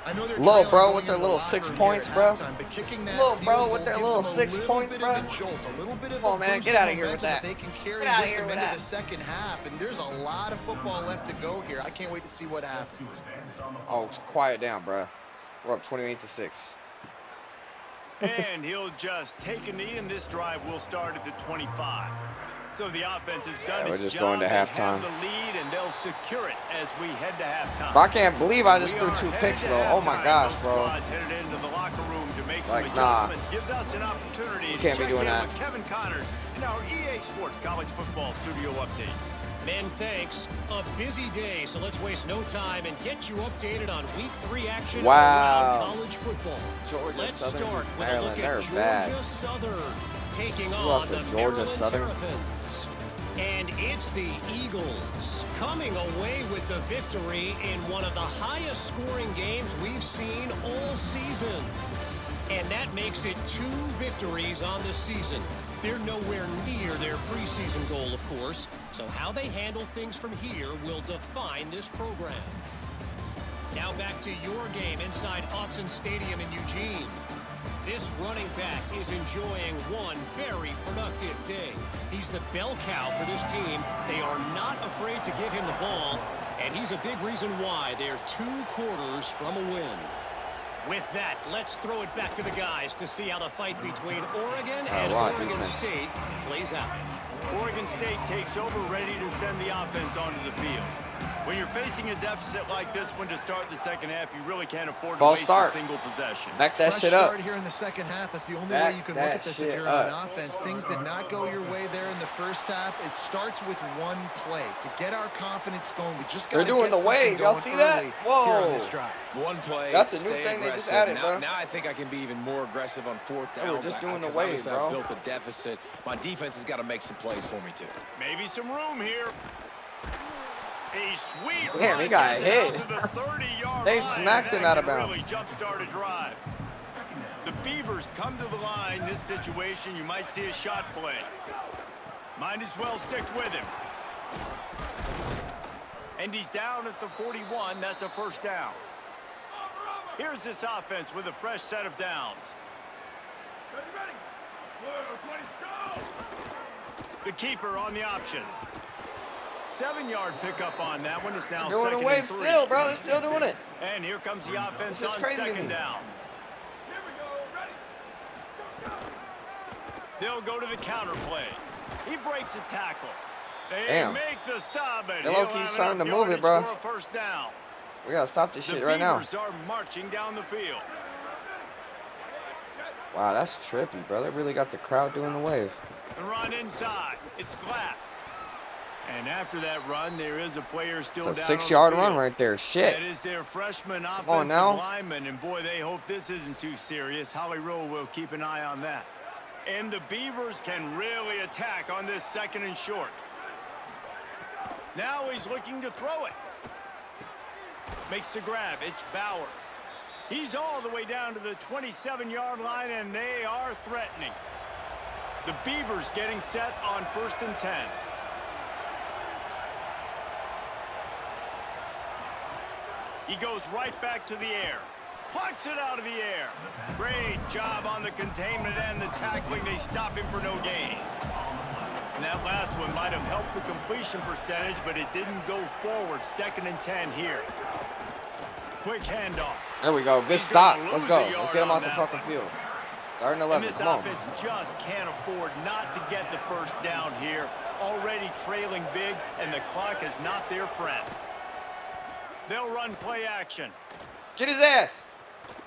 E: I know they're
A: Low,
E: trailing
A: bro,
E: going
A: with their
E: into the
A: little
E: locker
A: 6
E: room
A: points,
E: here at
A: bro.
E: halftime, but kicking that
A: Low,
E: field
A: bro,
E: goal
A: with their
E: gives
A: little
E: them a
A: 6
E: little
A: points,
E: bit
A: bro.
E: of a jolt, a little bit of
A: Come on,
E: a
A: man,
E: boost
A: get
E: of
A: out of here with
E: momentum
A: that.
E: They can carry
A: Get outta
E: with
A: here
E: them
A: with
E: into
A: that.
E: the second half, and there's a lot of football left to go here. I can't wait to see what happens.
A: Oh, quiet down, bro. We're up 28-6.
C: And he'll just take a knee, and this drive will start at the 25. So the offense has done
A: we're
C: its
A: just
C: job.
A: going to
C: They
A: halftime.
C: have the lead, and they'll secure it as we head to halftime.
A: Bro, I can't believe I just
C: We
A: threw
C: are
A: 2
C: headed
A: picks,
C: to
A: though. Oh, my
C: halftime.
A: gosh,
C: Both
A: bro.
C: squads headed into the locker room to make
A: Like,
C: some
A: nah.
C: adjustments. Gives us an opportunity
A: You
C: to
A: can't be
C: check
A: doing
C: in
A: that.
C: with Kevin Connors in our EA Sports College Football Studio Update.
F: Men, thanks. A busy day, so let's waste no time and get you updated on Week 3 action
A: Wow.
F: around college football.
A: Georgia
F: Let's
A: Southern,
F: start with
A: Maryland,
F: a look
A: they're
F: at Georgia
A: bad.
F: Southern taking
A: lost
F: on
A: to
F: the
A: Georgia
F: Maryland
A: Southern?
F: Terrapins. And it's the Eagles coming away with the victory in one of the highest scoring games we've seen all season. And that makes it 2 victories on the season. They're nowhere near their preseason goal, of course. So how they handle things from here will define this program. Now back to your game inside Autzen Stadium in Eugene. This running back is enjoying one very productive day. He's the bell cow for this team. They are not afraid to give him the ball, and he's a big reason why they're 2 quarters from a win. With that, let's throw it back to the guys to see how the fight between Oregon and Oregon State plays out.
C: Oregon State takes over, ready to send the offense onto the field. When you're facing a deficit like this one to start the second half, you really can't afford to waste a single possession.
A: Back that
E: Fresh
A: shit up.
E: start here in the second half. That's the only
A: Back
E: way you can look
A: that
E: at this
A: shit
E: if you're
A: up.
E: on offense. Things did not go your way there in the first half. It starts with one play. To get our confidence going, we just got to
A: They're doing the wave. Y'all see that? Whoa.
E: Here on this drive.
D: One play.
A: That's a new
D: stay
A: thing they just
D: aggressive.
A: added, bro.
D: Now I think I can be even more aggressive on 4th
A: They
D: down.
A: were just doing the
D: 'cause
A: wave,
D: obviously
A: bro.
D: I built a deficit. My defense has got to make some plays for me, too.
C: Maybe some room here. A sweet
A: Damn, he
C: run
A: got
C: gets it out
A: hit.
C: to the 30-yard
A: They
C: line,
A: smacked
C: and
A: him
C: that
A: out of
C: can
A: bounds.
C: really jumpstart a drive. The Beavers come to the line. This situation, you might see a shot play. Might as well stick with him. And he's down at the 41. That's a first down. Here's this offense with a fresh set of downs. The keeper on the option. 7-yard pickup on that one. Is now
A: Doing
C: second
A: the wave
C: and 3.
A: still, bro. They're still doing it.
C: And here comes the offense
A: This is
C: on
A: crazy to
C: second
A: me.
C: down. They'll go to the counter play. He breaks a tackle. They
A: Damn.
C: make the stop, and
A: They
C: he'll
A: low-key
C: have
A: starting
C: enough
A: to move
C: yardage
A: it, bro.
C: for a first down.
A: We got to stop this
C: The
A: shit right now.
C: Beavers are marching down the field.
A: Wow, that's trippy, bro. They really got the crowd doing the wave.
C: The run inside. It's Glass. And after that run, there is a player still
A: It's a
C: down
A: 6-yard
C: on the
A: run
C: field.
A: right there. Shit.
C: That is their freshman
A: on
C: offensive
A: now.
C: lineman, and boy, they hope this isn't too serious. Holly Rowe will keep an eye on that. And the Beavers can really attack on this 2nd and short. Now he's looking to throw it. Makes the grab. It's Bowers. He's all the way down to the 27-yard line, and they are threatening. The Beavers getting set on 1st and 10. He goes right back to the air. Plucks it out of the air. Great job on the containment and the tackling. They stop him for no gain. And that last one might have helped the completion percentage, but it didn't go forward. 2nd and 10 here. Quick handoff.
A: There we go. Good stop. Let's go. Let's get him off the fucking field. 3rd and 11.
C: This
A: Come on.
C: offense just can't afford not to get the first down here. Already trailing big, and the clock is not their friend. They'll run play action.
A: Get his ass.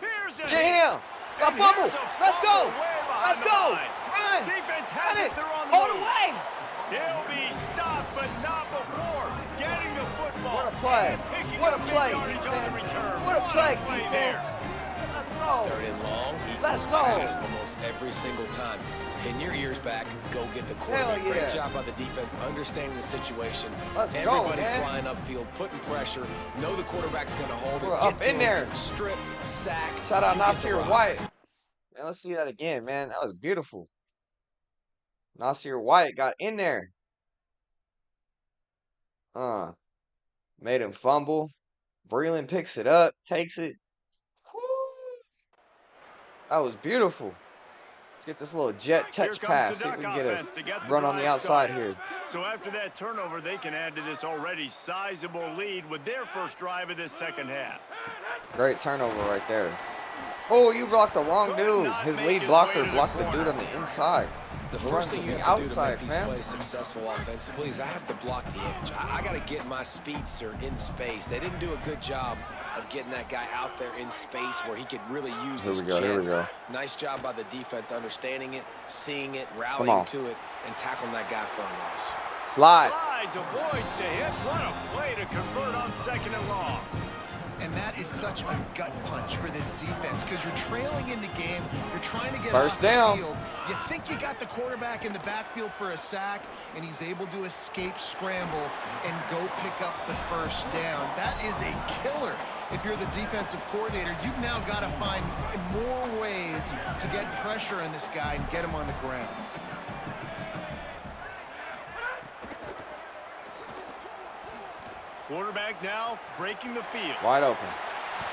C: Here's a
A: Get him. Got fumble. Let's go. Let's go. Run.
C: Defense has
A: Run
C: it.
A: it.
C: They're on the
A: Hold
C: move.
A: away.
C: He'll be stopped, but not before getting the football.
A: What a play.
C: And picking
A: What a
C: up big
A: play,
C: yardage on the
A: defense.
C: return.
A: What a play,
C: there.
A: defense. Let's go.
D: 3rd and long.
A: Let's go.
D: Pass almost every single time. Pin your ears back. Go get the quarterback.
A: Hell yeah.
D: Great job by the defense, understanding the situation.
A: Let's go,
D: Everybody
A: man.
D: flying upfield, putting pressure. Know the quarterback's going to hold it.
A: We're
D: Get
A: up
D: to
A: in
D: him,
A: there.
D: Strip, sack.
A: Shout out
D: you get the
A: Nasir
D: rock.
A: White. Man, let's see that again, man. That was beautiful. Nasir White got in there. Made him fumble. Breland picks it up, takes it. Woo. That was beautiful. Let's get this little jet touch
C: Here comes
A: pass.
C: the
A: See if we
C: Duck
A: can get
C: offense to get
A: a
C: the
A: run on the
C: drive
A: outside
C: started.
A: here.
C: So after that turnover, they can add to this already sizable lead with their first drive of this 2nd half.
A: Great turnover right there. Oh, you blocked the wrong dude.
C: not
A: His
C: make
A: lead
C: his
A: blocker
C: way to the
A: blocked the dude
C: corner.
A: on the inside.
D: The
A: We're
D: first
A: running
D: thing you
A: to
D: have
A: the
D: to do to
A: outside,
D: make these
A: man.
D: plays successful offensively is I have to block the edge. I got to get my speedster in space. They didn't do a good job of getting that guy out there in space where he could really use his chance.
A: Here we go.
D: Nice job by the defense understanding it, seeing it,
A: Come
D: rallying
A: on.
D: to it, and tackling that guy for a loss.
A: Slide.
C: Slides, avoids the hit. What a play to convert on 2nd and long.
E: And that is such a gut punch for this defense because you're trailing in the game. You're trying to get
A: First
E: off
A: down.
E: the field. You think you got the quarterback in the backfield for a sack, and he's able to escape, scramble, and go pick up the first down. That is a killer. If you're the defensive coordinator, you've now got to find more ways to get pressure on this guy and get him on the ground.
C: Quarterback now breaking the field.
A: Wide open.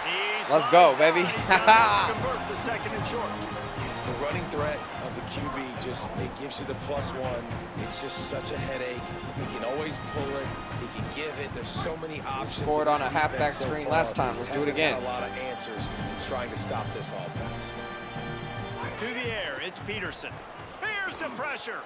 C: He
A: Let's go,
C: slides
A: baby.
C: down. He's gonna convert the 2nd and short.
D: The running threat of the QB it gives you the +1. It's just such a headache. He can always pull it. He can give it. There's so many options.
A: Scored
D: in
A: on
D: this
A: a halfback
D: defense so
A: screen
D: far.
A: last time. Let's do it
D: Hasn't
A: again.
D: got a lot of answers in trying to stop this offense.
C: To the air, it's Peterson. Here's the pressure.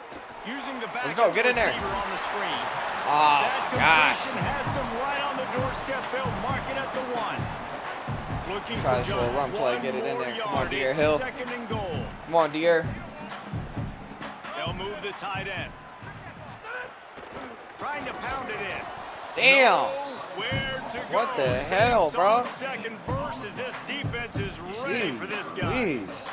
C: Using the back
A: Let's go, get in there.
C: receiver on the screen.
A: Oh,
C: That
A: gosh.
C: completion has them right on the doorstep. They'll mark it at the 1. Looking
A: Try
C: for
A: this
C: just
A: little run play,
C: one
A: get it in
C: more
A: there. Come on,
C: yard.
A: Deere
C: It's
A: Hill.
C: 2nd and goal.
A: Come on, Deere.
C: They'll move the tight end. Trying to pound it in.
A: Damn.
C: Nowhere to go.
A: What the
C: Same
A: hell,
C: song,
A: bro?
C: Second verse as this defense is ready for this guy.
A: Jeez.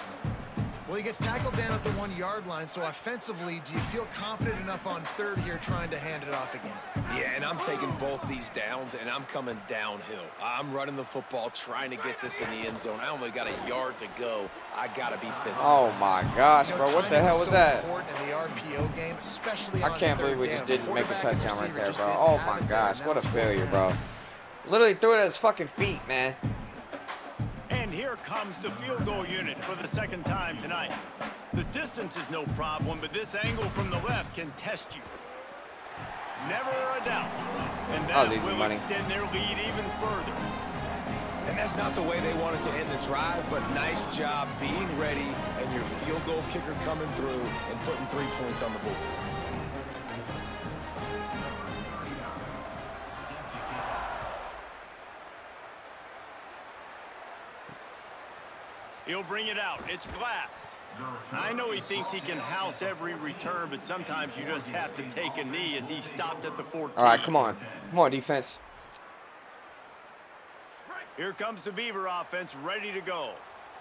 E: Well, he gets tackled down at the 1-yard line, so offensively, do you feel confident enough on 3rd here trying to hand it off again?
D: Yeah, and I'm taking both these downs, and I'm coming downhill. I'm running the football, trying to get this in the end zone. I only got a yard to go. I got to be physical.
A: Oh, my gosh,
E: You know,
A: bro. What the
E: timing
A: hell
E: is
A: was
E: so
A: that?
E: important in the RPO game, especially
A: I
E: on
A: can't
E: 3rd
A: believe we
E: down.
A: just didn't make a
E: Quarterback and
A: touchdown right
E: receiver
A: there,
E: just
A: bro.
E: didn't
A: Oh,
E: have
A: my
E: it there,
A: gosh.
E: and
A: What a
E: that's
A: failure,
E: fourth
A: bro.
E: down.
A: Literally threw it at his fucking feet, man.
C: And here comes the field goal unit for the 2nd time tonight. The distance is no problem, but this angle from the left can test you. Never a doubt. And that
A: easy
C: will
A: money.
C: extend their lead even further.
D: And that's not the way they wanted to end the drive, but nice job being ready and your field goal kicker coming through and putting 3 points on the board.
C: He'll bring it out. It's Glass. I know he thinks he can house every return, but sometimes you just have to take a knee as he stopped at the 14.
A: All right, come on. Come on, defense.
C: Here comes the Beaver offense ready to go.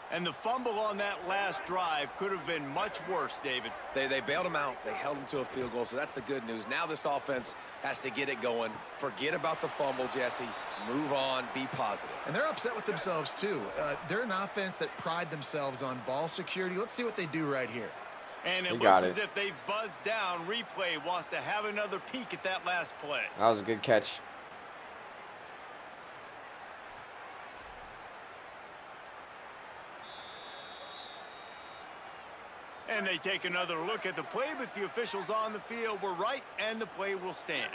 C: And the fumble on that last drive could have been much worse, David.
D: They bailed him out. They held him to a field goal, so that's the good news. Now this offense has to get it going. Forget about the fumble, Jesse. Move on. Be positive.
E: And they're upset with themselves, too. They're an offense that pride themselves on ball security. Let's see what they do right here.
C: And it
A: He
C: looks
A: got
C: as
A: it.
C: if they've buzzed down. Replay wants to have another peek at that last play.
A: That was a good catch.
C: And they take another look at the play, but the officials on the field were right, and the play will stand.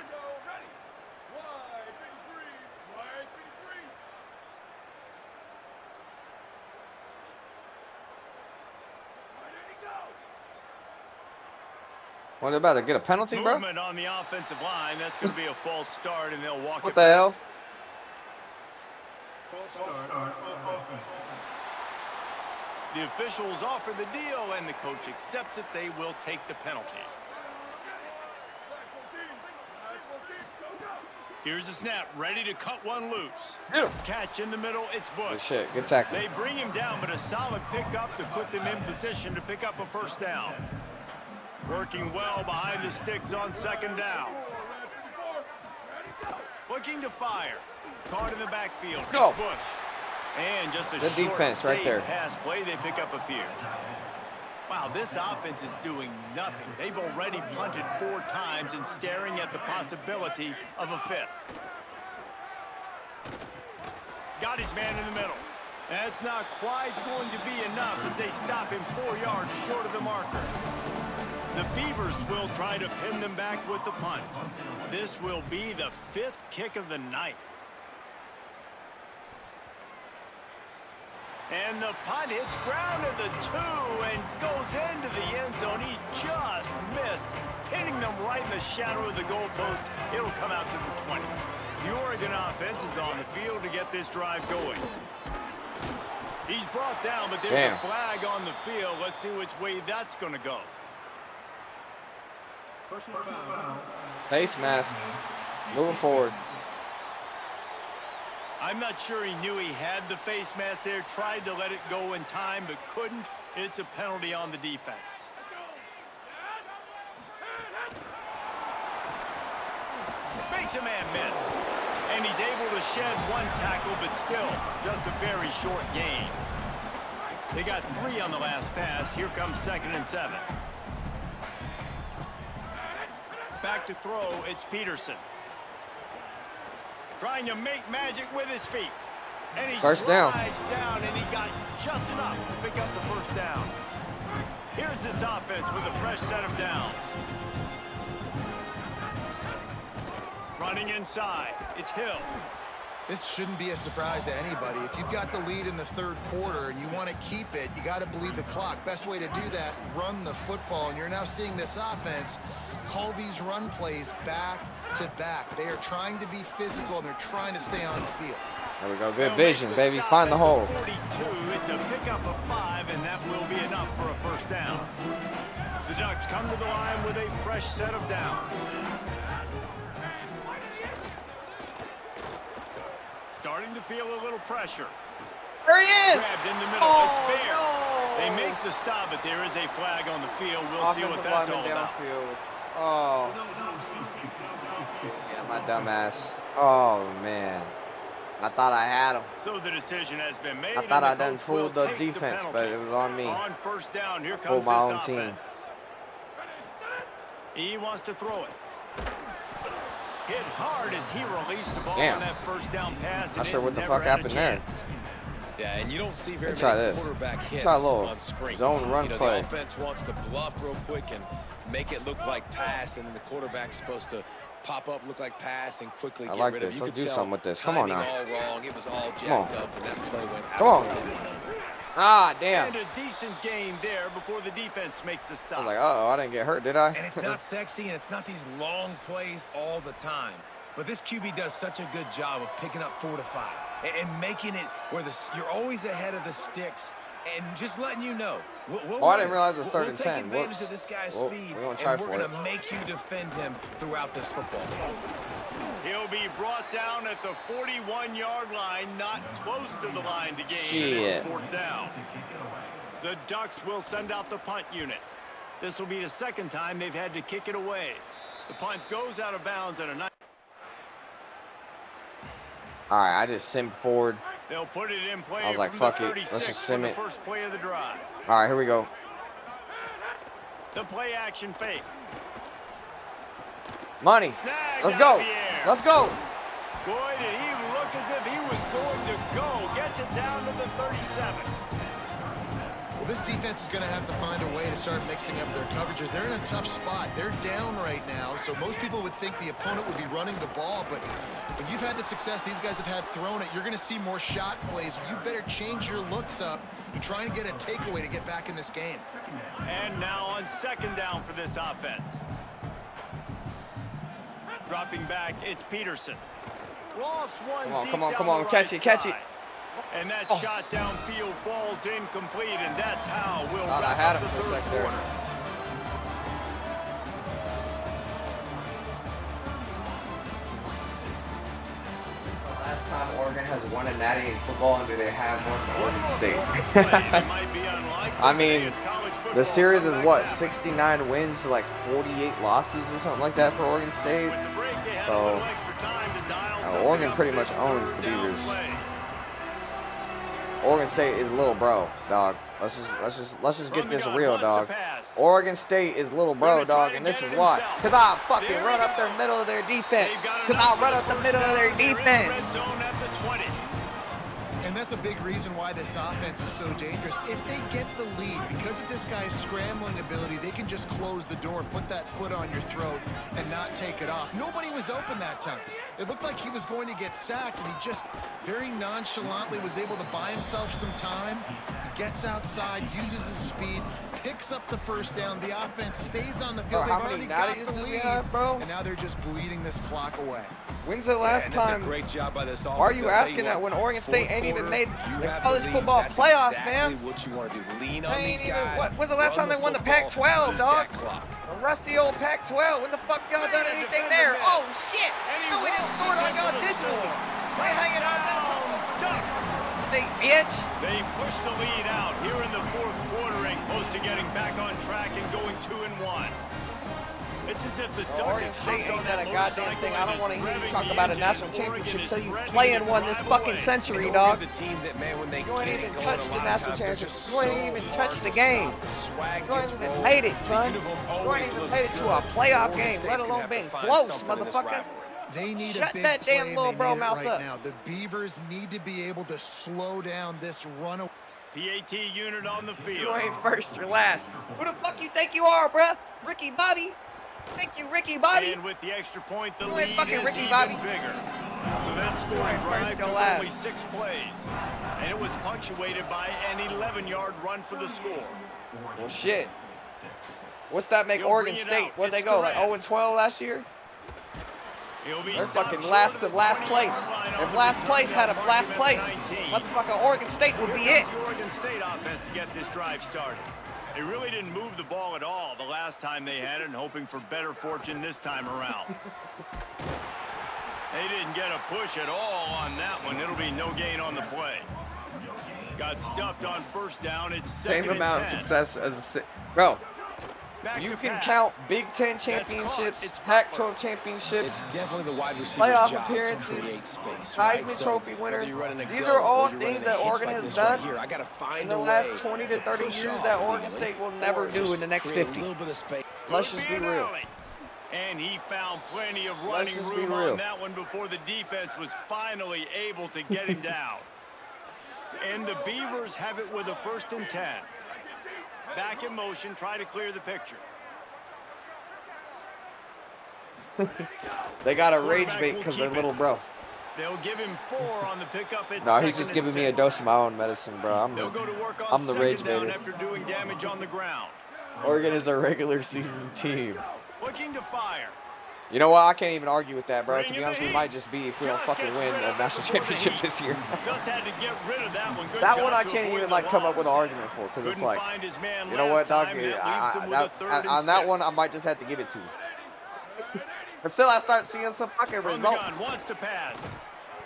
A: What, they about to get a penalty, bro?
C: Movement on the offensive line. That's going to be a false start, and they'll walk
A: What
C: it
A: the
C: back.
A: hell?
C: The officials offer the deal, and the coach accepts it. They will take the penalty. Here's the snap, ready to cut one loose.
A: Get him.
C: Catch in the middle, it's Bush.
A: Good shit. Good tackle.
C: They bring him down, but a solid pickup to put them in position to pick up a first down. Working well behind the sticks on second down. Looking to fire. Caught in the backfield.
A: Let's go.
C: It's Bush. And just a
A: Good
C: short,
A: defense right
C: safe
A: there.
C: pass play, they pick up a few. Wow, this offense is doing nothing. They've already punted 4 times and staring at the possibility of a 5th. Got his man in the middle. That's not quite going to be enough as they stop him 4 yards short of the marker. The Beavers will try to pin them back with the punt. This will be the 5th kick of the night. And the punt hits ground at the 2 and goes into the end zone. He just missed, pinning them right in the shadow of the goalpost. It'll come out to the 20. The Oregon offense is on the field to get this drive going. He's brought down, but there's a flag on the field. Let's see which way that's going to go.
A: Face mask. Moving forward.
C: I'm not sure he knew he had the face mask there. Tried to let it go in time, but couldn't. It's a penalty on the defense. Makes a man miss. And he's able to shed 1 tackle, but still just a very short gain. They got 3 on the last pass. Here comes 2nd and 7. Back to throw, it's Peterson. Trying to make magic with his feet. And he
A: First
C: slides
A: down.
C: and he got just enough to pick up the first down. Here's this offense with a fresh set of downs. Running inside, it's Hill.
E: This shouldn't be a surprise to anybody. If you've got the lead in the 3rd quarter and you want to keep it, you got to bleed the clock. Best way to do that, run the football. And you're now seeing this offense call these run plays back to back. They are trying to be physical and they're trying to stay on the field.
A: There we go. Good vision, baby. Find the hole.
C: 42. It's a pickup of 5, and that will be enough for a first down. The Ducks come to the line with a fresh set of downs. Starting to feel a little pressure.
A: There he is.
C: Grabbed in the middle.
A: Oh,
C: it's fair.
A: no.
C: They make the stop, but there is a flag on the field. We'll see what that's all about.
A: Downfield. Oh. Yeah, my dumb ass. Oh, man. I thought I had him.
C: So the decision has been made.
A: I thought I done fooled the defense, but it was on me.
C: On first down, here
A: I
C: comes
A: fooled my
C: this
A: own team.
C: offense. He wants to throw it. Hit hard as he released the ball on that first down pass.
A: Not sure what the fuck happened there.
D: Yeah, and you don't see very
A: try
D: many
A: this.
D: quarterback hits
A: Try a little
D: on screen.
A: zone run play.
D: The offense wants to bluff real quick and make it look like pass, and then the quarterback's supposed to pop up, look like pass, and quickly get
A: like
D: rid
A: this.
D: of it.
A: Let's do something with this. Come on now.
D: All wrong. It was all jacked
A: on.
D: up, and that play went
A: Come on.
D: absolutely nowhere.
A: Ah, damn.
C: And a decent gain there before the defense makes the
A: I
C: stop.
A: was like, uh-oh, I didn't get hurt, did I?
G: And it's not sexy, and it's not these long plays all the time. But this QB does such a good job of picking up 4 to 5 and making it where you're always ahead of the sticks and just letting you know.
A: I didn't realize it was 3rd and 10.
G: We'll take advantage
A: Whoops.
G: of this guy's
A: Well,
G: speed,
A: we're gonna try
G: and we're
A: for
G: going to
A: it.
G: make you defend him throughout this football game.
C: He'll be brought down at the 41-yard line, not close to the line to gain.
A: Shit.
C: And it's 4th down. The Ducks will send out the punt unit. This will be the 2nd time they've had to kick it away. The punt goes out of bounds at a nice.
A: All right, I just simmed forward.
C: They'll put it in play.
A: I was like,
C: from
A: fuck
C: the
A: it.
C: 36
A: Let's just
C: for
A: sim
C: the
A: it.
C: first play of the drive.
A: All right, here we go.
C: The play action fake.
A: Money.
C: Snagged
A: Let's
C: out
A: go.
C: of the air.
A: Let's go.
C: Boy, did he look as if he was going to go. Gets it down to the 37.
E: Well, this defense is going to have to find a way to start mixing up their coverages. They're in a tough spot. They're down right now, so most people would think the opponent would be running the ball, but when you've had the success these guys have had throwing it, you're going to see more shot plays. You better change your looks up and try and get a takeaway to get back in this game.
C: And now on second down for this offense. Dropping back, it's Peterson. Lost one.
A: Come on, catch it.
C: And that shot downfield falls incomplete, and that's how we'll
A: Thought I had him for a sec there. Last time Oregon has won a natty in football, and do they have one for Oregon State? I mean, the series is what, 69 wins to like 48 losses or something like that for Oregon State. So Oregon pretty much owns the Beavers. Oregon State is little bro, dog. Let's just get this real, dog. Oregon State is little bro, dog, and this is why. Cause I fucking run up the middle of their defense. Cause I run up the middle of their defense.
E: And that's a big reason why this offense is so dangerous. If they get the lead, because of this guy's scrambling ability, they can just close the door, put that foot on your throat, and not take it off. Nobody was open that time. It looked like he was going to get sacked, and he just very nonchalantly was able to buy himself some time. He gets outside, uses his speed, picks up the first down. The offense stays on the field.
A: Bro, how many natties do we have, bro?
E: And now they're just bleeding this clock away.
A: When's the last time?
G: Great job by this offense.
A: Are you asking that when Oregon State ain't even made the college football playoffs, man?
G: What you want to do? Lean on these
A: Even,
G: guys.
A: when's the last time they won the Pac-12, dog? The rusty old Pac-12. When the fuck y'all done anything there? Oh shit! No, we just scored on y'all digitally. Why hanging on that State, bitch?
C: They push the lead out here in the fourth quarter and close to getting back on track and going 2-1. It's as if the
A: Oregon State ain't done a goddamn thing. I don't want to hear you talk about a national championship until you play in one this fucking century, dog. You ain't even touched the national championship. You ain't even touched the game. You ain't even made it, son. You ain't even made it to a playoff game, let alone being close, motherfucker.
E: They need
A: Shut
E: a big
A: that damn little bro mouth
E: right
A: up.
E: now. The Beavers need to be able to slow down this run.
C: PAT unit on the field.
A: You ain't first or last. Who the fuck you think you are, bruh? Ricky Bobby? Thank you, Ricky Bobby.
C: And with the extra point, the
A: You
C: lead
A: ain't fucking
C: is
A: Ricky
C: even
A: Bobby.
C: bigger. So that scoring drive took only 6 plays. And it was punctuated by an 11-yard run for the score.
A: Well, shit. What's that make Oregon State? Where'd they go, like 0-12 last year? They're fucking last place. If last place had a last place, motherfucking Oregon State would be it.
C: The Oregon State offense to get this drive started. They really didn't move the ball at all the last time they had it, and hoping for better fortune this time around. They didn't get a push at all on that one. It'll be no gain on the play. Got stuffed on first down. It's
A: same amount of success as bro. You can count Big Ten championships, Pac-12 championships,
G: It's definitely the wide receiver's
A: playoff
G: job
A: appearances,
G: to create space,
A: Heisman Trophy winner. These are all things that Oregon has done in the last 20 to 30 years that Oregon State will never do in the next 50. Let's just be real.
C: And he found plenty of running room on that one before the defense was finally able to get him down. And the Beavers have it with a 1st and 10. Back in motion, try to clear the picture.
A: They got a rage bait because they're little bro.
C: They'll give him 4 on the pickup.
A: No, he's just giving me a dose of my own medicine, bro. I'm the rage baiter.
C: After doing damage on the ground.
A: Oregon is a regular season team.
C: Looking to fire.
A: You know what? I can't even argue with that, bro. To be honest, we might just be if we don't fucking win a national championship this year.
C: Just had to get rid of that one.
A: That one I can't even like come up with an argument for because it's like, you know what, dog? On that one, I might just have to give it to you. Until I start seeing some fucking results.
C: Wants to pass.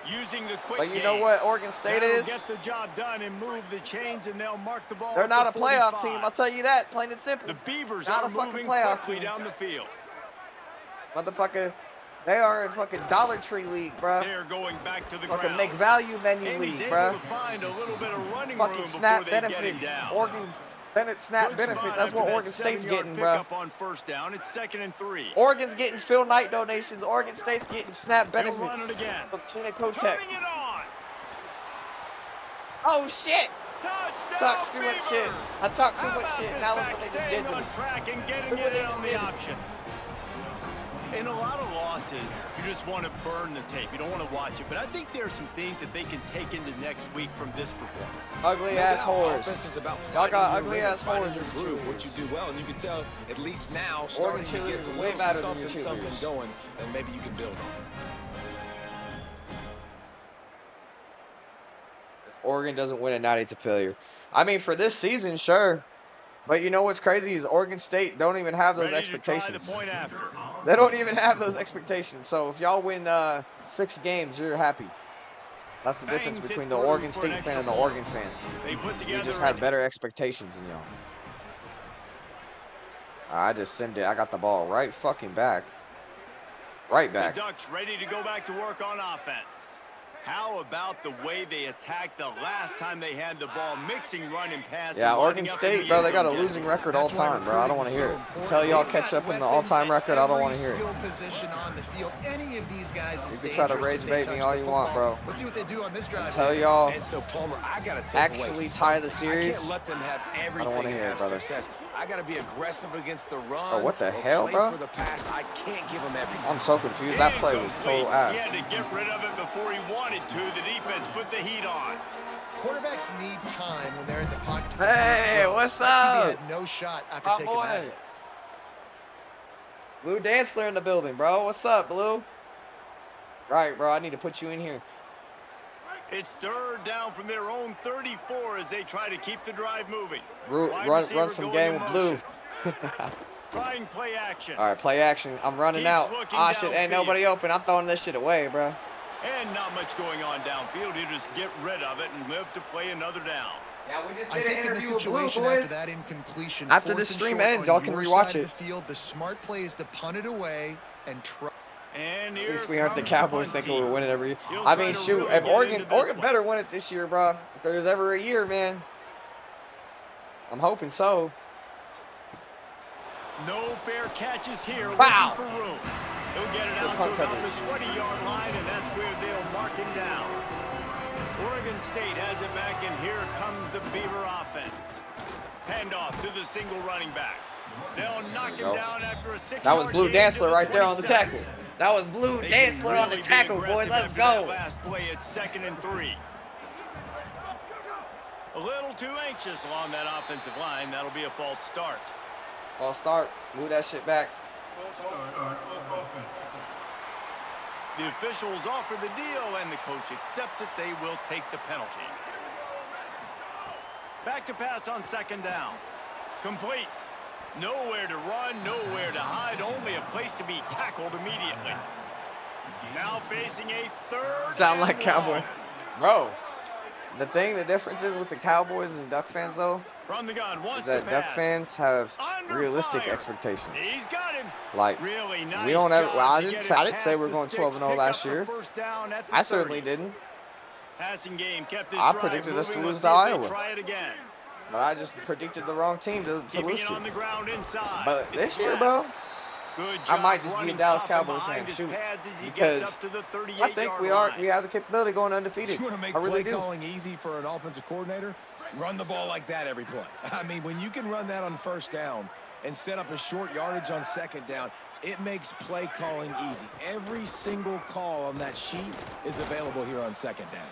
C: Using the quick
A: but you know what Oregon State is?
C: Get the job done and move the chains, and they'll mark the ball.
A: They're not a playoff team. I'll tell you that, plain and simple.
C: The Beavers
A: not
C: are
A: a fucking
C: moving
A: playoff
C: quickly
A: team
C: down the field.
A: Motherfucker, they are in fucking Dollar Tree League, bro.
C: They're going back to the
A: fucking
C: ground.
A: Make value menu league, bro.
C: Find a little bit of running
A: fucking
C: room
A: snap
C: before they
A: benefits.
C: get him down.
A: Oregon snap benefits. That's what Oregon State's getting, bro.
C: On first down, it's 2nd and 3.
A: Oregon's getting Phil Knight donations. Oregon State's getting snap benefits from Tina Kotek.
C: Turning it on.
A: Oh shit! Talk too much shit. I talk too
C: How
A: much
C: about
A: shit.
C: this
A: Now look
C: back
A: what they just
C: staying
A: did to
C: on
A: me.
C: track and getting
A: Look what
C: it
A: they
C: in
A: just
C: on
A: did
C: the
A: to me.
C: option. In a lot of losses, you just want to burn the tape. You don't want to watch it. But I think there are some things that they can take into next week from this performance.
A: Ugly ass whores.
G: Offense is about
A: Y'all got
G: finding
A: ugly
G: your
A: ass
G: rhythm,
A: whores
G: finding
A: in
G: your
A: your
G: groove, what you do well, and you can tell at least now
A: Oregon
G: starting to get
A: cheerleaders
G: a
A: way
G: little
A: better than your
G: something
A: cheerleaders.
G: going, and maybe you can build on.
A: If Oregon doesn't win it, now it's a failure. I mean, for this season, sure. But you know what's crazy is Oregon State don't even have those
C: Ready to try the
A: expectations.
C: point after.
A: They don't even have those expectations. So if y'all win 6 games, you're happy. That's the difference
C: Bangs it
A: between the
C: through
A: Oregon
C: for an
A: State fan
C: extra
A: and the
C: point.
A: Oregon fan.
C: They put
A: We
C: together
A: just
C: a-
A: have better expectations than y'all. I just sent it. I got the ball right fucking back. Right back.
C: The Ducks ready to go back to work on offense. How about the way they attacked the last time they had the ball, mixing run and pass?
A: Yeah,
C: and
A: Oregon
C: lining up in
A: State,
C: the
A: bro,
C: end
A: they got a
C: zone,
A: losing
C: Jesse.
A: record all
E: That's why
A: time, bro. I don't want to hear it.
E: recruiting is so
A: Until y'all
E: important.
A: catch up in the
E: Weapons
A: all-time
E: at
A: record, I don't
E: every
A: want to hear it.
E: skill position on the field. Any of these guys is
A: You can try to
E: dangerous
A: rage
E: if they
A: bait me
E: touch
A: all
E: the
A: you want,
E: football.
A: bro.
E: Let's see what they do on this drive.
A: Until y'all
G: And so, Palmer, I got to take
A: actually
G: away
A: tie the
G: something. I
A: series,
G: can't let them have
A: wanna
G: everything and
A: hear it,
G: have
A: brother.
G: success. I got to be aggressive against the run.
A: Oh, what the
G: or
A: hell,
G: play
A: bro?
G: for the pass. I can't give them everything.
A: I'm so confused. That play was
C: Incomplete.
A: total ass.
C: He had to get rid of it before he wanted to. The defense put the heat on.
E: Quarterbacks need time when they're in the pocket. to
A: Hey,
E: throws.
A: what's
E: That QB
A: up?
E: had no shot after
A: My
E: taking
A: boy.
E: that hit.
A: Bleu Dantzler in the building, bro. What's up, Blue? Right, bro. I need to put you in here.
C: It's third down from their own 34 as they try to keep the drive moving. Wide
A: Run
C: receiver
A: some
C: going
A: game
C: in
A: with Blue.
C: motion. Trying play action.
A: All right, play action. I'm running
C: Keeps
A: out.
C: looking
A: Ah, shit. Ain't
C: downfield.
A: nobody open. I'm throwing this shit away, bro.
C: And not much going on downfield. You just get rid of it and live to play another down.
A: Yeah, we just
E: I think in the situation after that incompletion,
A: After
E: fourth
A: this
E: and
A: stream
E: short
A: ends,
E: on
A: y'all can
E: your
A: rewatch
E: side of
A: it.
E: The field, the smart play is to punt it away and try.
C: And
A: At
C: here
A: least we aren't the
C: comes
A: Cowboys
C: punt
A: thinking we're
C: team.
A: winning every year.
C: He'll
A: I
C: try
A: mean,
C: to
A: shoot,
C: really
A: if
C: get
A: Oregon
C: into this one.
A: better win it this year, bro. If there's ever a year, man. I'm hoping so.
C: No fair catches here.
A: Wow.
C: Looking for room. He'll get it out to
A: punt
C: about
A: coverage.
C: the 20-yard line, and that's where they'll mark him down. Oregon State has it back, and here comes the Beaver offense. Handoff to the single running back. They'll knock him
A: go.
C: down after a 6-yard
A: That was Blue
C: gain to
A: Dantzler right there on the
C: 27.
A: tackle. That was Blue
C: They can
A: Dantzler on the
C: really be
A: tackle, boys.
C: aggressive
A: Let's
C: after that
A: go.
C: last play at 2nd and 3. A little too anxious along that offensive line. That'll be a false start.
A: I'll start. Move that shit back.
C: The officials offer the deal, and the coach accepts it. They will take the penalty. Back to pass on 2nd down. Complete. Nowhere to run, nowhere to hide, only a place to be tackled immediately. Now facing a 3rd
A: Sound like
C: and
A: Cowboy.
C: long.
A: Bro, the difference is with the Cowboys and Duck fans, though,
C: From the gun,
A: is
C: wants
A: that
C: to
A: Duck
C: pass.
A: fans have
C: Under
A: realistic
C: fire.
A: expectations.
C: He's got him.
A: Like,
C: Really nice
A: we don't ever.
C: job
A: Well, I
C: to
A: didn't
C: get
A: say,
C: it
A: I didn't say
C: past
A: we're
C: the
A: going
C: sticks,
A: 12-0
C: pick
A: last
C: up the
A: year.
C: first down at the
A: I certainly
C: 30.
A: didn't.
C: Passing game kept his
A: I
C: drive
A: predicted us to
C: moving.
A: lose
C: Let's
A: to
C: see if they
A: Iowa.
C: Try it again.
A: But I just predicted the wrong team to
C: Keeping
A: lose
C: it
A: to.
C: on the ground inside.
A: But
C: It's
A: this year, bro,
C: Glass. Good
A: I
C: job
A: might just be a
C: running
A: Dallas
C: tough and
A: Cowboys
C: behind
A: fan,
C: his
A: shoot.
C: pads as he
A: Because
C: gets up to the
A: I think
C: 38-yard
A: we
C: line.
A: have the capability going undefeated.
G: You want to make
A: I really
G: play
A: do.
G: calling easy for an offensive coordinator? Run the ball like that every play. I mean, when you can run that on 1st down and set up a short yardage on 2nd down, it makes play calling easy. Every single call on that sheet is available here on 2nd down.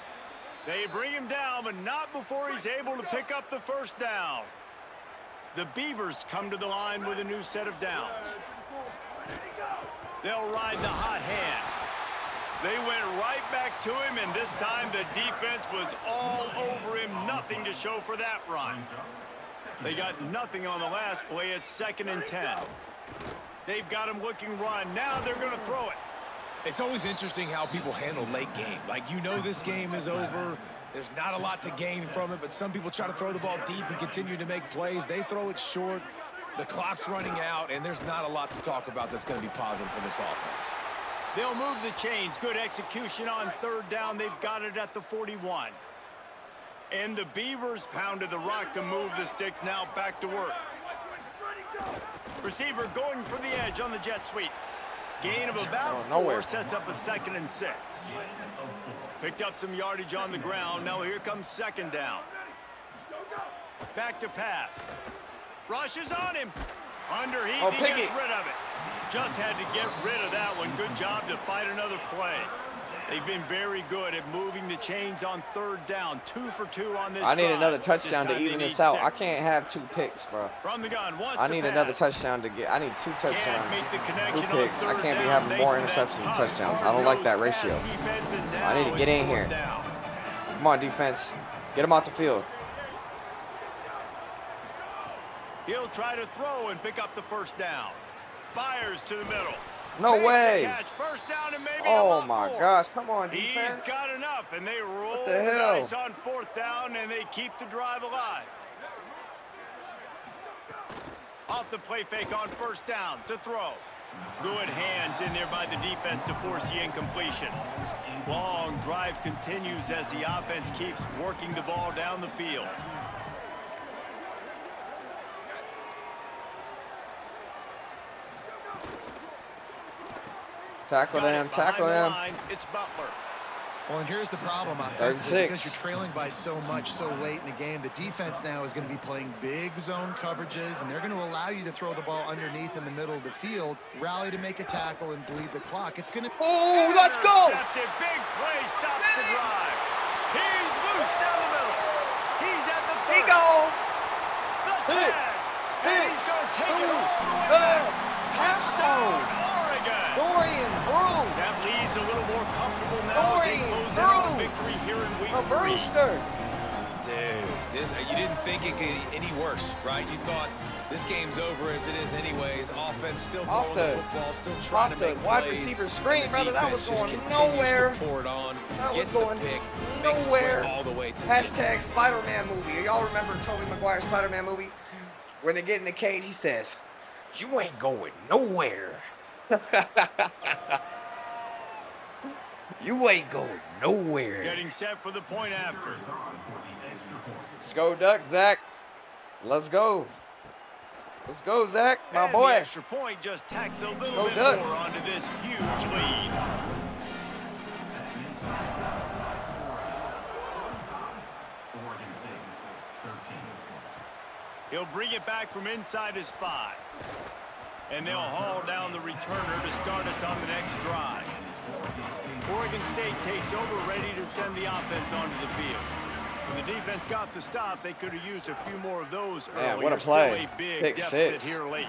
C: They bring him down, but not before he's able to pick up the 1st down. The Beavers come to the line with a new set of downs. They'll ride the hot hand. They went right back to him, and this time the defense was all over him. Nothing to show for that run. They got nothing on the last play. It's 2nd and 10. They've got him looking run. Now they're going to throw it.
G: It's always interesting how people handle late game. Like, you know this game is over. There's not a lot to gain from it, but some people try to throw the ball deep and continue to make plays. They throw it short. The clock's running out, and there's not a lot to talk about that's going to be positive for this offense.
C: They'll move the chains. Good execution on 3rd down. They've got it at the 41. And the Beavers pounded the rock to move the sticks. Now back to work. Receiver going for the edge on the jet sweep. Gain of about 4 sets up a 2nd and 6. Picked up some yardage on the ground. Now here comes 2nd down. Back to pass. Rushes on him. Underheat,
A: Oh,
C: he
A: pick
C: gets
A: it.
C: rid of it. Just had to get rid of that one. Good job to fight another play. They've been very good at moving the chains on third down. 2 for 2 on this
A: I need
C: drive.
A: another touchdown to even this out. I
C: 6.
A: can't have 2 picks, bro.
C: From the gun,
A: I need another touchdown to get. I need 2 touchdowns,
C: Can't make the
A: 2
C: connection
A: picks.
C: on
A: I
C: third
A: can't be
C: down
A: having
C: thanks
A: more
C: to that
A: interceptions than
C: tough,
A: touchdowns. I don't like that
C: hard-nosed
A: ratio.
C: pass defense, and
A: I need
C: now
A: to get
C: it's
A: in here.
C: 4th down.
A: Come on, defense. Get him off the field.
C: He'll try to throw and pick up the first down. Fires to the middle.
A: No
C: Makes the
A: way.
C: catch. First down and maybe a
A: Oh
C: lot
A: my
C: more.
A: gosh. Come on,
C: He's
A: defense.
C: got enough, and they roll
A: the
C: the
A: hell?
C: dice on 4th down, and they keep the drive alive. Off the play fake on 1st down to throw. Good hands in there by the defense to force the incompletion. Long drive continues as the offense keeps working the ball down the field.
A: Tackle
C: Got
A: them.
C: it behind
A: Tackle
C: the
A: them.
C: line. It's Butler.
E: Well, and here's the problem offensively,
A: 36.
E: because you're trailing by so much so late in the game. The defense now is going to be playing big zone coverages, and they're going to allow you to throw the ball underneath in the middle of the field, rally to make a tackle, and bleed the clock. It's going to...
A: Oh, let's go.
C: Intercepted. Big play stops the drive. He's loose down the middle. He's at the 30.
A: He go.
C: The 10. And he's going to take it all the way back. Touchdown, Oregon.
A: Dorian, Brew.
C: That lead's a little more comfortable now as they
A: Dorian,
C: close in on a
A: Brew.
C: victory here in week
A: A
C: 3.
A: Brewster.
G: Dude, you didn't think it could get any worse, right? You thought this game's over as it is anyways. Offense still
A: Off
G: throwing the
A: the-
G: football, still trying
A: off
G: to
A: the
G: make
A: wide
G: plays,
A: receiver
G: and
A: screen,
G: the
A: brother. That was
G: defense just
A: going
G: continues
A: nowhere.
G: to pour it on,
A: That was
G: gets the
A: going
G: pick, makes its way
A: nowhere.
G: all the way to the end zone.
A: Hashtag Spider-Man movie. Y'all remember Tobey Maguire's Spider-Man movie? When they get in the cage, he says, "You ain't going nowhere." You ain't going nowhere.
C: Getting set for the point after.
A: Let's go, Duck, Zach. Let's go. Let's go, Zach, my
C: And
A: boy.
C: the extra point just tacks a little
A: go
C: bit
A: Ducks.
C: more onto this huge lead. He'll bring it back from inside his 5. And they'll haul down the returner to start us on the next drive. Oregon State takes over, ready to send the offense onto the field. When the defense got the stop, they could have used a few more of those
A: Man,
C: earlier.
A: what a play.
C: Still a big
A: Pick
C: deficit
A: 6.
C: here late.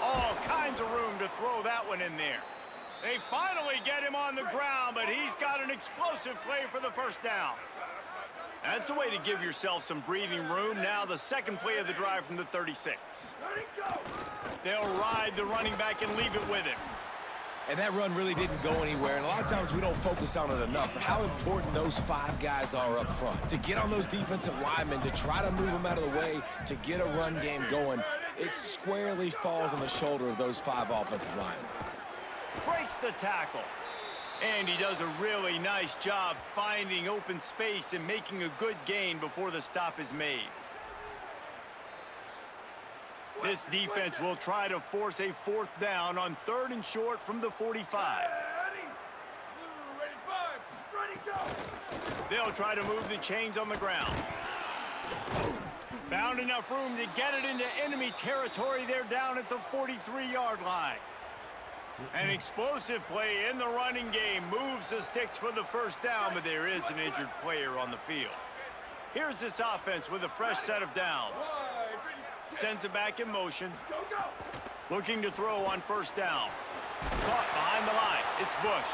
C: All kinds of room to throw that one in there. They finally get him on the ground, but he's got an explosive play for the first down. That's the way to give yourself some breathing room. Now the second play of the drive from the 36. They'll ride the running back and leave it with him.
G: And that run really didn't go anywhere, and a lot of times we don't focus on it enough, but how important those 5 guys are up front. To get on those defensive linemen, to try to move them out of the way, to get a run game going, it squarely falls on the shoulder of those 5 offensive linemen.
C: Breaks the tackle. And he does a really nice job finding open space and making a good gain before the stop is made. This defense will try to force a 4th down on 3rd and short from the 45. They'll try to move the chains on the ground. Found enough room to get it into enemy territory. They're down at the 43-yard line. An explosive play in the running game moves the sticks for the first down, but there is an injured player on the field. Here's this offense with a fresh set of downs. Sends it back in motion. Looking to throw on 1st down. Caught behind the line. It's Bush.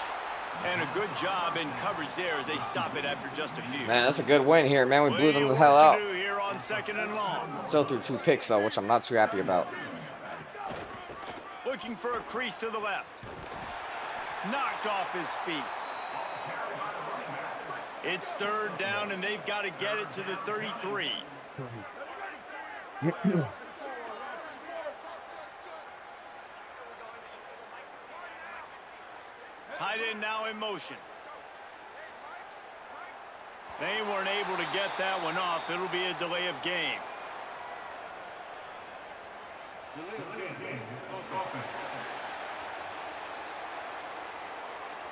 C: And a good job in coverage there as they stop it after just a few.
A: Man, that's a good win here, man. We blew them the
C: Plenty of
A: hell
C: work
A: out.
C: to do here on 2nd and long.
A: Still threw 2 picks, though, which I'm not too happy about.
C: Looking for a crease to the left. Knocked off his feet. It's 3rd down, and they've got to get it to the 33. Tight end now in motion. They weren't able to get that one off. It'll be a delay of game.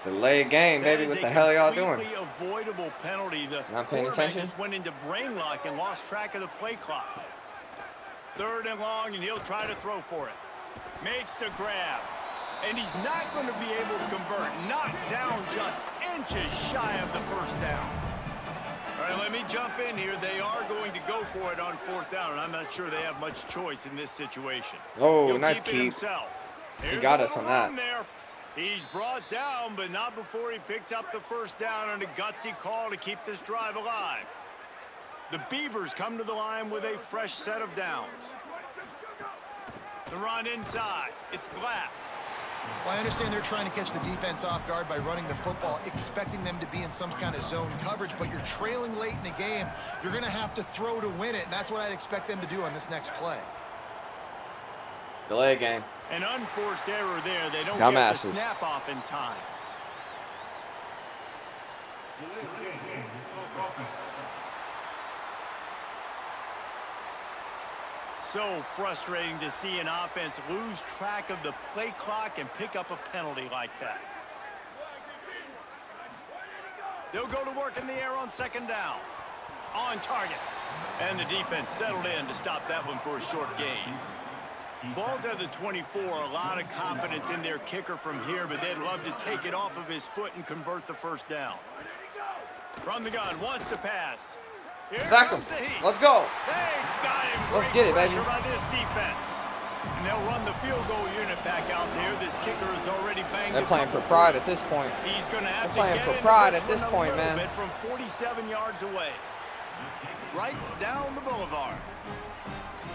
A: Delay game,
C: That
A: baby.
C: is
A: What
C: a
A: the hell y'all doing?
C: completely avoidable penalty. The
A: Not paying
C: quarterback
A: attention?
C: just went into brain lock and lost track of the play clock. 3rd and long, and he'll try to throw for it. Makes the grab. And he's not going to be able to convert. Knocked down just inches shy of the first down. All right, let me jump in here. They are going to go for it on 4th down, and I'm not sure they have much choice in this situation.
A: Oh,
C: He'll
A: nice
C: keep it
A: keep.
C: himself.
A: He got us on that.
C: There. He's brought down, but not before he picks up the 1st down on a gutsy call to keep this drive alive. The Beavers come to the line with a fresh set of downs. The run inside. It's Glass.
E: Well, I understand they're trying to catch the defense off guard by running the football, expecting them to be in some kind of zone coverage, but you're trailing late in the game. You're going to have to throw to win it, and that's what I'd expect them to do on this next play.
A: Delay game.
C: An unforced error there. They don't get the snap off in time. So frustrating to see an offense lose track of the play clock and pick up a penalty like that. They'll go to work in the air on 2nd down. On target. And the defense settled in to stop that one for a short gain. Ball's at the 24, a lot of confidence in their kicker from here, but they'd love to take it off of his foot and convert the 1st down. From the gun, wants to pass.
A: Sack him. Let's go.
C: They got him.
A: Let's get it, baby.
C: Pressure by this defense. And they'll run the field goal unit back out there. This kicker is already banged.
A: They're playing for pride at this point.
C: He's going to have
A: They're playing for pride at this point, man.
C: From 47 yards away. Right down the boulevard.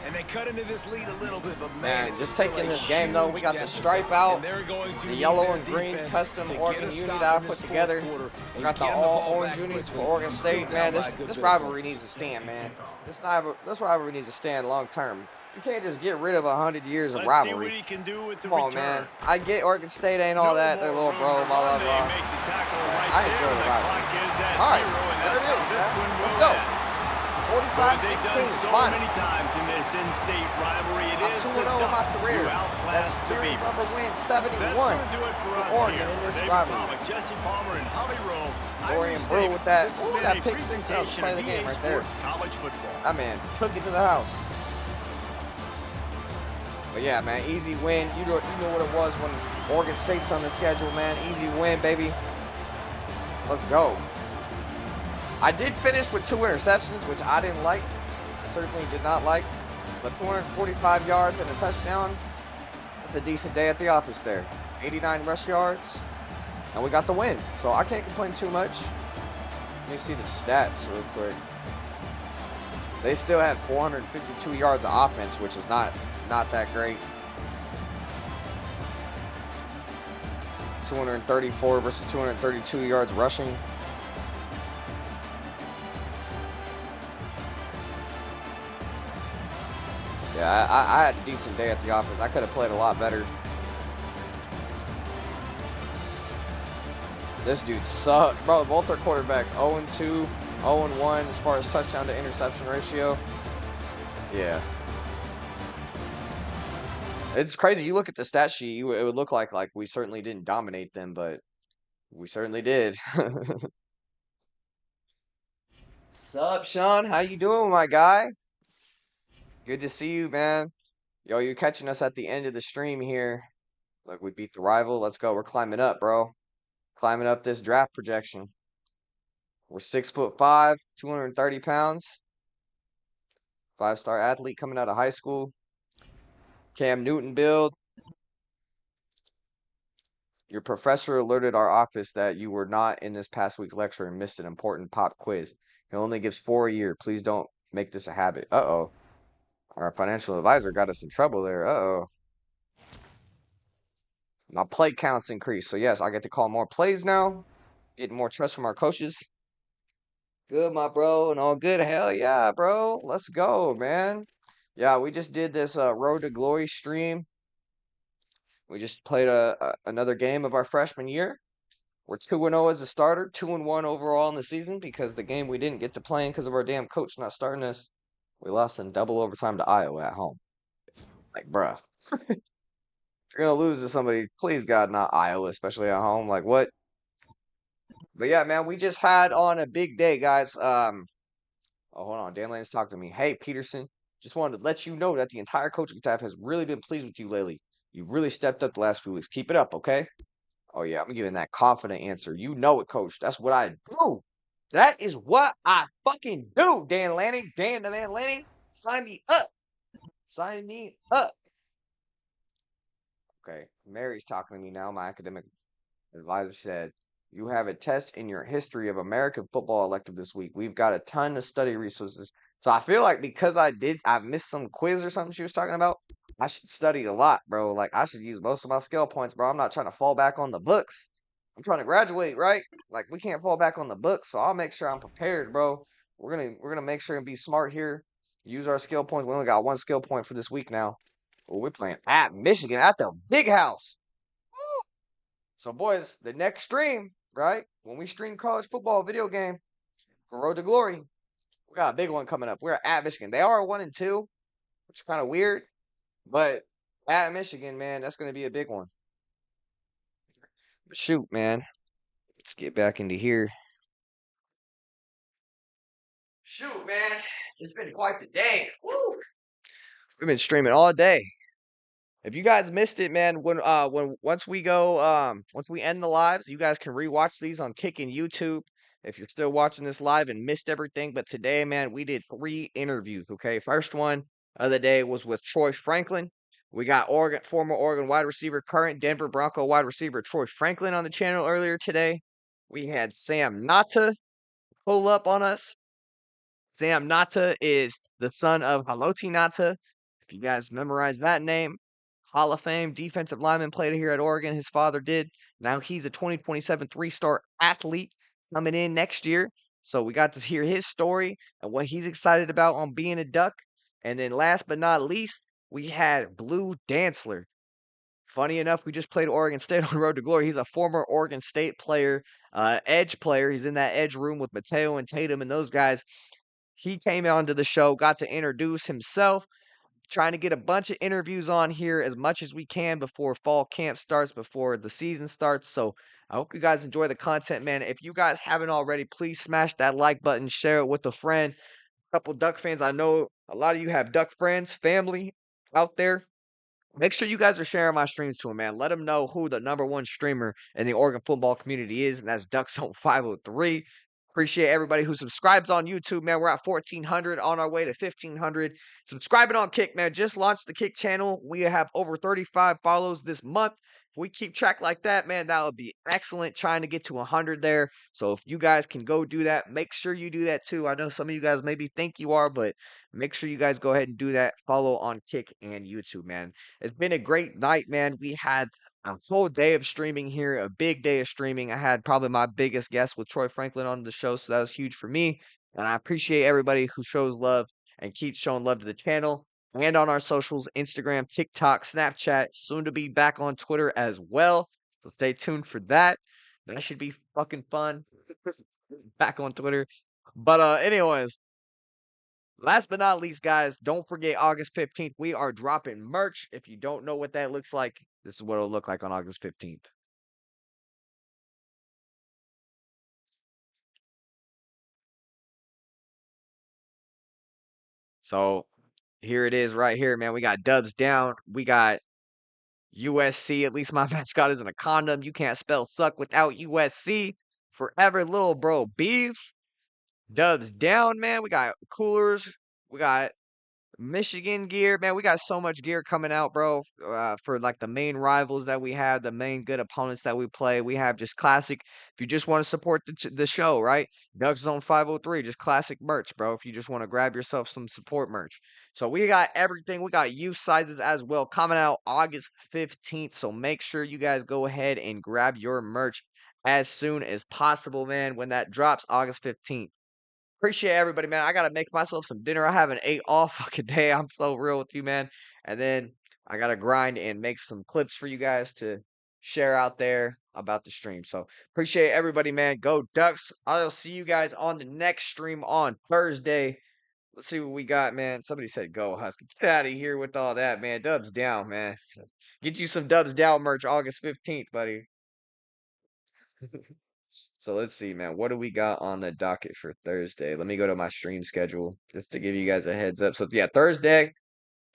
G: And they cut into this lead a little bit, but
A: Man,
G: it's
A: just
G: still
A: taking
G: a
A: this game, though, we got the
G: deficit.
A: stripe out,
G: And they're going to
A: the
G: need
A: yellow
G: their
A: and green
G: defense
A: custom
G: to
A: Oregon
G: get a
A: unit
G: stop
A: that I
G: in
A: put
G: this
A: together.
G: fourth quarter
A: We
G: and
A: got the
G: get
A: all
G: ball
A: orange
G: back
A: units for
G: quickly.
A: Oregon State,
G: Slow
A: man.
G: down by
A: This
G: good
A: rivalry
G: defense.
A: needs to stand, man. This rivalry needs to stand long term. You can't just get rid of 100 years of
C: Let's see
A: rivalry.
C: what he can do with the
A: Come on,
C: return.
A: man. I get Oregon State ain't all that. They're a little bro, blah, blah, blah. I enjoy the rivalry. All right, there it is, man. Let's go. 45-16,
C: so
A: fun.
C: many times in this in-state rivalry. It
A: I'm
C: is
A: 2-0
C: the
A: in my
C: Ducks
A: career.
C: who
A: That's
C: outlast the
A: series
C: Beavers.
A: number win
C: That's
A: 71
C: going to do it for us
A: Oregon
C: here.
A: in this
C: David
A: rivalry.
C: Pollack, Jesse Palmer, and Holly Rowe.
A: Oregon Bleu with that. Ooh, that pick six. That was play of the game right there.
C: College football.
A: That man took it to the house. But yeah, man, easy win. You know what it was when Oregon State's on the schedule, man. Easy win, baby. Let's go. I did finish with 2 interceptions, which I didn't like. Certainly did not like. But 245 yards and a touchdown. That's a decent day at the office there. 89 rush yards. And we got the win. So I can't complain too much. Let me see the stats real quick. They still had 452 yards of offense, which is not that great. 234 versus 232 yards rushing. Yeah, I had a decent day at the office. I could have played a lot better. This dude sucked. Bro, both their quarterbacks 0-2, 0-1 as far as touchdown to interception ratio. Yeah. It's crazy. You look at the stat sheet, it would look like we certainly didn't dominate them, but we certainly did. Sup, Sean? How you doing, my guy? Good to see you, man. Yo, you're catching us at the end of the stream here. Like, we beat the rival. Let's go. We're climbing up, bro. Climbing up this draft projection. We're 6'5", 230 pounds. 5-star athlete coming out of high school. Cam Newton build. Your professor alerted our office that you were not in this past week's lecture and missed an important pop quiz. He only gives 4 a year. Please don't make this a habit. Uh-oh. Our financial advisor got us in trouble there. Uh-oh. My play counts increased. So, yes, I get to call more plays now. Getting more trust from our coaches. Good, my bro. And all good. Hell yeah, bro. Let's go, man. Yeah, we just did this Road to Glory stream. We just played another game of our freshman year. We're 2-0 as a starter, 2-1 overall in the season because the game we didn't get to play because of our damn coach not starting us. We lost in double overtime to Iowa at home. Like, bruh. If you're going to lose to somebody, please God, not Iowa, especially at home. Like, what? But yeah, man, we just had on a big day, guys. Oh, hold on. Dan Lanning's talking to me. Hey, Peterson, just wanted to let you know that the entire coaching staff has really been pleased with you lately. You've really stepped up the last few weeks. Keep it up, okay? Oh, yeah, I'm giving that confident answer. You know it, coach. That's what I do. That is what I fucking do, Dan Lanning. Dan the man Lanning. Sign me up. Sign me up. Okay, Mary's talking to me now. My academic advisor said, you have a test in your history of American football elective this week. We've got a ton of study resources. So I feel like because I missed some quiz or something she was talking about, I should study a lot, bro. Like I should use most of my skill points, bro. I'm not trying to fall back on the books. I'm trying to graduate, right? Like we can't fall back on the books. So I'll make sure I'm prepared, bro. We're gonna make sure and be smart here. Use our skill points. We only got one skill point for this week now. Oh, we're playing at Michigan at the big house. So, boys, the next stream, right? When we stream college football video game for Road to Glory, we got a big one coming up. We're at Michigan. They are 1-2, which is kind of weird, but at Michigan, man, that's going to be a big one. Shoot, man. Let's get back into here. Shoot, man. It's been quite the day. Woo! We've been streaming all day. If you guys missed it, man, when once we end the lives, you guys can rewatch these on Kick and YouTube. If you're still watching this live and missed everything, but today, man, we did 3 interviews. Okay, first one of the day was with Troy Franklin. We got former Oregon wide receiver, current Denver Bronco wide receiver Troy Franklin on the channel earlier today. We had Sam Nata pull up on us. Sam Nata is the son of Haloti Nata. If you guys memorize that name, Hall of Fame defensive lineman, played here at Oregon. His father did. Now he's a 2027 3-star athlete coming in next year. So we got to hear his story and what he's excited about on being a Duck. And then last but not least, we had Bleu Dantzler. Funny enough, we just played Oregon State on Road to Glory. He's a former Oregon State player, edge player. He's in that edge room with Mateo and Tatum and those guys. He came onto the show, got to introduce himself, trying to get a bunch of interviews on here as much as we can before fall camp starts, before the season starts. So I hope you guys enjoy the content, man. If you guys haven't already, please smash that like button, share it with a friend. A couple Duck fans, I know a lot of you have Duck friends, family out there. Make sure you guys are sharing my streams to him, man. Let him know who the #1 streamer in the Oregon football community is, and that's Duckzone 503. Appreciate everybody who subscribes on YouTube, man. We're at 1,400, on our way to 1,500. Subscribing on Kick, man. Just launched the Kick channel. We have over 35 follows this month. If we keep track like that, man, that would be excellent. Trying to get to 100 there. So if you guys can go do that, make sure you do that too. I know some of you guys maybe think you are, but make sure you guys go ahead and do that. Follow on Kick and YouTube, man. It's been a great night, man. We had a full day of streaming here, a big day of streaming. I had probably my biggest guest with Troy Franklin on the show, so that was huge for me. And I appreciate everybody who shows love and keeps showing love to the channel and on our socials, Instagram, TikTok, Snapchat, soon to be back on Twitter as well. So stay tuned for that. That should be fucking fun. Back on Twitter. But anyways, last but not least, guys, don't forget August 15th. We are dropping merch. If you don't know what that looks like, this is what it'll look like on August 15th. So here it is right here, man. We got Dubs down. We got USC. At least my mascot isn't a condom. You can't spell suck without USC. Forever little bro Beeves. Dubs down, man. We got coolers. We got Michigan gear, man. We got so much gear coming out, bro. For like the main rivals that we have, the main good opponents that we play. We have just classic. If you just want to support the show, right? Duck Zone 503, just classic merch, bro. If you just want to grab yourself some support merch. So we got everything. We got youth sizes as well coming out August 15th. So make sure you guys go ahead and grab your merch as soon as possible, man. When that drops August 15th. Appreciate everybody, man. I gotta make myself some dinner. I haven't ate all fucking day. I'm so real with you, man. And then I gotta grind and make some clips for you guys to share out there about the stream. So appreciate everybody, man. Go Ducks. I'll see you guys on the next stream on Thursday. Let's see what we got, man. Somebody said go Husky. Get out of here with all that, man. Dubs down, man. Get you some Dubs down merch August 15th, buddy. So let's see, man. What do we got on the docket for Thursday? Let me go to my stream schedule just to give you guys a heads up. So yeah, Thursday,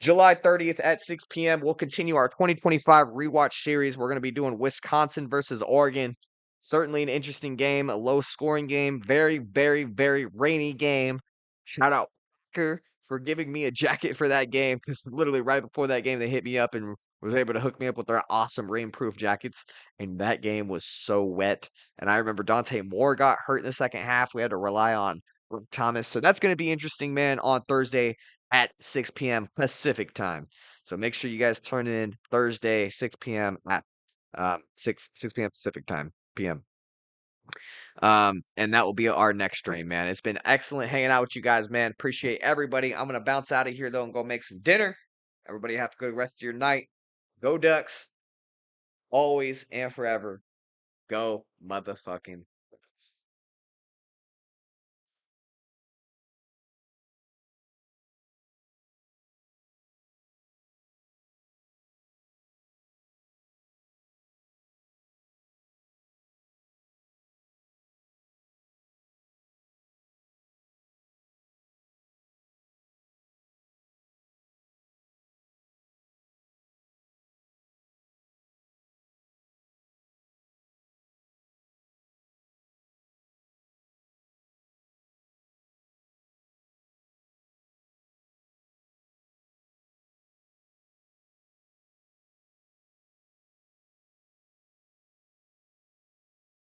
A: July 30th at 6 p.m. We'll continue our 2025 rewatch series. We're going to be doing Wisconsin versus Oregon. Certainly an interesting game, a low scoring game, very, very, very rainy game. Shout out Parker for giving me a jacket for that game because literally right before that game, they hit me up and was able to hook me up with their awesome rainproof jackets. And that game was so wet. And I remember Dante Moore got hurt in the second half. We had to rely on Thomas. So that's going to be interesting, man, on Thursday at 6 p.m. Pacific time. So make sure you guys turn in Thursday, 6 p.m. at 6 p.m. Pacific time, p.m. And that will be our next stream, man. It's been excellent hanging out with you guys, man. Appreciate everybody. I'm gonna bounce out of here though and go make some dinner. Everybody have to go the rest of your night. Go Ducks, always and forever. Go motherfucking